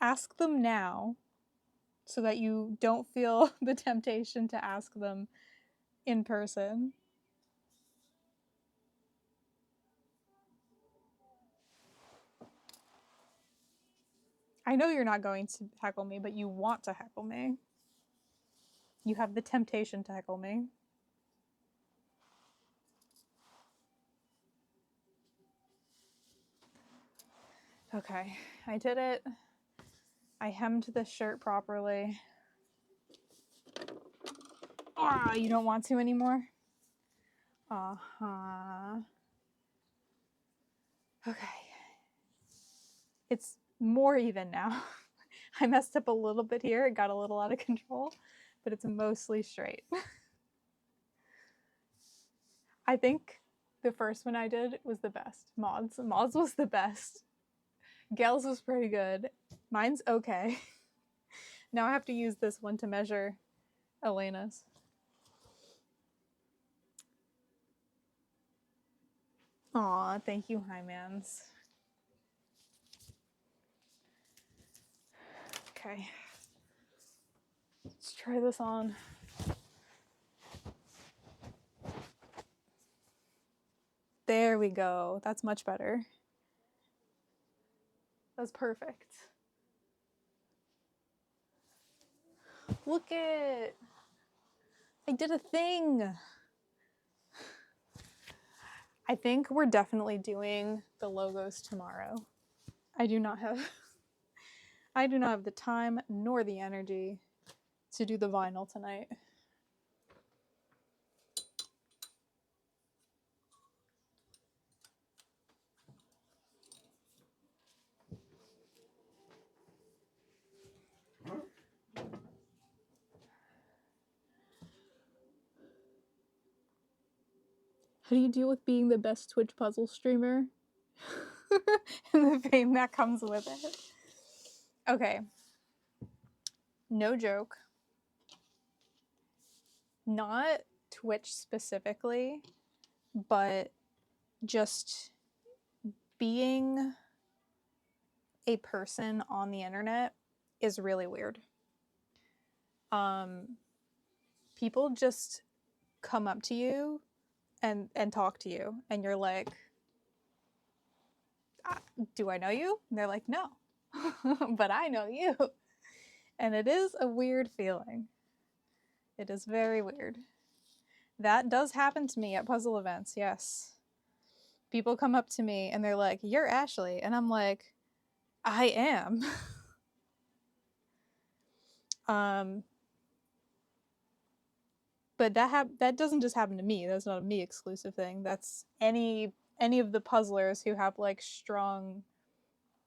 A: Ask them now so that you don't feel the temptation to ask them in person. I know you're not going to heckle me, but you want to heckle me. You have the temptation to heckle me. Okay, I did it. I hemmed the shirt properly. Ah, you don't want to anymore? Uh-huh. Okay. It's more even now. I messed up a little bit here. It got a little out of control, but it's mostly straight. I think the first one I did was the best. Maud's was the best. Gail's was pretty good. Mine's okay. Now I have to use this one to measure Elena's. Aw, thank you, Hymans. Okay. Let's try this on. There we go. That's much better. That's perfect. Look it! I did a thing! I think we're definitely doing the logos tomorrow. I do not have the time nor the energy to do the vinyl tonight. How do you deal with being the best Twitch puzzle streamer? And the fame that comes with it. Okay. No joke. Not Twitch specifically, but just being a person on the internet is really weird. People just come up to you and talk to you, and you're like, do I know you? And they're like, no. But I know you. And it is a weird feeling. It is very weird. That does happen to me at puzzle events, yes. People come up to me and they're like, you're Ashley. And I'm like, I am. But that doesn't just happen to me. That's not a me exclusive thing. That's any of the puzzlers who have like strong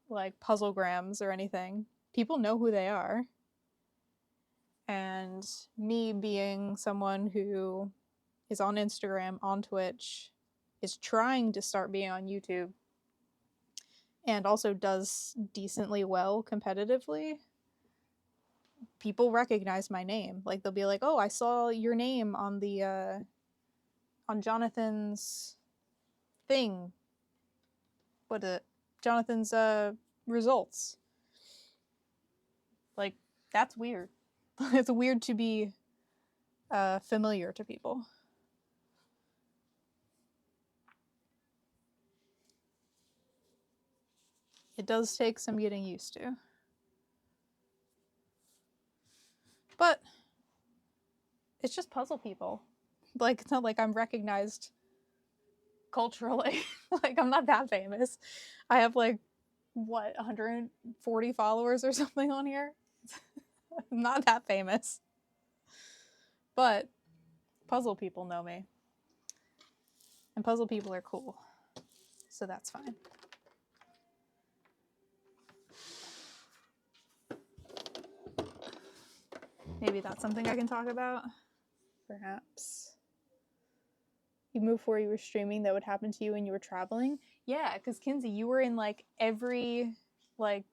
A: like puzzlegrams or anything. People know who they are. And me being someone who is on Instagram, on Twitch, is trying to start being on YouTube, and also does decently well competitively, people recognize my name. Like they'll be like, "Oh, I saw your name on the on Jonathan's thing. What is it? Jonathan's results." Like that's weird. It's weird to be familiar to people. It does take some getting used to. But it's just puzzle people. Like, it's not like I'm recognized culturally. Like, I'm not that famous. I have like, what, 140 followers or something on here? I'm not that famous. But puzzle people know me. And puzzle people are cool. So that's fine. Maybe that's something I can talk about. Perhaps. You moved before you were streaming, that would happen to you when you were traveling? Yeah, because Kinsey, you were in like every like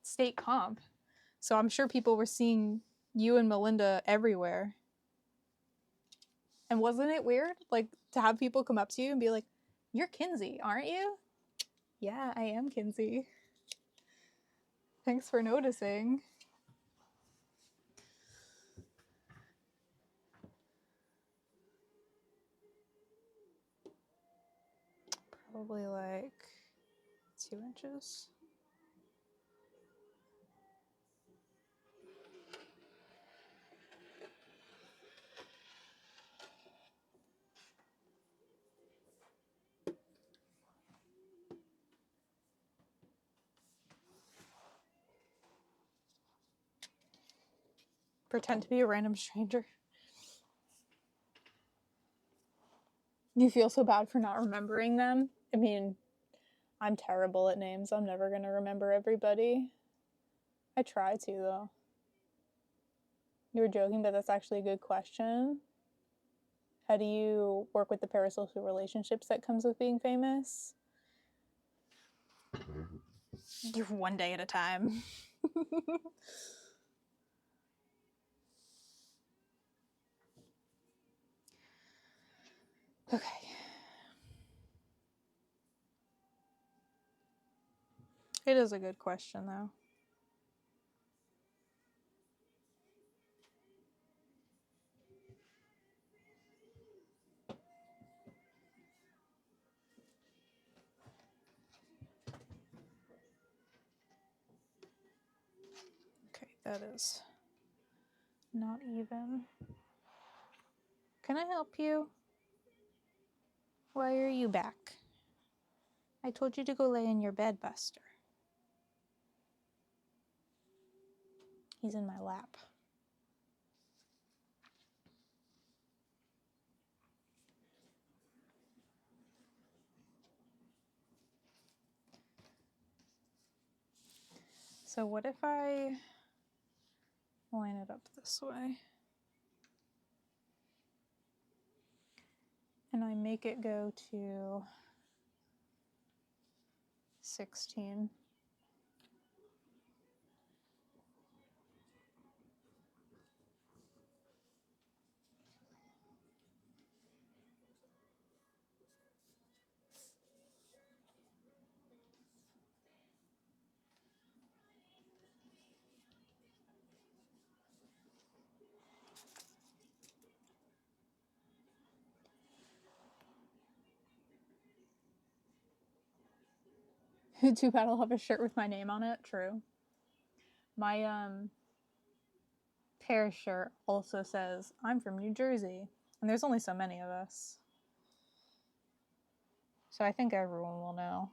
A: state comp. So I'm sure people were seeing you and Melinda everywhere. And wasn't it weird? Like to have people come up to you and be like, "You're Kinsey, aren't you?" Yeah, I am Kinsey. Thanks for noticing. Probably like 2 inches. Pretend to be a random stranger. You feel so bad for not remembering them? I mean, I'm terrible at names. I'm never going to remember everybody. I try to, though. You were joking, but that's actually a good question. How do you work with the parasocial relationships that comes with being famous? You're one day at a time. Okay. It is a good question, though. Okay, that is not even. Can I help you? Why are you back? I told you to go lay in your bed, Buster. He's in my lap. So what if I line it up this way? And I make it go to 16. Too bad I'll have a shirt with my name on it. True. My Paris shirt also says, "I'm from New Jersey." And there's only so many of us. So I think everyone will know.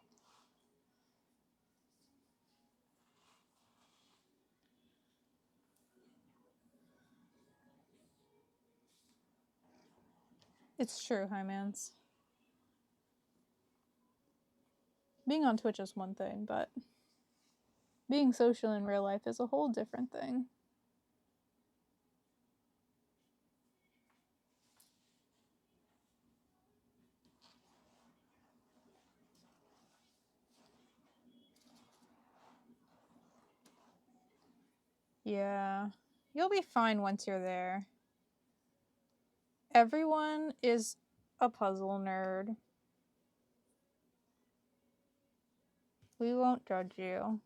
A: It's true, hi mans. Being on Twitch is one thing, but being social in real life is a whole different thing. Yeah, you'll be fine once you're there. Everyone is a puzzle nerd. We won't judge you.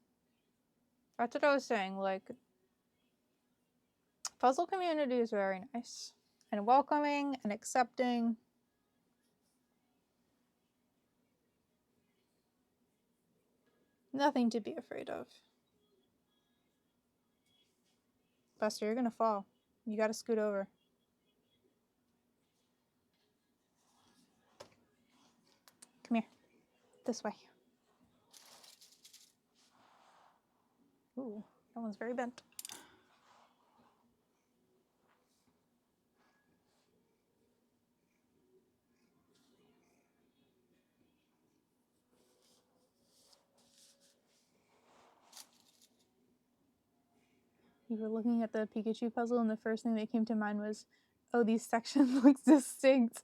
A: That's what I was saying, like, puzzle community is very nice and welcoming and accepting. Nothing to be afraid of. Buster, you're gonna fall. You gotta scoot over. Come here. This way. Ooh, that one's very bent. You were looking at the Pikachu puzzle, and the first thing that came to mind was, oh, these sections look distinct.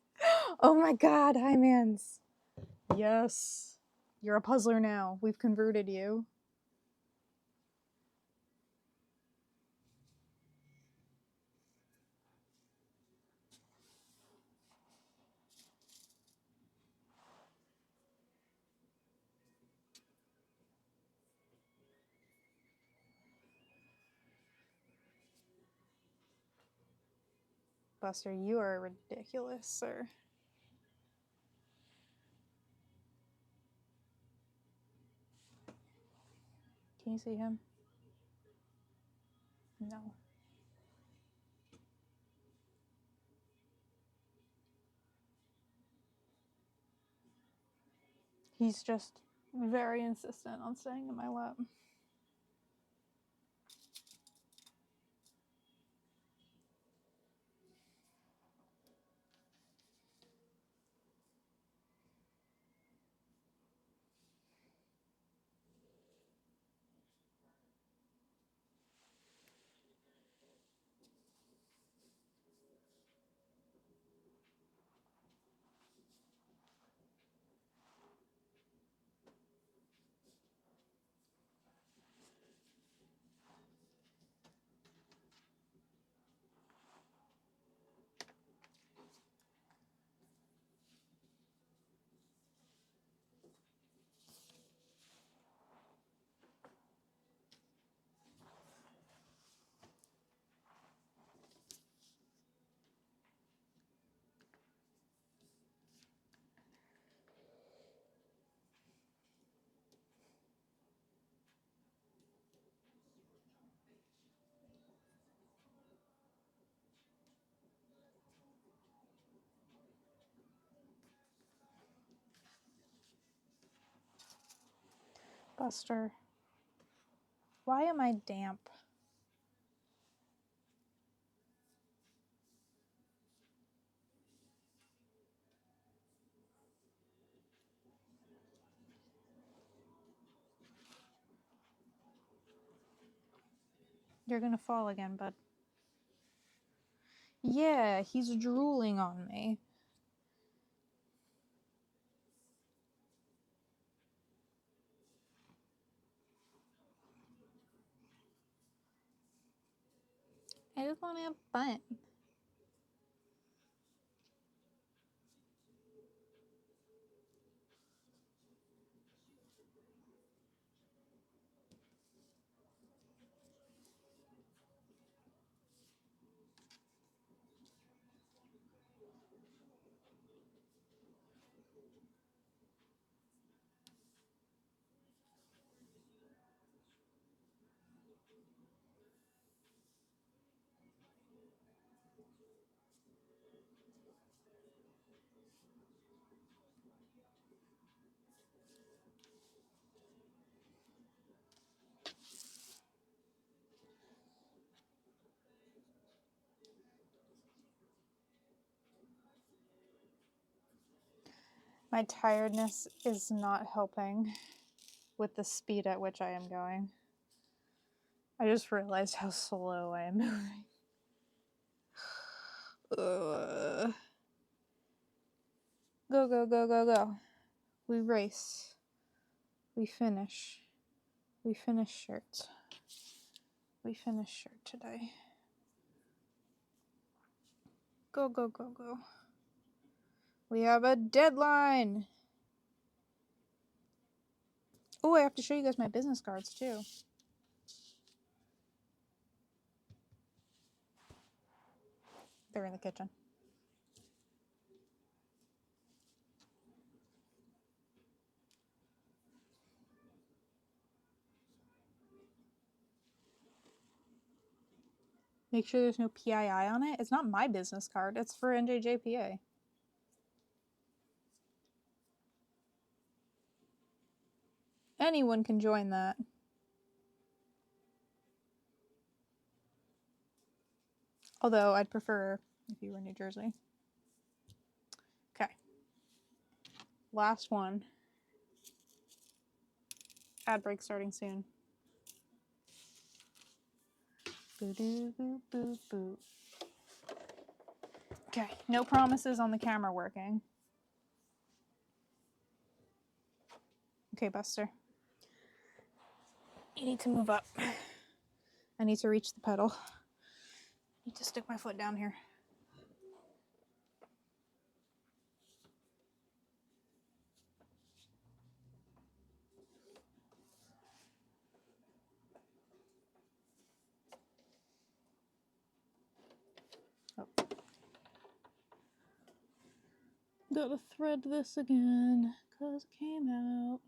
A: Oh my god, Hi-Mans. Yes. You're a puzzler now. We've converted you. Buster, you are ridiculous, sir. Can you see him? No. He's just very insistent on staying in my lap. Buster, why am I damp? You're gonna fall again, bud. Yeah, he's drooling on me. I just want to have fun. My tiredness is not helping with the speed at which I am going. I just realized how slow I am moving. Ugh. Go, go, go, go, go. We race. We finish. We finish shirt. We finish shirt today. Go, go, go, go. We have a deadline. Oh, I have to show you guys my business cards too. They're in the kitchen. Make sure there's no PII on it. It's not my business card. It's for NJJPA. anyone can join that. Although I'd prefer if you were in New Jersey. Okay. Last one. Ad break starting soon. Boo doo boo boo boo. Okay, no promises on the camera working. Okay, Buster. You need to move up. I need to reach the pedal. I need to stick my foot down here. Oh. Gotta thread this again, because it came out.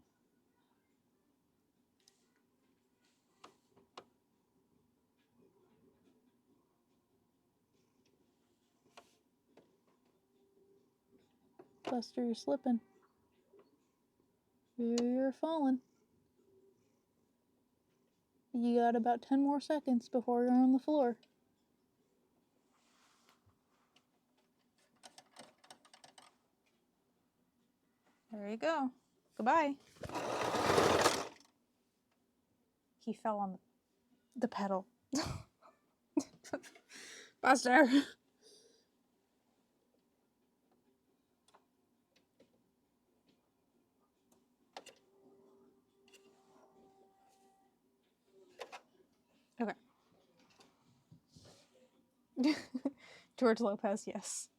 A: Buster, you're slipping. You're falling. You got about 10 more seconds before you're on the floor. There you go. Goodbye. He fell on the pedal. Buster. Okay. George Lopez, yes.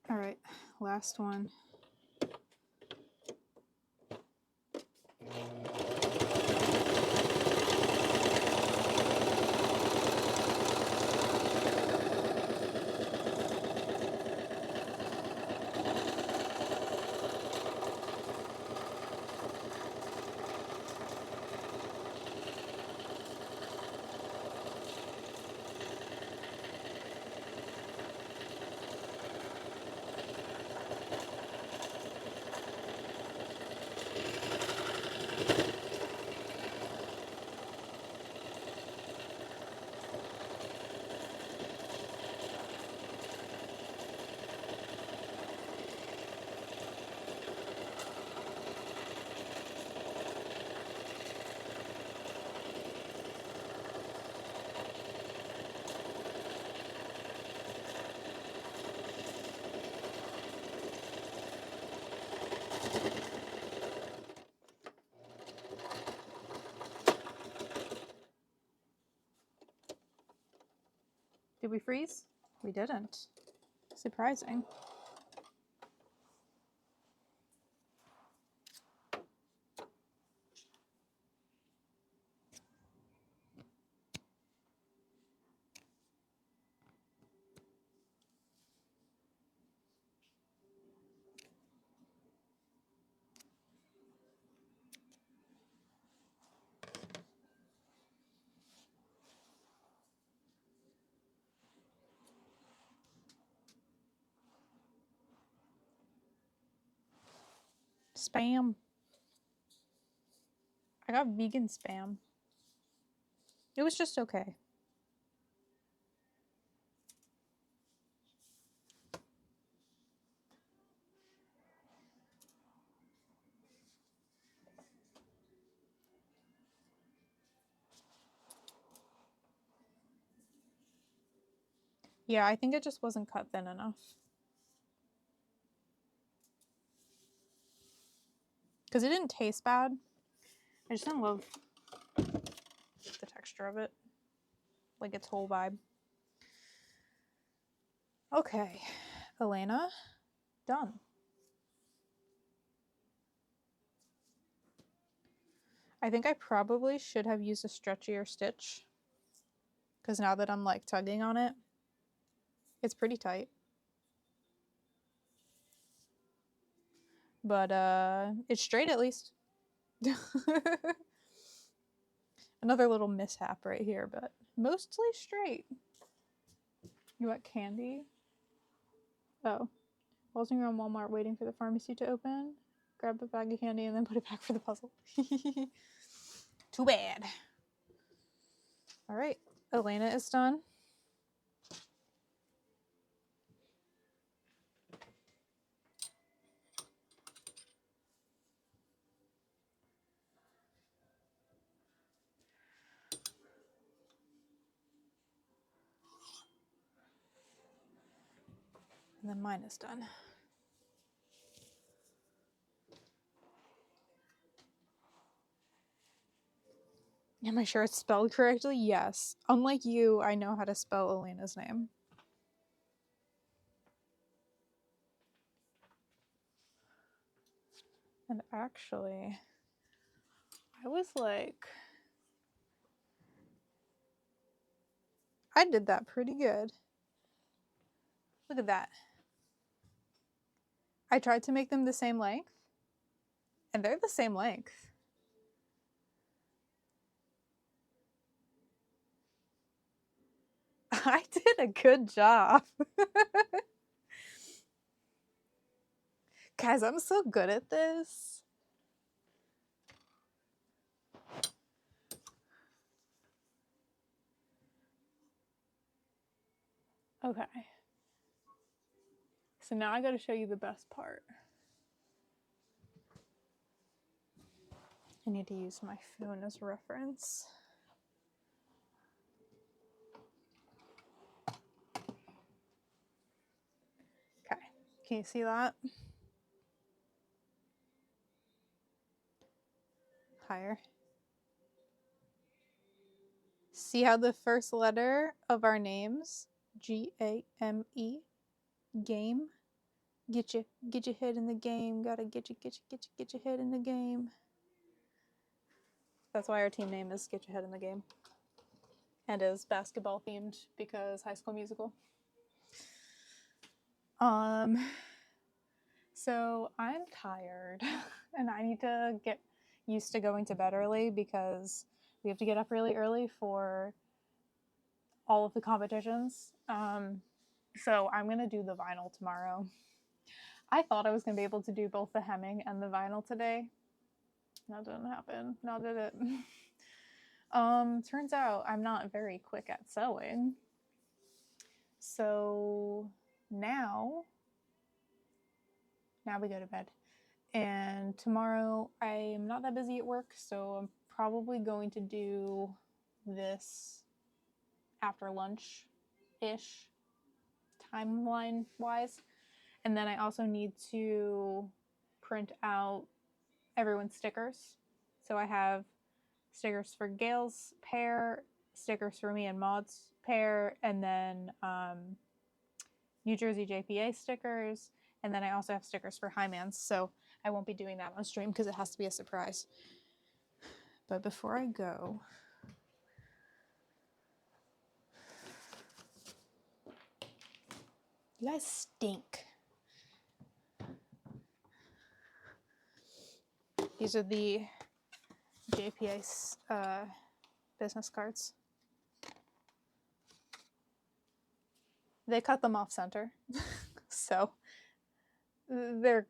A: All right, last one. Did we freeze? We didn't. Surprising. Spam. I got vegan spam. It was just okay. Yeah, I think it just wasn't cut thin enough. Because it didn't taste bad. I just didn't love the texture of it. Like its whole vibe. Okay, Elena, done. I think I probably should have used a stretchier stitch. Because now that I'm like tugging on it, it's pretty tight. But it's straight at least. Another little mishap right here, but mostly straight. You want candy? Oh. Pausing around Walmart waiting for the pharmacy to open. Grab a bag of candy and then put it back for the puzzle. Too bad. All right, Elena is done. And then mine is done. Am I sure it's spelled correctly? Yes. Unlike you, I know how to spell Elena's name. And actually, I was like, I did that pretty good. Look at that. I tried to make them the same length, and they're the same length. I did a good job. Guys, I'm so good at this. Okay. So now I got to show you the best part. I need to use my phone as reference. Okay, can you see that? Higher. See how the first letter of our names, G-A-M-E, game, get your head in the game, gotta get your head in the game. That's why our team name is Get Your Head in the Game. And is basketball themed because High School Musical. So I'm tired and I need to get used to going to bed early because we have to get up really early for all of the competitions. So I'm gonna do the vinyl tomorrow. I thought I was gonna be able to do both the hemming and the vinyl today. That didn't happen. Now did it? Turns out I'm not very quick at sewing. So now we go to bed. And tomorrow I am not that busy at work, so I'm probably going to do this after lunch-ish, timeline-wise. And then I also need to print out everyone's stickers. So I have stickers for Gail's pair, stickers for me and Maud's pair, and then New Jersey JPA stickers, and then I also have stickers for Highman's, so I won't be doing that on stream because it has to be a surprise. But before I go, you guys stink. These are the JPA business cards. They cut them off center, so they're,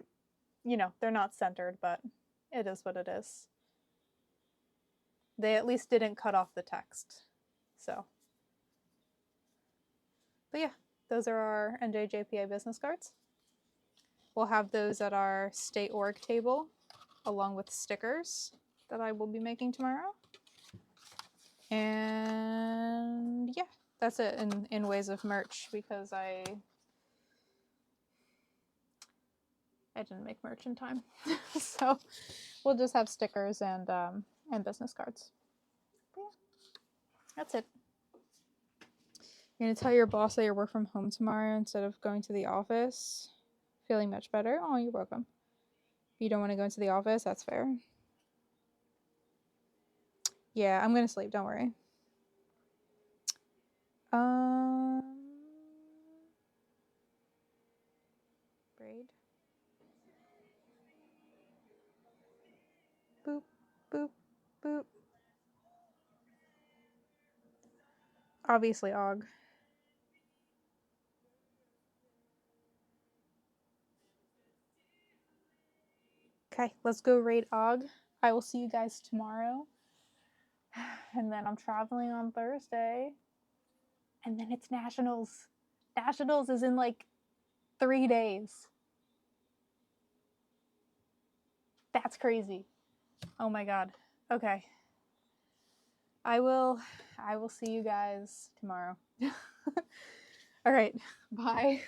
A: they're not centered, but it is what it is. They at least didn't cut off the text, so. But yeah, those are our NJJPA business cards. We'll have those at our state org table, along with stickers that I will be making tomorrow. And yeah, that's it in ways of merch, because I didn't make merch in time. So we'll just have stickers and business cards. But yeah, that's it. You're gonna tell your boss that you work from home tomorrow instead of going to the office. Feeling much better? Oh, you're welcome. If you don't want to go into the office, that's fair. Yeah, I'm gonna sleep, don't worry. Braid. Boop, boop, boop. Obviously, Og. Okay, let's go raid Og. I will see you guys tomorrow. And then I'm traveling on Thursday. And then it's Nationals. Nationals is in like 3 days. That's crazy. Oh my god. Okay. I will see you guys tomorrow. All right. Bye.